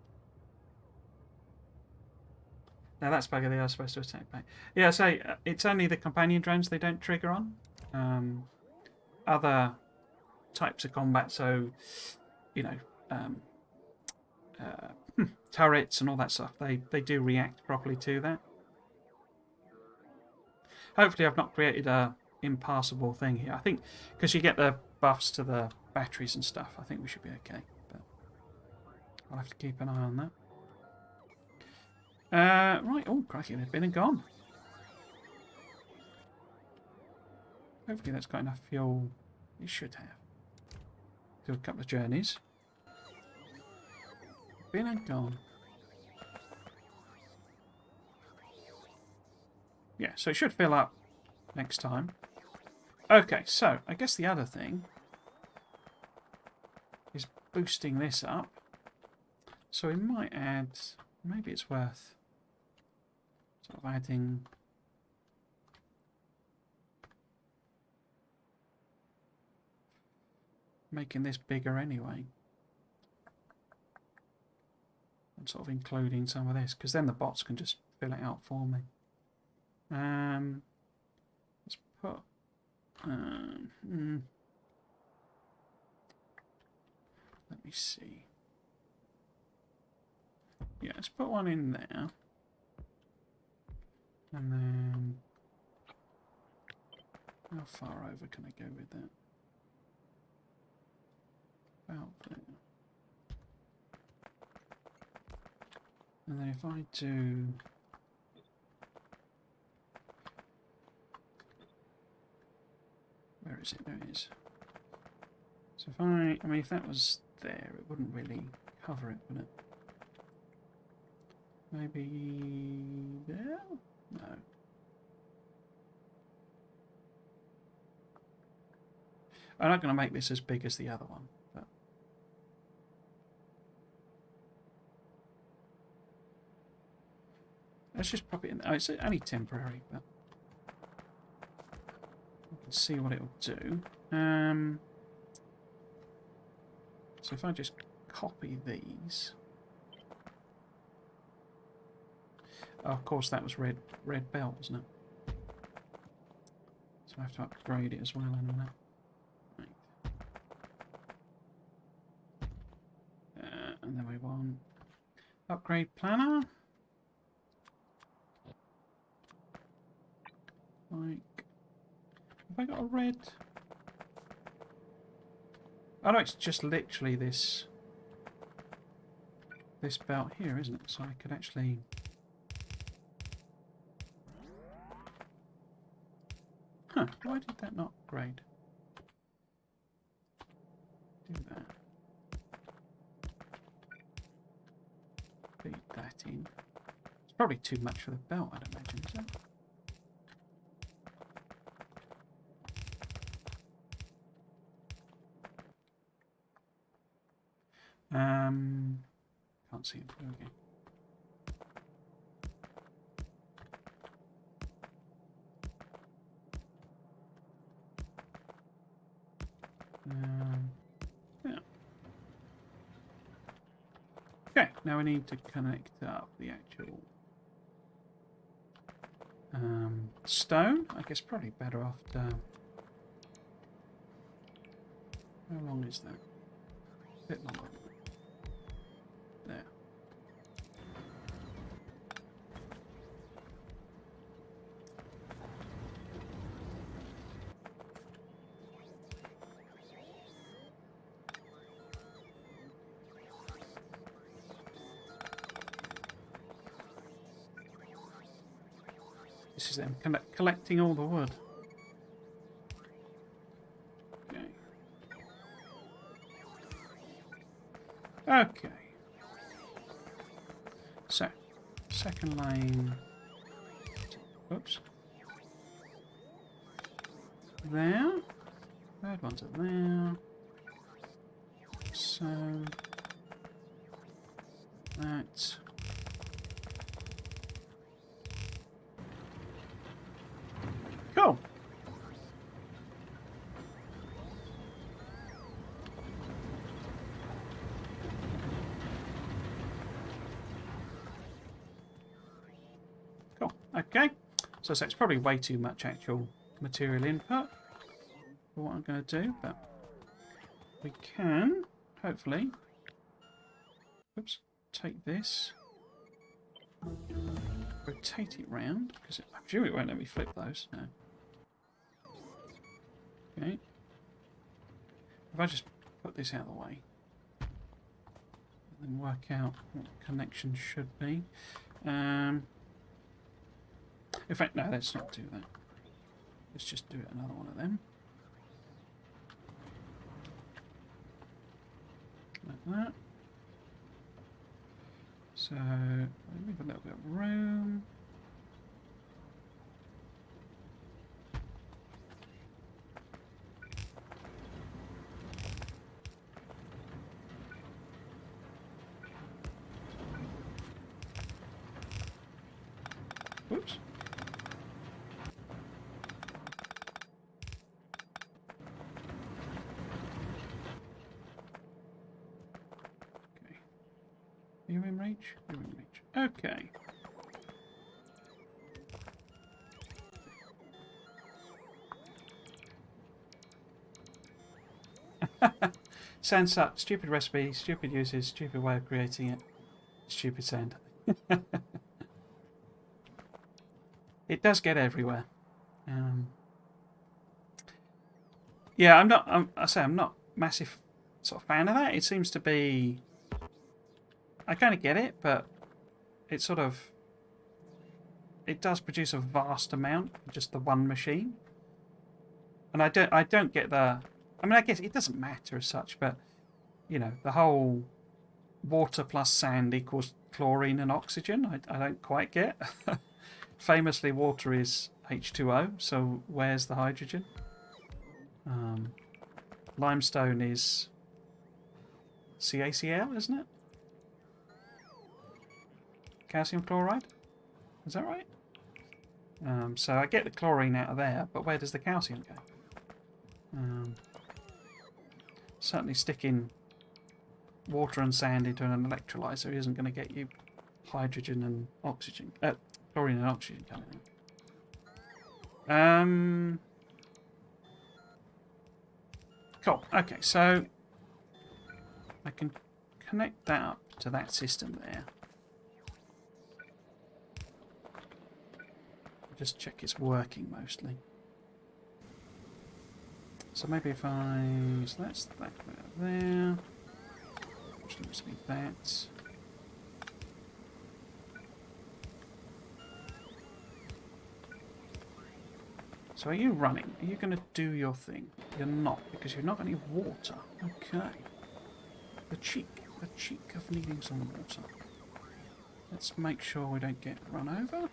Speaker 1: Now that's bugger, they are supposed to attack back. Yeah, so it's only the companion drones they don't trigger on. Other types of combat, so, you know, turrets and all that stuff, they do react properly to that. Hopefully I've not created a impassable thing here. I think, because you get the buffs to the batteries and stuff, I think we should be okay. But I'll have to keep an eye on that. Right, oh crikey, they've been and gone. Hopefully that's got enough fuel. It should have. Do a couple of journeys. Been and gone. Yeah, so it should fill up next time. Okay, so I guess the other thing is boosting this up. So we might add, maybe it's worth sort of adding making this bigger anyway. And sort of including some of this, because then the bots can just fill it out for me. Let's put let me see. Yeah, let's put one in there. And then how far over can I go with that? About there. And then if I do where is it? There it is. So if I mean if that was there, it wouldn't really cover it, would it? Maybe there? No. I'm not going to make this as big as the other one, but let's just pop it in. Oh, it's only temporary, but we can see what it'll do. So if I just copy these. Oh, of course, that was red belt, wasn't it? So I have to upgrade it as well in a minute. Right. And then we want upgrade planner. Like, have I got a red? Oh no, it's just literally this belt here, isn't it? So I could actually. Huh, why did that not upgrade? Do that. Feed that in. It's probably too much for the belt, I'd imagine, is it? Can't see him. There we go. Yeah. Okay, now we need to connect up the actual stone. I guess probably better off to... How long is that? A bit longer. There. This is them collecting all the wood. Okay. Okay. So, second lane. Whoops. There. Third one's at there. So that. Cool. Cool. Okay. So it's probably way too much actual material input for what I'm going to do, but we can hopefully. Oops. Take this. Rotate it round because I'm sure it won't let me flip those. No. Okay. If I just put this out of the way and then work out what the connection should be. In fact, no, let's not do that. Let's just do another one of them. Like that. So, leave a little bit of room. Whoops. Okay. Are you in reach? You're in reach. Okay. Sand suck. Stupid recipe. Stupid uses. Stupid way of creating it. Stupid sand. It does get everywhere. Yeah, I'm not massive sort of fan of that. It seems to be. I kind of get it, but it sort of. It does produce a vast amount, just the one machine. And I don't get the. I mean, I guess it doesn't matter as such, but you know, the whole water plus sand equals chlorine and oxygen. I don't quite get. Famously, water is H2O, so where's the hydrogen? Limestone is CaCl, isn't it? Calcium chloride? Is that right? So I get the chlorine out of there, but where does the calcium go? Certainly sticking water and sand into an electrolyzer isn't going to get you hydrogen and oxygen. Chlorine and oxygen coming in. Cool. Okay, so I can connect that up to that system there. Just check it's working mostly. So maybe if so that's that there. Which looks to be that. So are you running? Are you going to do your thing? You're not, because you've not got any water. Okay. The cheek of needing some water. Let's make sure we don't get run over.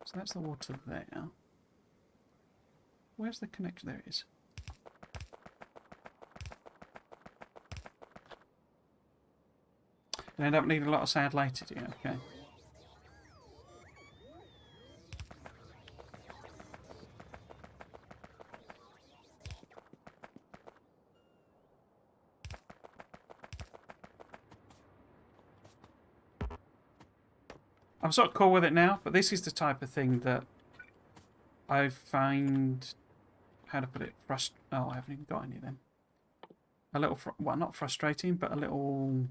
Speaker 1: So that's the water there. Where's the connection? There it is. You end up needing a lot of sand later, do you? Okay. I'm sort of cool with it now, but this is the type of thing that I find, how to put it, oh, I haven't even got any then. A little, well, not frustrating, but a little,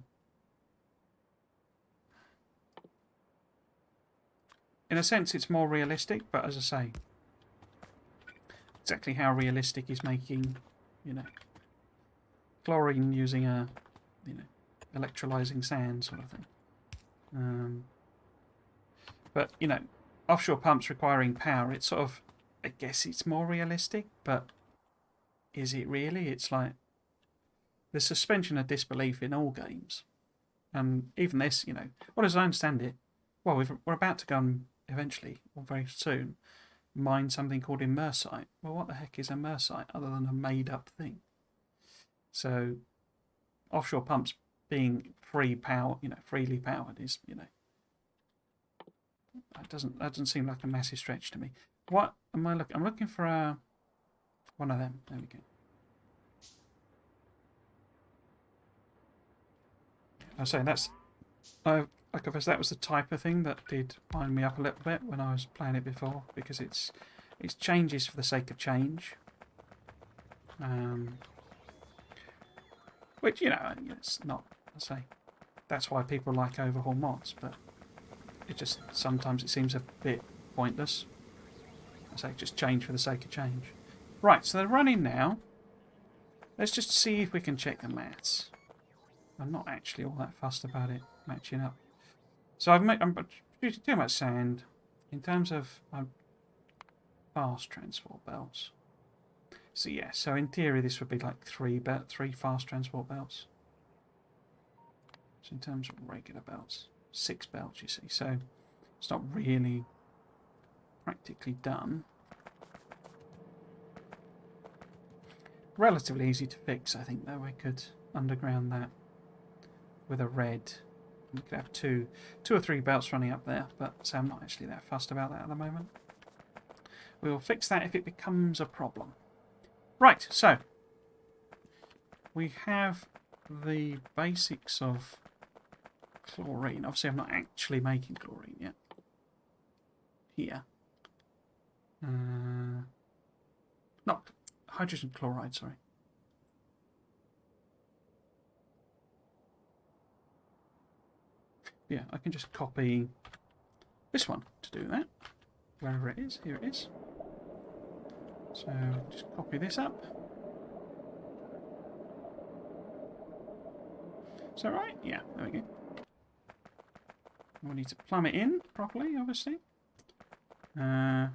Speaker 1: in a sense it's more realistic, but as I say, exactly how realistic is making, you know, chlorine using a, you know, electrolyzing sand sort of thing. But, you know, offshore pumps requiring power, it's sort of, I guess it's more realistic, but is it really? It's like the suspension of disbelief in all games. And even this, you know, well, as I understand it, well, we're about to go and eventually, or very soon, mine something called immersite. Well, what the heck is immersite other than a made-up thing? So, offshore pumps being freely powered is, you know, that doesn't seem like a massive stretch to me. What am I looking? I'm looking for one of them. There we go. I say that's. I confess that was the type of thing that did wind me up a little bit when I was playing it before, because it's changes for the sake of change. Which, you know, it's not. I say that's why people like overhaul mods, but it just sometimes it seems a bit pointless. I say just change for the sake of change. Right, so they're running now. Let's just see if we can check the maths. I'm not actually all that fussed about it matching up. So I'm producing too much sand in terms of fast transport belts. So yeah, so in theory this would be like three fast transport belts. So in terms of regular belts, 6 belts, you see. So it's not really practically done. Relatively easy to fix, I think, though. We could underground that with a red We could have two or three belts running up there, but I'm not actually that fussed about that at the moment. We will fix that if it becomes a problem. Right, so we have the basics of chlorine. Obviously, I'm not actually making chlorine yet. Here. Not hydrogen chloride, sorry. Yeah, I can just copy this one to do that. Wherever it is, here it is. So just copy this up. Is that right? Yeah, there we go. We need to plumb it in properly, obviously. Where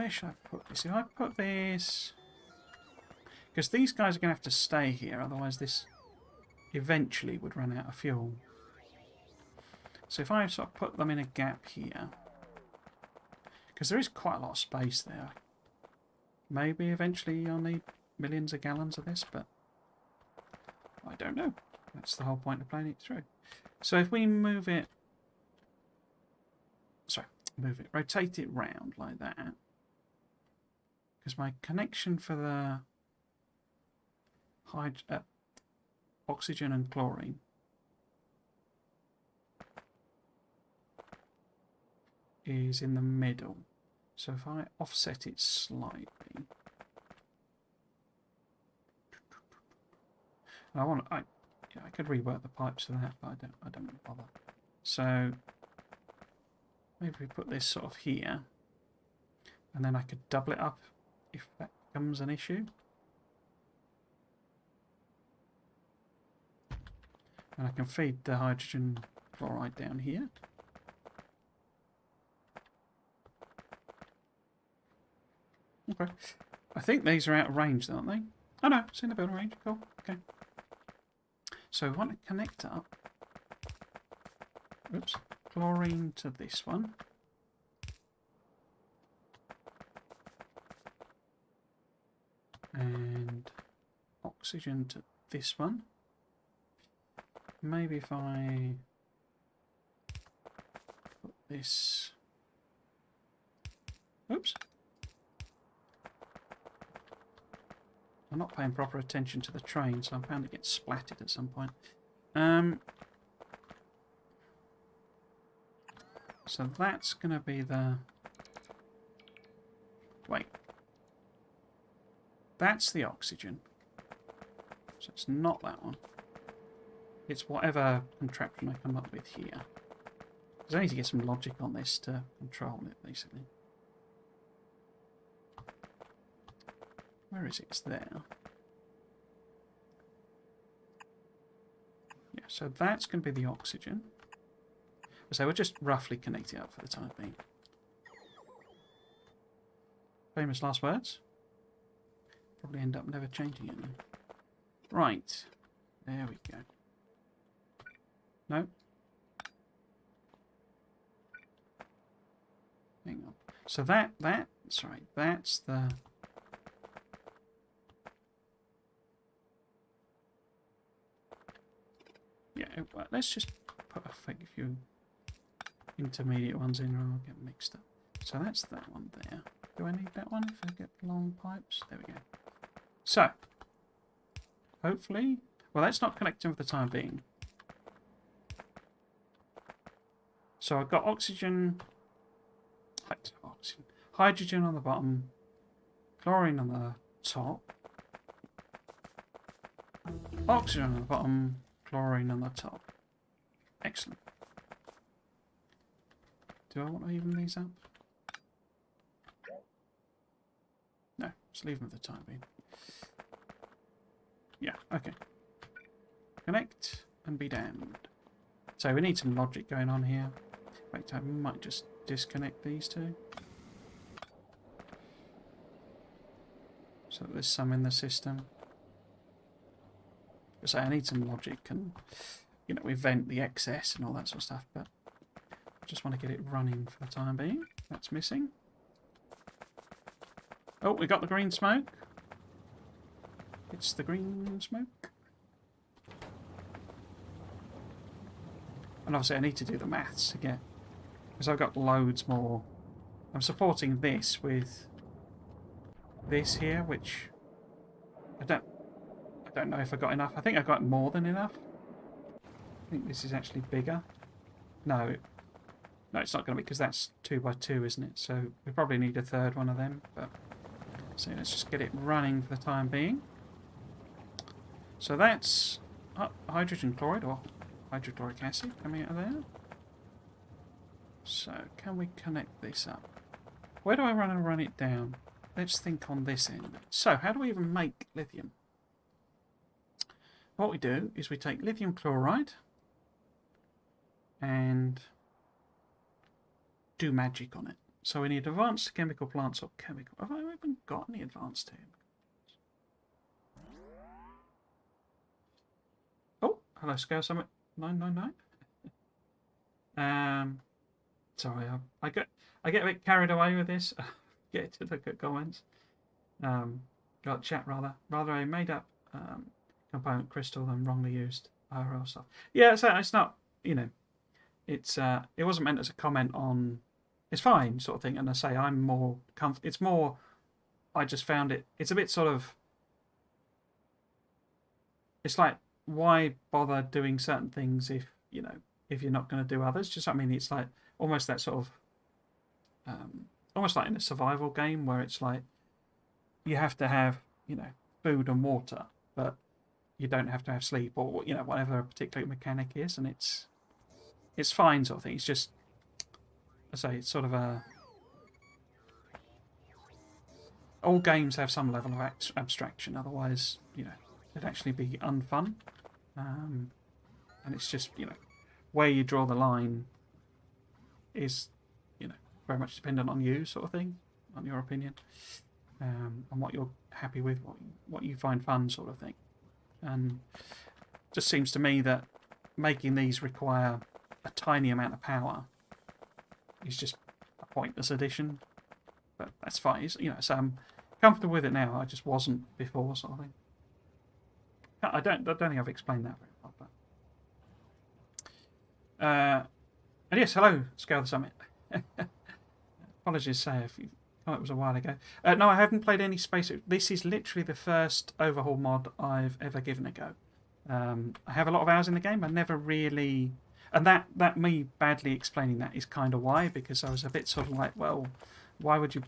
Speaker 1: should I put this? If I put this... Because these guys are going to have to stay here, otherwise this eventually would run out of fuel. So if I sort of put them in a gap here, because there is quite a lot of space there. Maybe eventually I'll need millions of gallons of this, but I don't know. That's the whole point of playing it through. So if we move it... Sorry, move it. Rotate it round like that. Because my connection for the oxygen and chlorine is in the middle. So if I offset it slightly, I could rework the pipes for that, but I don't want to bother. So maybe we put this sort of here, and then I could double it up if that becomes an issue. And I can feed the hydrogen chloride down here. Okay. I think these are out of range, aren't they? Oh no, it's in the building range. Cool. Okay. So we want to connect up. Oops. Chlorine to this one. And oxygen to this one. Maybe if I put this... Oops. I'm not paying proper attention to the train, so I'm bound to get splattered at some point. So that's going to be the... Wait. That's the oxygen. So it's not that one. It's whatever contraption I come up with here. Because I need to get some logic on this to control it, basically. Where is it? It's there. Yeah, so that's going to be the oxygen. So we'll just roughly connect it up for the time being. Famous last words. Probably end up never changing it. Right. There we go. No. Hang on. So sorry, that's the... Yeah, let's just put a few intermediate ones in or I'll get mixed up. So that's that one there. Do I need that one if I get long pipes? There we go. So, hopefully... Well, that's not connecting for the time being. So I've got oxygen... Hydrogen on the bottom. Chlorine on the top. Oxygen on the bottom. Chlorine on the top. Excellent. Do I want to even these up? No, just leave them at the time being. Yeah, okay. Connect and be damned. So we need some logic going on here. In fact, I might just disconnect these two. So that there's some in the system. So I need some logic and, you know, event the excess and all that sort of stuff, but I just want to get it running for the time being. That's missing. Oh, we got the green smoke. It's the green smoke. And obviously I need to do the maths to get... Because I've got loads more. I'm supporting this with this here, which I don't know if I got enough. I think I got more than enough. I think this is actually bigger. No, it's not going to be, because that's 2 by 2, isn't it? So we probably need a third one of them. But so let's just get it running for the time being. So that's hydrogen chloride or hydrochloric acid coming out of there. So can we connect this up? Where do I run it down? Let's think on this end. So how do we even make lithium? What we do is we take lithium chloride and do magic on it. So we need advanced chemical plants or chemical. Have I even got any advanced here? Oh, hello, Scale Summit 999. Sorry, I get a bit carried away with this. Get to the comments. Got chat rather a made up component crystal than wrongly used IRL stuff. Yeah, so it's not, you know, it wasn't meant as a comment on. It's fine, sort of thing. And I say I'm more it's more. I just found it's a bit sort of. It's like, why bother doing certain things if you're not going to do others? Just, I mean, it's like almost that sort of. Almost like in a survival game where it's like you have to have food and water, but you don't have to have sleep or whatever a particular mechanic is, and it's fine, sort of thing. It's just, I say, it's sort of a. All games have some level of abstraction, otherwise it'd actually be unfun. And it's just where you draw the line is very much dependent on you, sort of thing, on your opinion, and what you're happy with, what you find fun, sort of thing. And it just seems to me that making these require a tiny amount of power is just a pointless addition. But that's fine. So I'm comfortable with it now. I just wasn't before, sort of thing. I don't think I've explained that very well. But and yes, hello, Scale the Summit. Apologies, say if you. Oh, it was a while ago. No, I haven't played any space. This is literally the first overhaul mod I've ever given a go. I have a lot of hours in the game. I never really, and that me badly explaining that is kind of why, because I was a bit sort of like, well, why would you?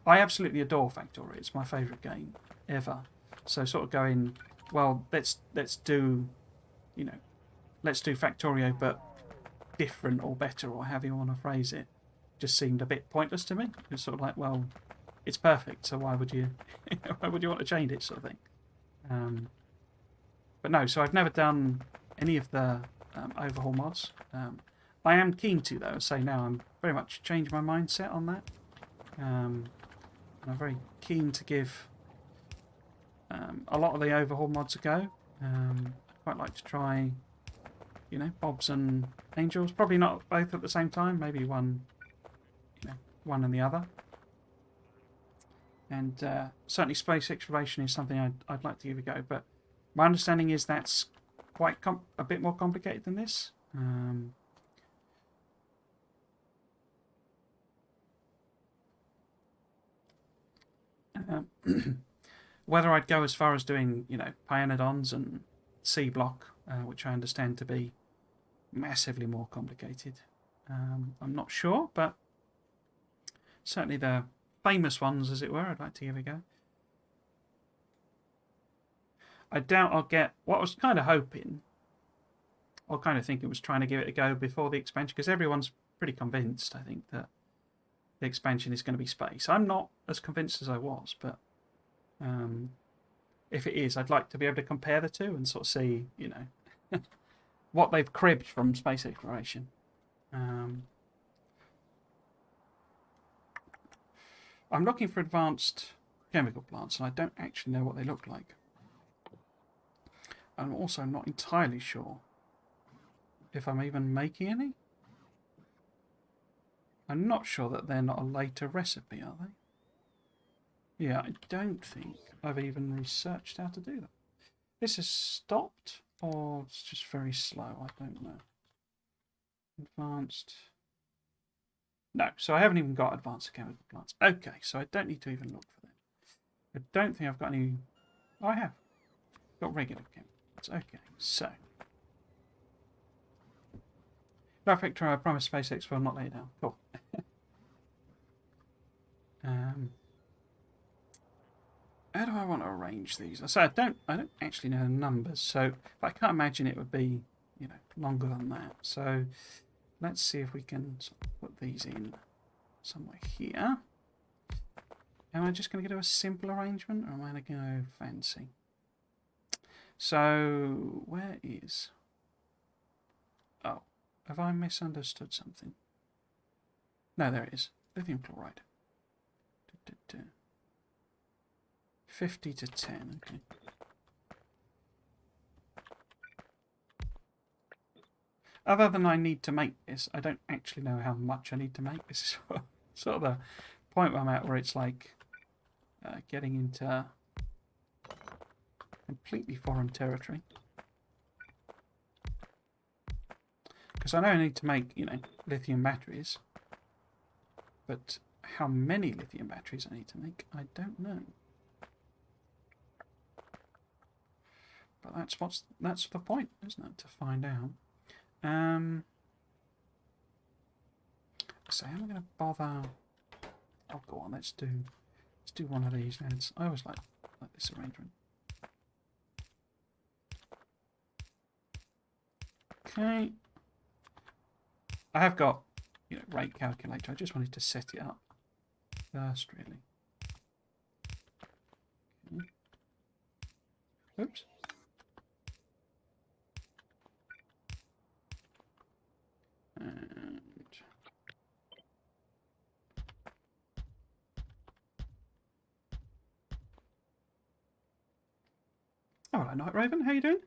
Speaker 1: I absolutely adore Factorio. It's my favourite game ever. So sort of going, well, let's do, let's do Factorio, but different or better, or however you want to phrase it. Just seemed a bit pointless to me. It was sort of like, well, it's perfect, so why would you want to change it, sort of thing. But no, so I've never done any of the overhaul mods. I am keen to, though. Say now, I'm very much changed my mindset on that. And I'm very keen to give a lot of the overhaul mods a go. I'd quite like to try, Bobs and Angels. Probably not both at the same time. Maybe one and the other. And certainly space exploration is something I'd like to give a go. But my understanding is that's quite a bit more complicated than this. Whether I'd go as far as doing, Pionodons and C block, which I understand to be massively more complicated. I'm not sure, but certainly the famous ones, as it were, I'd like to give a go. I doubt I'll get what I was kind of hoping, or kind of thinking was trying to give it a go before the expansion, because everyone's pretty convinced, I think, that the expansion is going to be space. I'm not as convinced as I was, but if it is, I'd like to be able to compare the two and sort of see, what they've cribbed from space exploration. I'm looking for advanced chemical plants, and I don't actually know what they look like. I'm also not entirely sure if I'm even making any. I'm not sure that they're not a later recipe, are they? Yeah, I don't think I've even researched how to do that. This has stopped, or it's just very slow, I don't know. Advanced. No, so I haven't even got advanced chemical plants. Okay, so I don't need to even look for them. I don't think I've got any... Oh, I have. Got regular chemical plants. Okay, so... No, Factorio, I promise SpaceX will not lay it down. Cool. How do I want to arrange these? So I don't actually know the numbers, so I can't imagine it would be, you know, longer than that. So let's see if we can put these in somewhere here. Am I just going to do a simple arrangement, or am I going to go fancy? So where is... Oh, have I misunderstood something? No, there it is. Lithium chloride. 50 to 10, okay. Other than I need to make this, I don't actually know how much I need to make. This is sort of the point where I'm at, where it's like getting into completely foreign territory. Because I know I need to make, you know, lithium batteries, but how many lithium batteries I need to make, I don't know. But that's the point, isn't it? To find out. So how am I going to bother? Oh, go on. Let's do one of these lads. I always like this arrangement. Okay. I have got, you know, rate calculator. I just wanted to set it up first, really. Okay. Oops. And oh, hello, Night Raven. How you doing?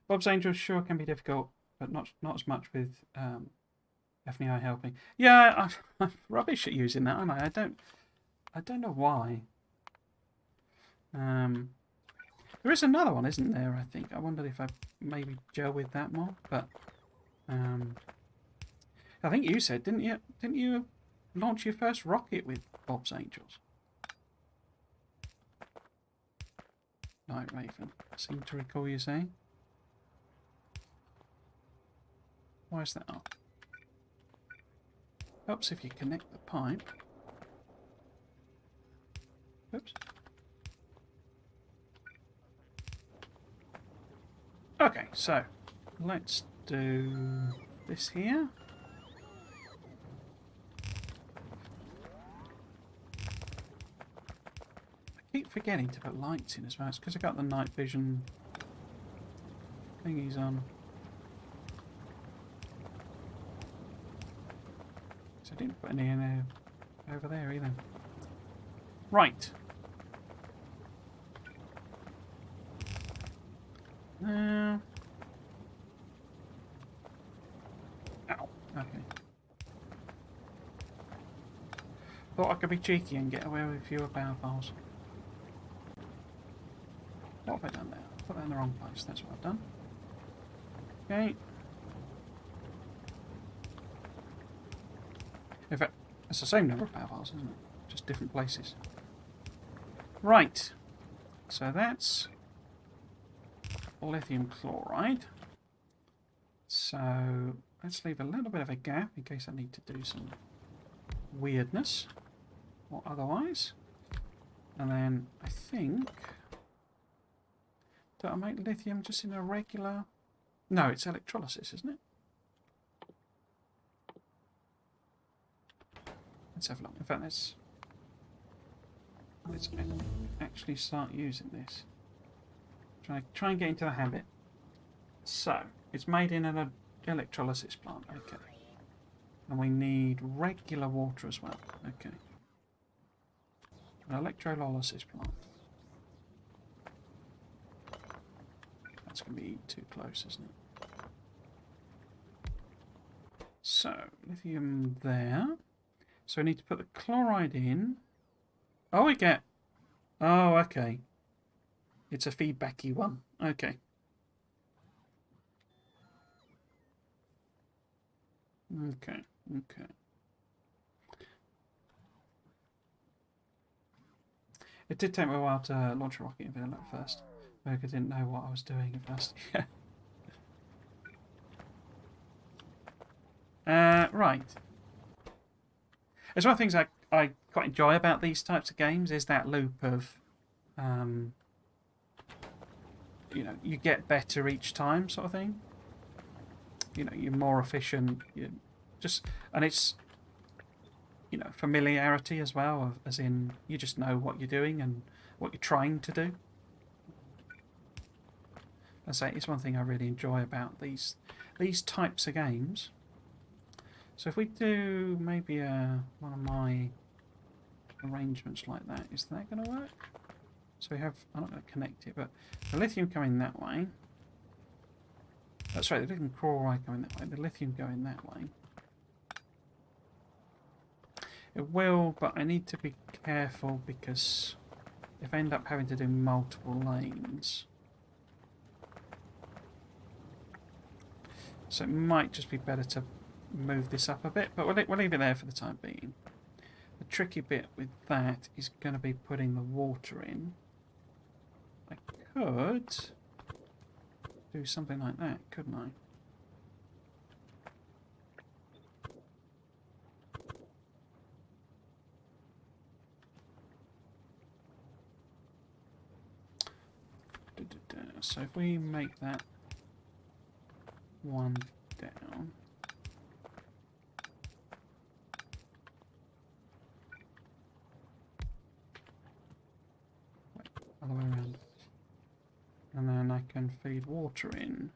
Speaker 1: Bob's Angels sure can be difficult, but not as much with FNI helping. Yeah, I'm rubbish at using that, aren't I? I don't know why. There is another one, isn't there? I think. I wondered if I maybe gel with that more, but I think you said, didn't you? Didn't you launch your first rocket with Bob's Angels? Night Raven. I seem to recall you saying. Why is that? Oh. Helps if you connect the pipe. Oops. Okay, so let's do this here. I keep forgetting to put lights in as well. It's because I got the night vision thingies on. So I didn't put any in over there either. Right. Ow. Okay. Thought I could be cheeky and get away with fewer power files. What have I done there? I put that in the wrong place. That's what I've done. Okay. In fact, it's the same number of power files, isn't it? Just different places. Right. So that's lithium chloride. So let's leave a little bit of a gap in case I need to do some weirdness or otherwise. And then I think... Do I make lithium just in a regular... No, it's electrolysis, isn't it? Let's have a look. In fact, let's actually start using this. Try and get into the habit. So, it's made in an electrolysis plant. Okay. And we need regular water as well. Okay. An electrolysis plant. That's going to be too close, isn't it? So, lithium there. So we need to put the chloride in. Oh, we get... Oh, okay. It's a feedbacky one. Okay. Okay, okay. It did take me a while to launch a rocket in Vanilla at first. I didn't know what I was doing at first. Right. It's one of the things I quite enjoy about these types of games is that loop of, you know, you get better each time sort of thing. You know, you're more efficient. You just, and it's, you know, familiarity as well, as in you just know what you're doing and what you're trying to do. I say it's one thing I really enjoy about these types of games. So if we do maybe one of my arrangements like that, is that going to work? So we have, I'm not going to connect it, but the lithium coming that way. That's right, the lithium chloride going that way, the lithium going that way. It will, but I need to be careful because if I end up having to do multiple lanes, so it might just be better to move this up a bit, but we'll leave it there for the time being. The tricky bit with that is going to be putting the water in. I could do something like that, couldn't I? So if we make that one down. Wait, other way around. And then I can feed water in.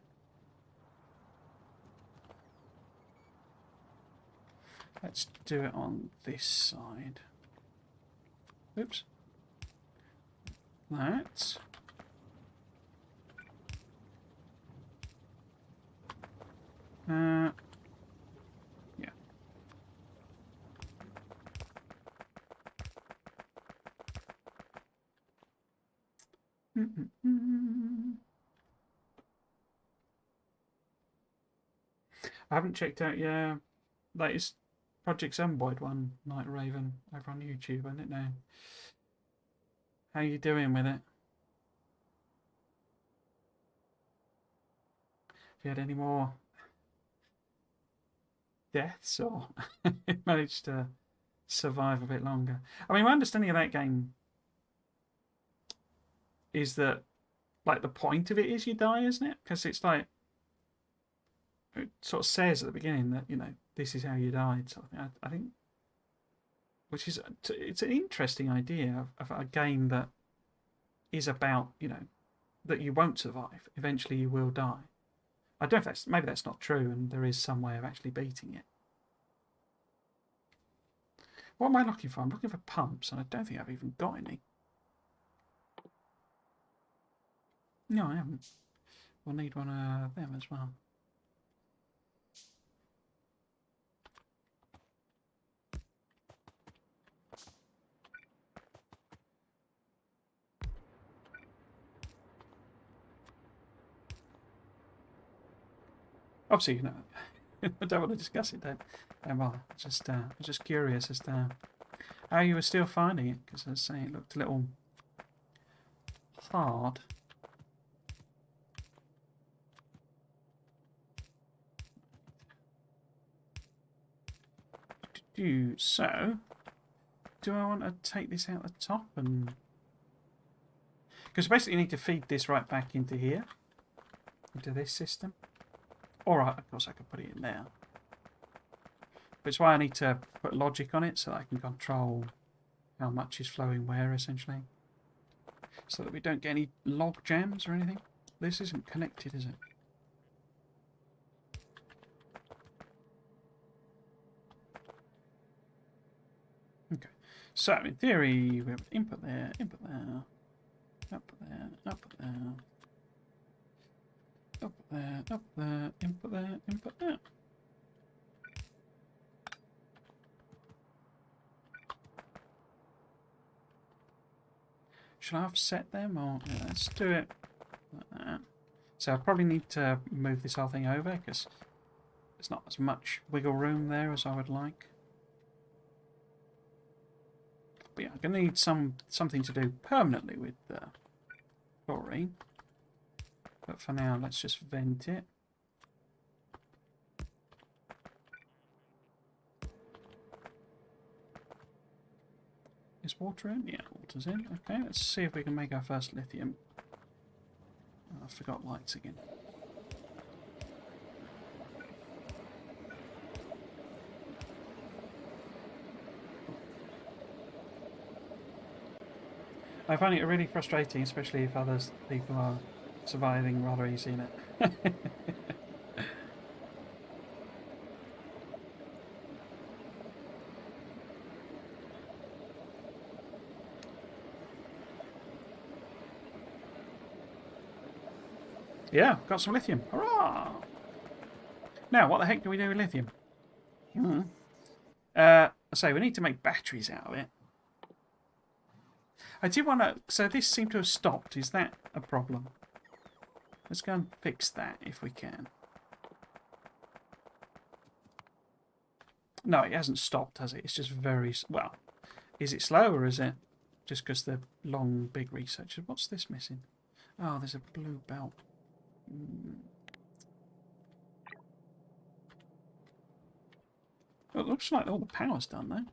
Speaker 1: Let's do it on this side. Oops. That. Yeah. I haven't checked out your latest Project Zomboid one, Night Raven, over on YouTube. I don't know. How you doing with it? Have you had any more deaths or managed to survive a bit longer? I mean, my understanding of that game is that, like, the point of it is you die, isn't it? Because it's like, it sort of says at the beginning that, you know, this is how you died, sort of thing. I think, which is, it's an interesting idea of a game that is about, you know, that you won't survive. Eventually you will die. I don't know if that's, maybe that's not true and there is some way of actually beating it. What am I looking for? I'm looking for pumps and I don't think I've even got any. No, I haven't. We'll need one of them as well. Obviously, you know, I don't want to discuss it, don't bother. Just curious as to how you were still finding it, because I was saying it looked a little hard. So, do I want to take this out the top and... Because basically you need to feed this right back into here, into this system. Alright, of course I could put it in there. But it's why I need to put logic on it so that I can control how much is flowing where, essentially. So that we don't get any log jams or anything. This isn't connected, is it? Okay. So, in theory, we have input there, output there, output there, output there, up there, input there, input there. Should I offset them or yeah, let's do it like that. So I probably need to move this whole thing over because there's not as much wiggle room there as I would like. But yeah, I'm going to need something to do permanently with chlorine. But for now, let's just vent it. Is water in? Yeah, water's in. Okay, let's see if we can make our first lithium. Oh, I forgot lights again. I find it really frustrating, especially if people are surviving rather easy in it. Yeah, got some lithium. Hurrah! Now, what the heck do we do with lithium? So we need to make batteries out of it. I do want to... So this seemed to have stopped. Is that a problem? Let's go and fix that if we can. No, it hasn't stopped, has it? It's just very... Well, is it slow or is it just because they're long, big researchers? What's this missing? Oh, there's a blue belt. Well, it looks like all the power's done though.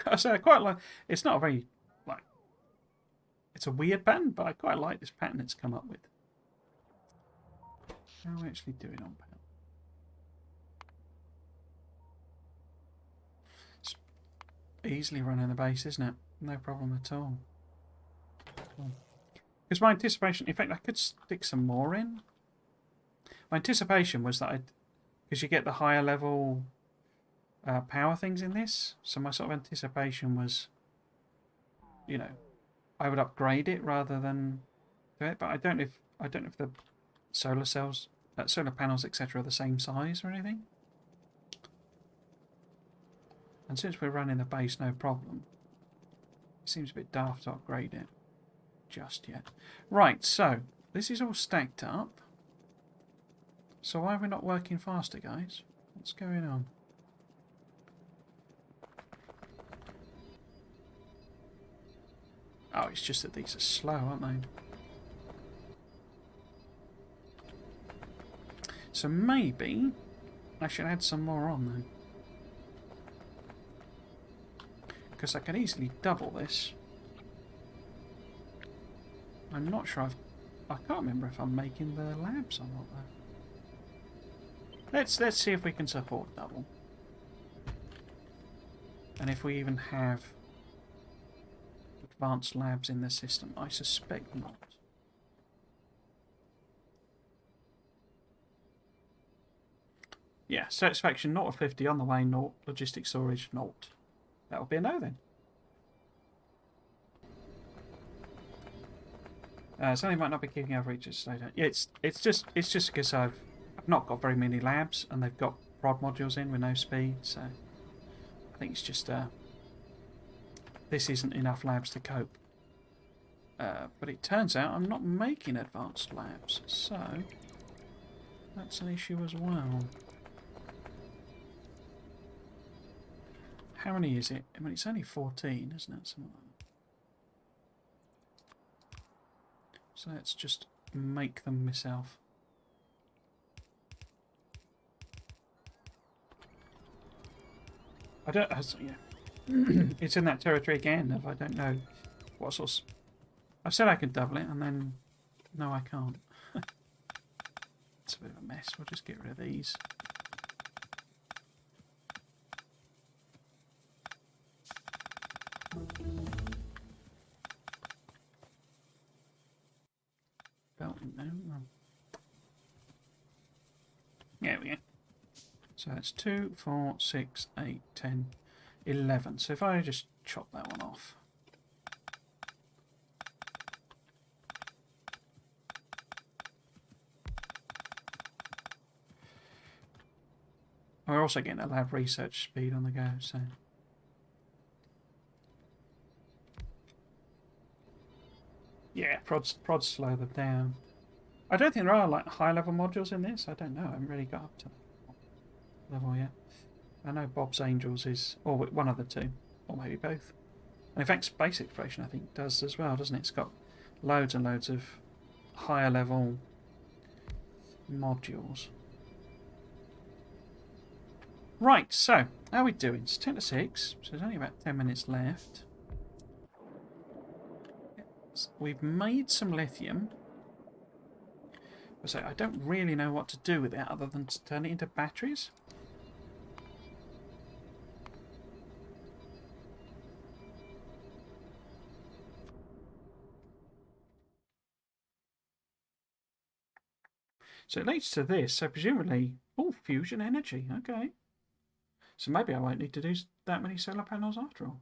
Speaker 1: I quite like. It's not a very like. It's a weird pattern, but I quite like this pattern it's come up with. How are we actually doing on power? It's easily running the base, isn't it? No problem at all. Because my anticipation, in fact, I could stick some more in. My anticipation was that because you get the higher level power things in this, so my sort of anticipation was, you know, I would upgrade it rather than do it. But I don't know if the solar cells, solar panels, etc., are the same size or anything. And since we're running the base, no problem. It seems a bit daft to upgrade it just yet. Right, so this is all stacked up. So why are we not working faster, guys? What's going on? Oh, it's just that these are slow, aren't they? So maybe I should add some more on then. Because I can easily double this. I'm not sure I can't remember if I'm making the labs or not though. Let's see if we can support double. And if we even have advanced labs in the system. I suspect not. Yeah, satisfaction not of 50 on the way, not logistic storage, not. That would be a no then. Something might not be keeping average data. Yeah, it's just because I've not got very many labs and they've got prod modules in with no speed, so I think it's just this isn't enough labs to cope. But it turns out I'm not making advanced labs, so that's an issue as well. How many is it? I mean, it's only 14, isn't it? Something like that. So let's just make them myself. I don't. Yeah, it's in that territory again of I don't know what sort of. I've said I could double it, and then no, I can't. It's a bit of a mess. We'll just get rid of these. Belt no. There we go. So that's 2, 4, 6, 8, 10, 11. So if I just chop that one off. We're also getting a lab research speed on the go, so. Yeah, prods slow them down. I don't think there are like high level modules in this. I don't know. I haven't really got up to that level yet. I know Bob's Angels is, or one of the two, or maybe both. And in fact, Space Exploration I think does as well, doesn't it? It's got loads and loads of higher level modules. Right, so how are we doing? It's 10 to 6, so there's only about 10 minutes left. We've made some lithium. So I don't really know what to do with it other than to turn it into batteries. So it leads to this, so presumably, oh, fusion energy, okay. So maybe I won't need to do that many solar panels after all.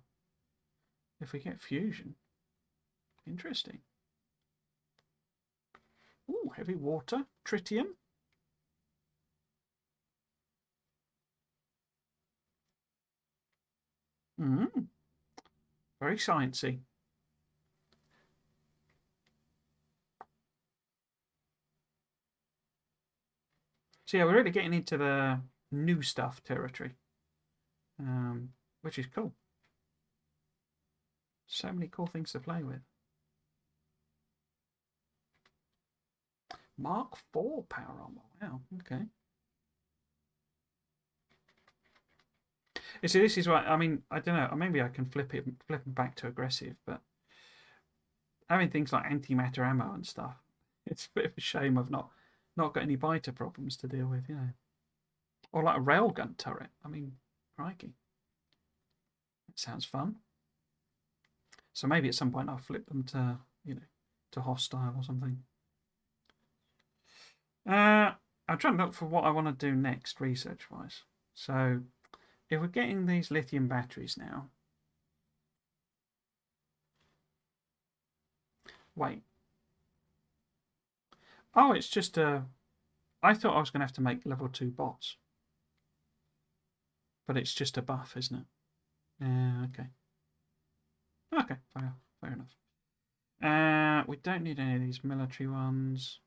Speaker 1: If we get fusion. Interesting. Oh, heavy water, tritium. Very sciencey. So yeah, we're really getting into the new stuff territory, which is cool. So many cool things to play with. Mark IV power armor. Wow. Okay. You see, this is what I mean. I don't know. Maybe I can flip them back to aggressive, but having things like antimatter ammo and stuff, it's a bit of a shame I've not got any biter problems to deal with, you know. Or like a railgun turret. I mean, crikey. It sounds fun. So maybe at some point I'll flip them to, you know, to hostile or something. I'm trying to look for what I want to do next, research-wise. So, if we're getting these lithium batteries now, wait. Oh, it's just a. I thought I was going to have to make level 2 bots, but it's just a buff, isn't it? Yeah. Okay. Okay. Fair enough. We don't need any of these military ones.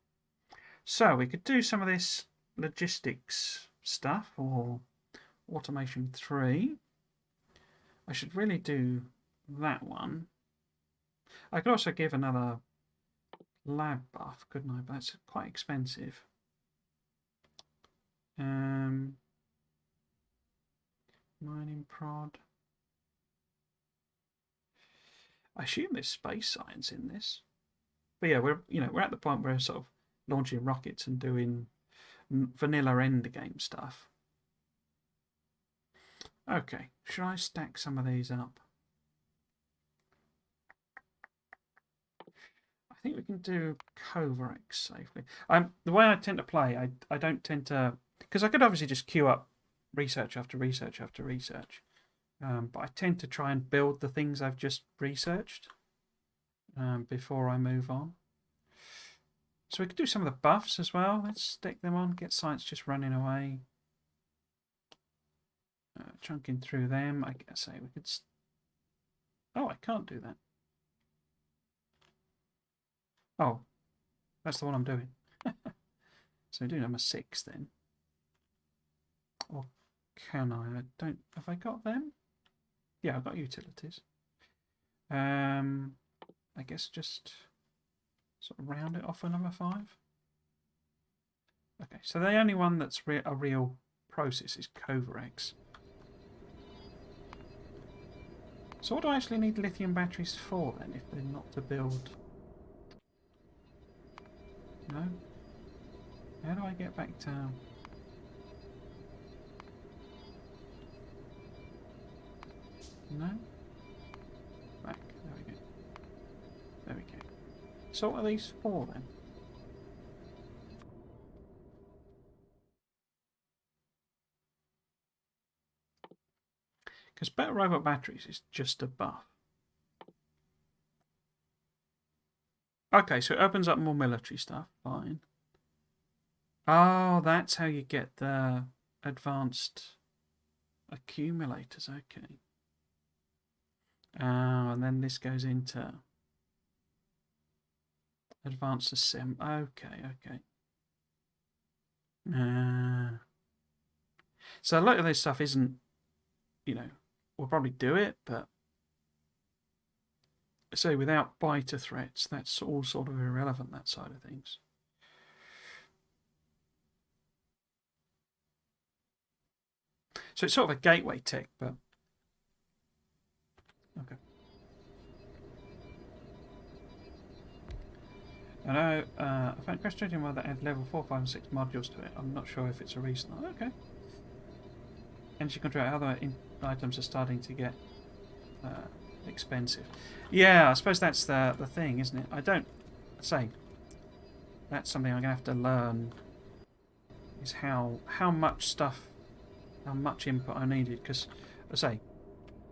Speaker 1: So we could do some of this logistics stuff or automation 3. I should really do that one. I could also give another lab buff, couldn't I? But it's quite expensive. Mining prod. I assume there's space science in this. But yeah, we're at the point where we're sort of launching rockets and doing vanilla end game stuff. Okay, should I stack some of these up? I think we can do Covarex safely. The way I tend to play, I don't tend to, because I could obviously just queue up research after research after research, but I tend to try and build the things I've just researched before I move on. So we could do some of the buffs as well. Let's stick them on. Get science just running away. Chunking through them. I guess we could. Oh, I can't do that. Oh, that's the one I'm doing. So we do number 6 then. Or can I? I don't. Have I got them? Yeah, I've got utilities. I guess just sort of round it off for number 5. Okay, so the only one that's a real process is Covarex. So what do I actually need lithium batteries for then, if they're not to build? No? How do I get back to... No? Back. There we go. There we go. So what are these for then? Because better robot batteries is just a buff. Okay, so it opens up more military stuff. Fine. Oh, that's how you get the advanced accumulators. Okay. Oh, and then this goes into Advanced assembly. Okay, okay. So a lot of this stuff isn't, you know, we'll probably do it, but say without biter threats, that's all sort of irrelevant, that side of things. So it's sort of a gateway tech, but okay. I know I found frustrating one that had level 4, 5 and 6 modules to it. I'm not sure if it's a reason. Oh, okay. Energy control, other items are starting to get expensive. Yeah, I suppose that's the thing, isn't it? I don't say that's something I'm going to have to learn, is how much stuff, how much input I needed. Because, I say,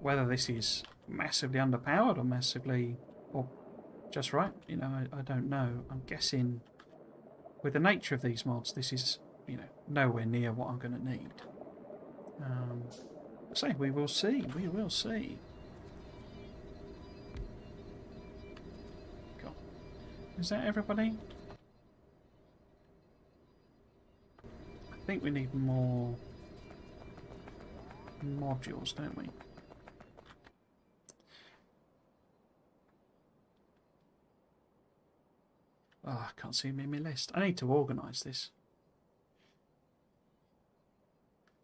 Speaker 1: whether this is massively underpowered or massively, or just right, you know, I don't know. I'm guessing with the nature of these mods, this is, you know, nowhere near what I'm going to need. Say, we will see. We will see. Cool. Is that everybody? I think we need more modules, don't we? Oh, I can't see them in my list. I need to organise this.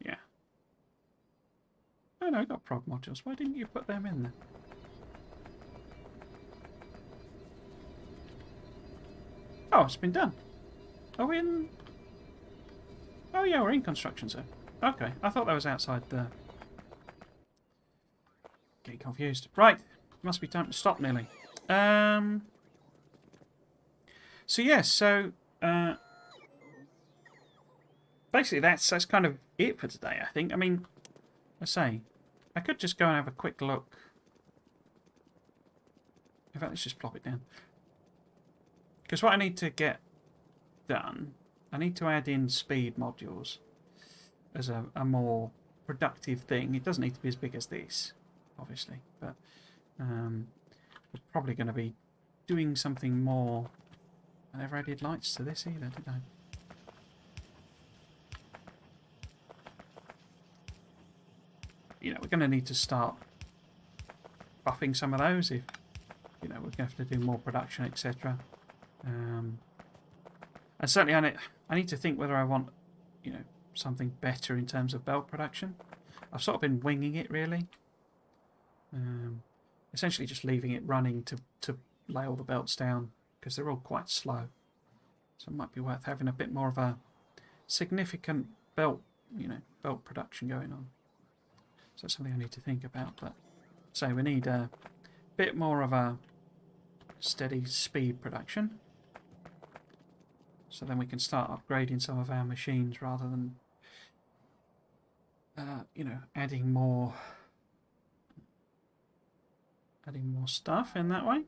Speaker 1: Yeah. Oh no, I got prog modules. Why didn't you put them in there? Oh, it's been done. Are we in? Oh yeah, we're in construction zone. Okay, I thought that was outside the... Getting confused. Right, must be time to stop nearly. So yes, so basically that's kind of it for today, I think. I mean, I say, I could just go and have a quick look. In fact, let's just plop it down. Because what I need to get done, I need to add in speed modules as a more productive thing. It doesn't need to be as big as this, obviously, but we're probably going to be doing something more. I never added lights to this either, did I? You know, we're going to need to start buffing some of those if, you know, we're going to have to do more production, etc. And certainly I need to think whether I want, you know, something better in terms of belt production. I've sort of been winging it, really. Essentially just leaving it running to lay all the belts down, because they're all quite slow. So it might be worth having a bit more of a significant belt, you know, belt production going on. So that's something I need to think about. But so we need a bit more of a steady speed production. So then we can start upgrading some of our machines rather than, you know, adding more stuff in that way.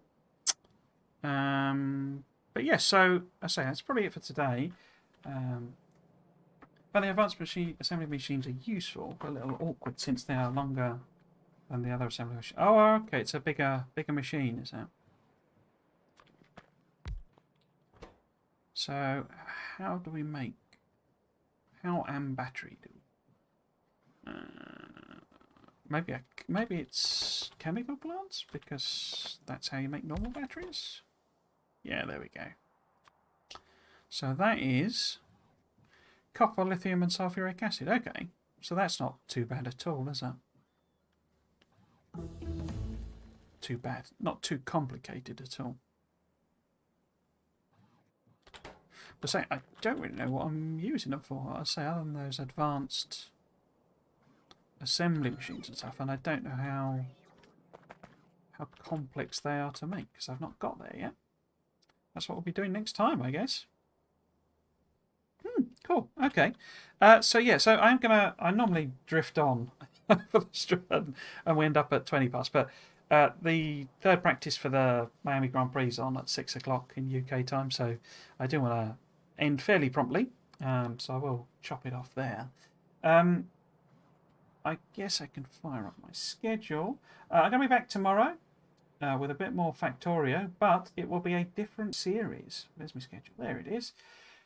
Speaker 1: But yes, so I say that's probably it for today. But the advanced assembly machines are useful, but a little awkward since they are longer than the other assembly machines. Oh, okay, it's a bigger machine, is that? So, how do we make? How am battery do? Maybe it's chemical plants, because that's how you make normal batteries. Yeah, there we go. So that is copper, lithium, and sulfuric acid. Okay, so that's not too bad at all, is it? Too bad. Not too complicated at all. But say, I don't really know what I'm using them for. I say, other than those advanced assembly machines and stuff, and I don't know how complex they are to make, because I've not got there yet. That's what we'll be doing next time, I guess. Cool. Okay. So yeah. So I normally drift on for the strand, and we end up at 20 past. But the third practice for the Miami Grand Prix is on at 6 o'clock in UK time. So I do want to end fairly promptly. So I will chop it off there. I guess I can fire up my schedule. I'm going to be back tomorrow. with a bit more Factorio, but it will be a different series. Where's my schedule? There it is.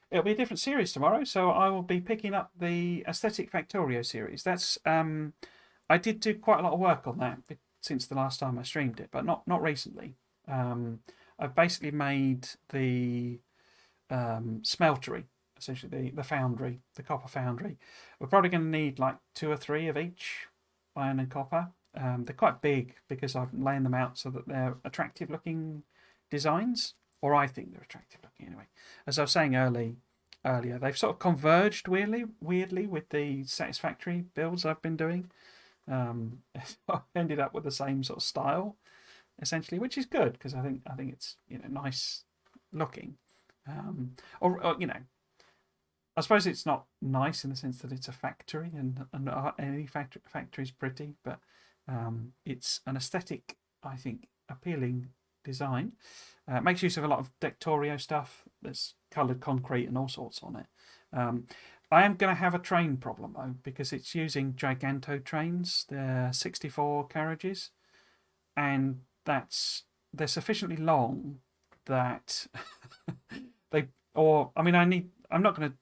Speaker 1: It'll be a different series tomorrow, so I will be picking up the Aesthetic Factorio series. That's I did do quite a lot of work on that since the last time I streamed it, but not recently. I've basically made the smeltery, essentially the foundry, the copper foundry. We're probably going to need like 2 or 3 of each, iron and copper. They're quite big because I'm laying them out so that they're attractive looking designs, or I think they're attractive looking anyway. As I was saying earlier, they've sort of converged weirdly with the Satisfactory builds I've been doing. I've ended up with the same sort of style, essentially, which is good because I think it's nice looking. Or I suppose it's not nice in the sense that it's a factory, and any factory is pretty, but it's an aesthetic, I think, appealing design. It makes use of a lot of Factorio stuff. There's coloured concrete and all sorts on it. I am going to have a train problem though, because it's using Giganto trains. They're 64 carriages, and they're sufficiently long that I'm not going to.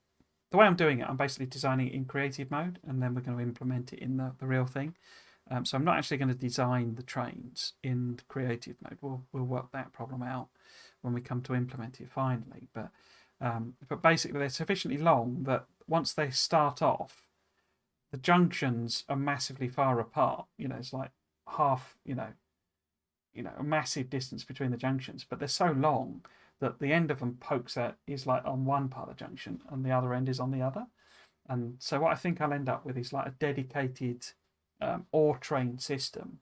Speaker 1: The way I'm doing it, I'm basically designing it in creative mode, and then we're going to implement it in the real thing. So I'm not actually going to design the trains in creative mode. We'll work that problem out when we come to implement it finally. But basically, they're sufficiently long that once they start off, the junctions are massively far apart. It's like half. A massive distance between the junctions, but they're so long that the end of them pokes out is like on one part of the junction, and the other end is on the other. And so what I think I'll end up with is like a dedicated ore train system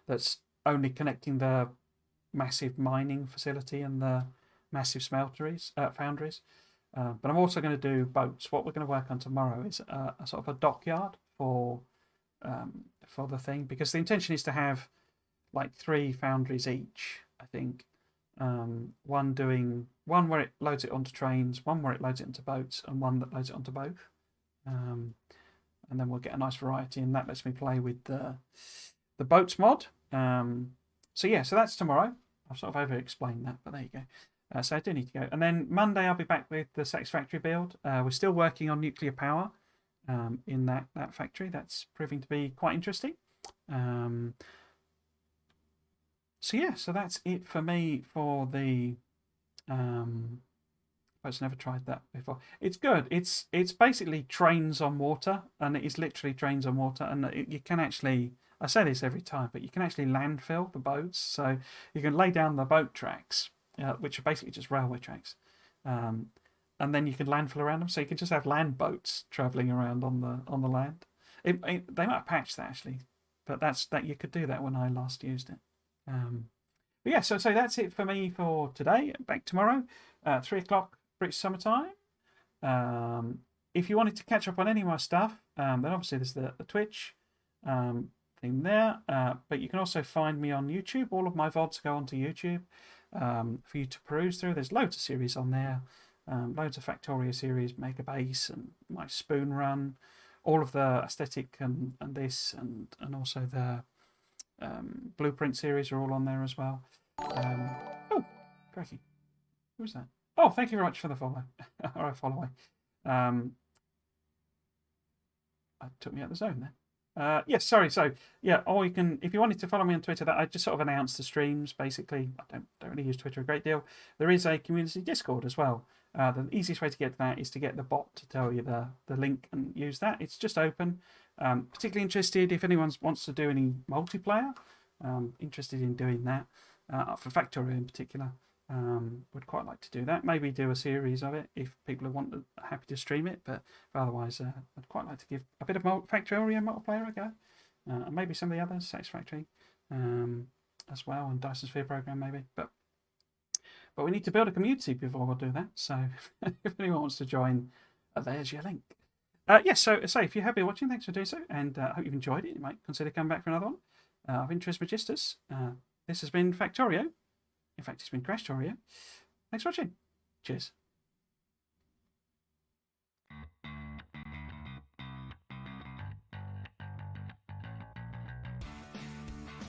Speaker 1: that's only connecting the massive mining facility and the massive foundries. But I'm also going to do boats. What we're going to work on tomorrow is a sort of a dockyard for the thing, because the intention is to have like 3 foundries each, I think. One where it loads it onto trains, one where it loads it onto boats, and one that loads it onto both. And then we'll get a nice variety, and that lets me play with the boats mod. So that's tomorrow. I've sort of over-explained that, but there you go. So I do need to go. And then Monday I'll be back with the Satisfactory build. We're still working on nuclear power in that factory. That's proving to be quite interesting. So that's it for me for the. I've never tried that before. It's good. It's basically trains on water, and it is literally trains on water, and you can actually. I say this every time, but you can actually landfill the boats. So you can lay down the boat tracks, which are basically just railway tracks, and then you can landfill around them. So you can just have land boats travelling around on the land. They might have patched that actually, but that you could do that when I last used it. But yeah, so that's it for me for today. Back tomorrow, 3 o'clock British summer time. If you wanted to catch up on any of my stuff, then obviously there's the Twitch thing there. But you can also find me on YouTube. All of my VODs go onto YouTube for you to peruse through. There's loads of series on there. Loads of Factorio series, Mega Base and my Spoon Run. All of the aesthetic and this and also the Blueprint series are all on there as well. Oh, crikey. Who's that? Oh, thank you very much for the follow. All right, follow away. It took me out of the zone there. Yes, sorry. So, yeah, or you can, if you wanted to follow me on Twitter, that I just sort of announce the streams, basically. I don't really use Twitter a great deal. There is a community Discord as well. The easiest way to get to that is to get the bot to tell you the link and use that. It's just open. Particularly interested if anyone wants to do any multiplayer. Interested in doing that for Factorio in particular. Would quite like to do that. Maybe do a series of it if people are happy to stream it. But otherwise, I'd quite like to give a bit of Factorio multiplayer a go. And maybe some of the others, Satisfactory as well, and Dyson Sphere program maybe. But we need to build a community before we'll do that. So if anyone wants to join, there's your link. Yes, so if you're happy watching, thanks for doing so, and I hope you've enjoyed it. You might consider coming back for another one of Interest Magistus. This has been Factorio. In fact, it's been Krastorio. Thanks for watching. Cheers.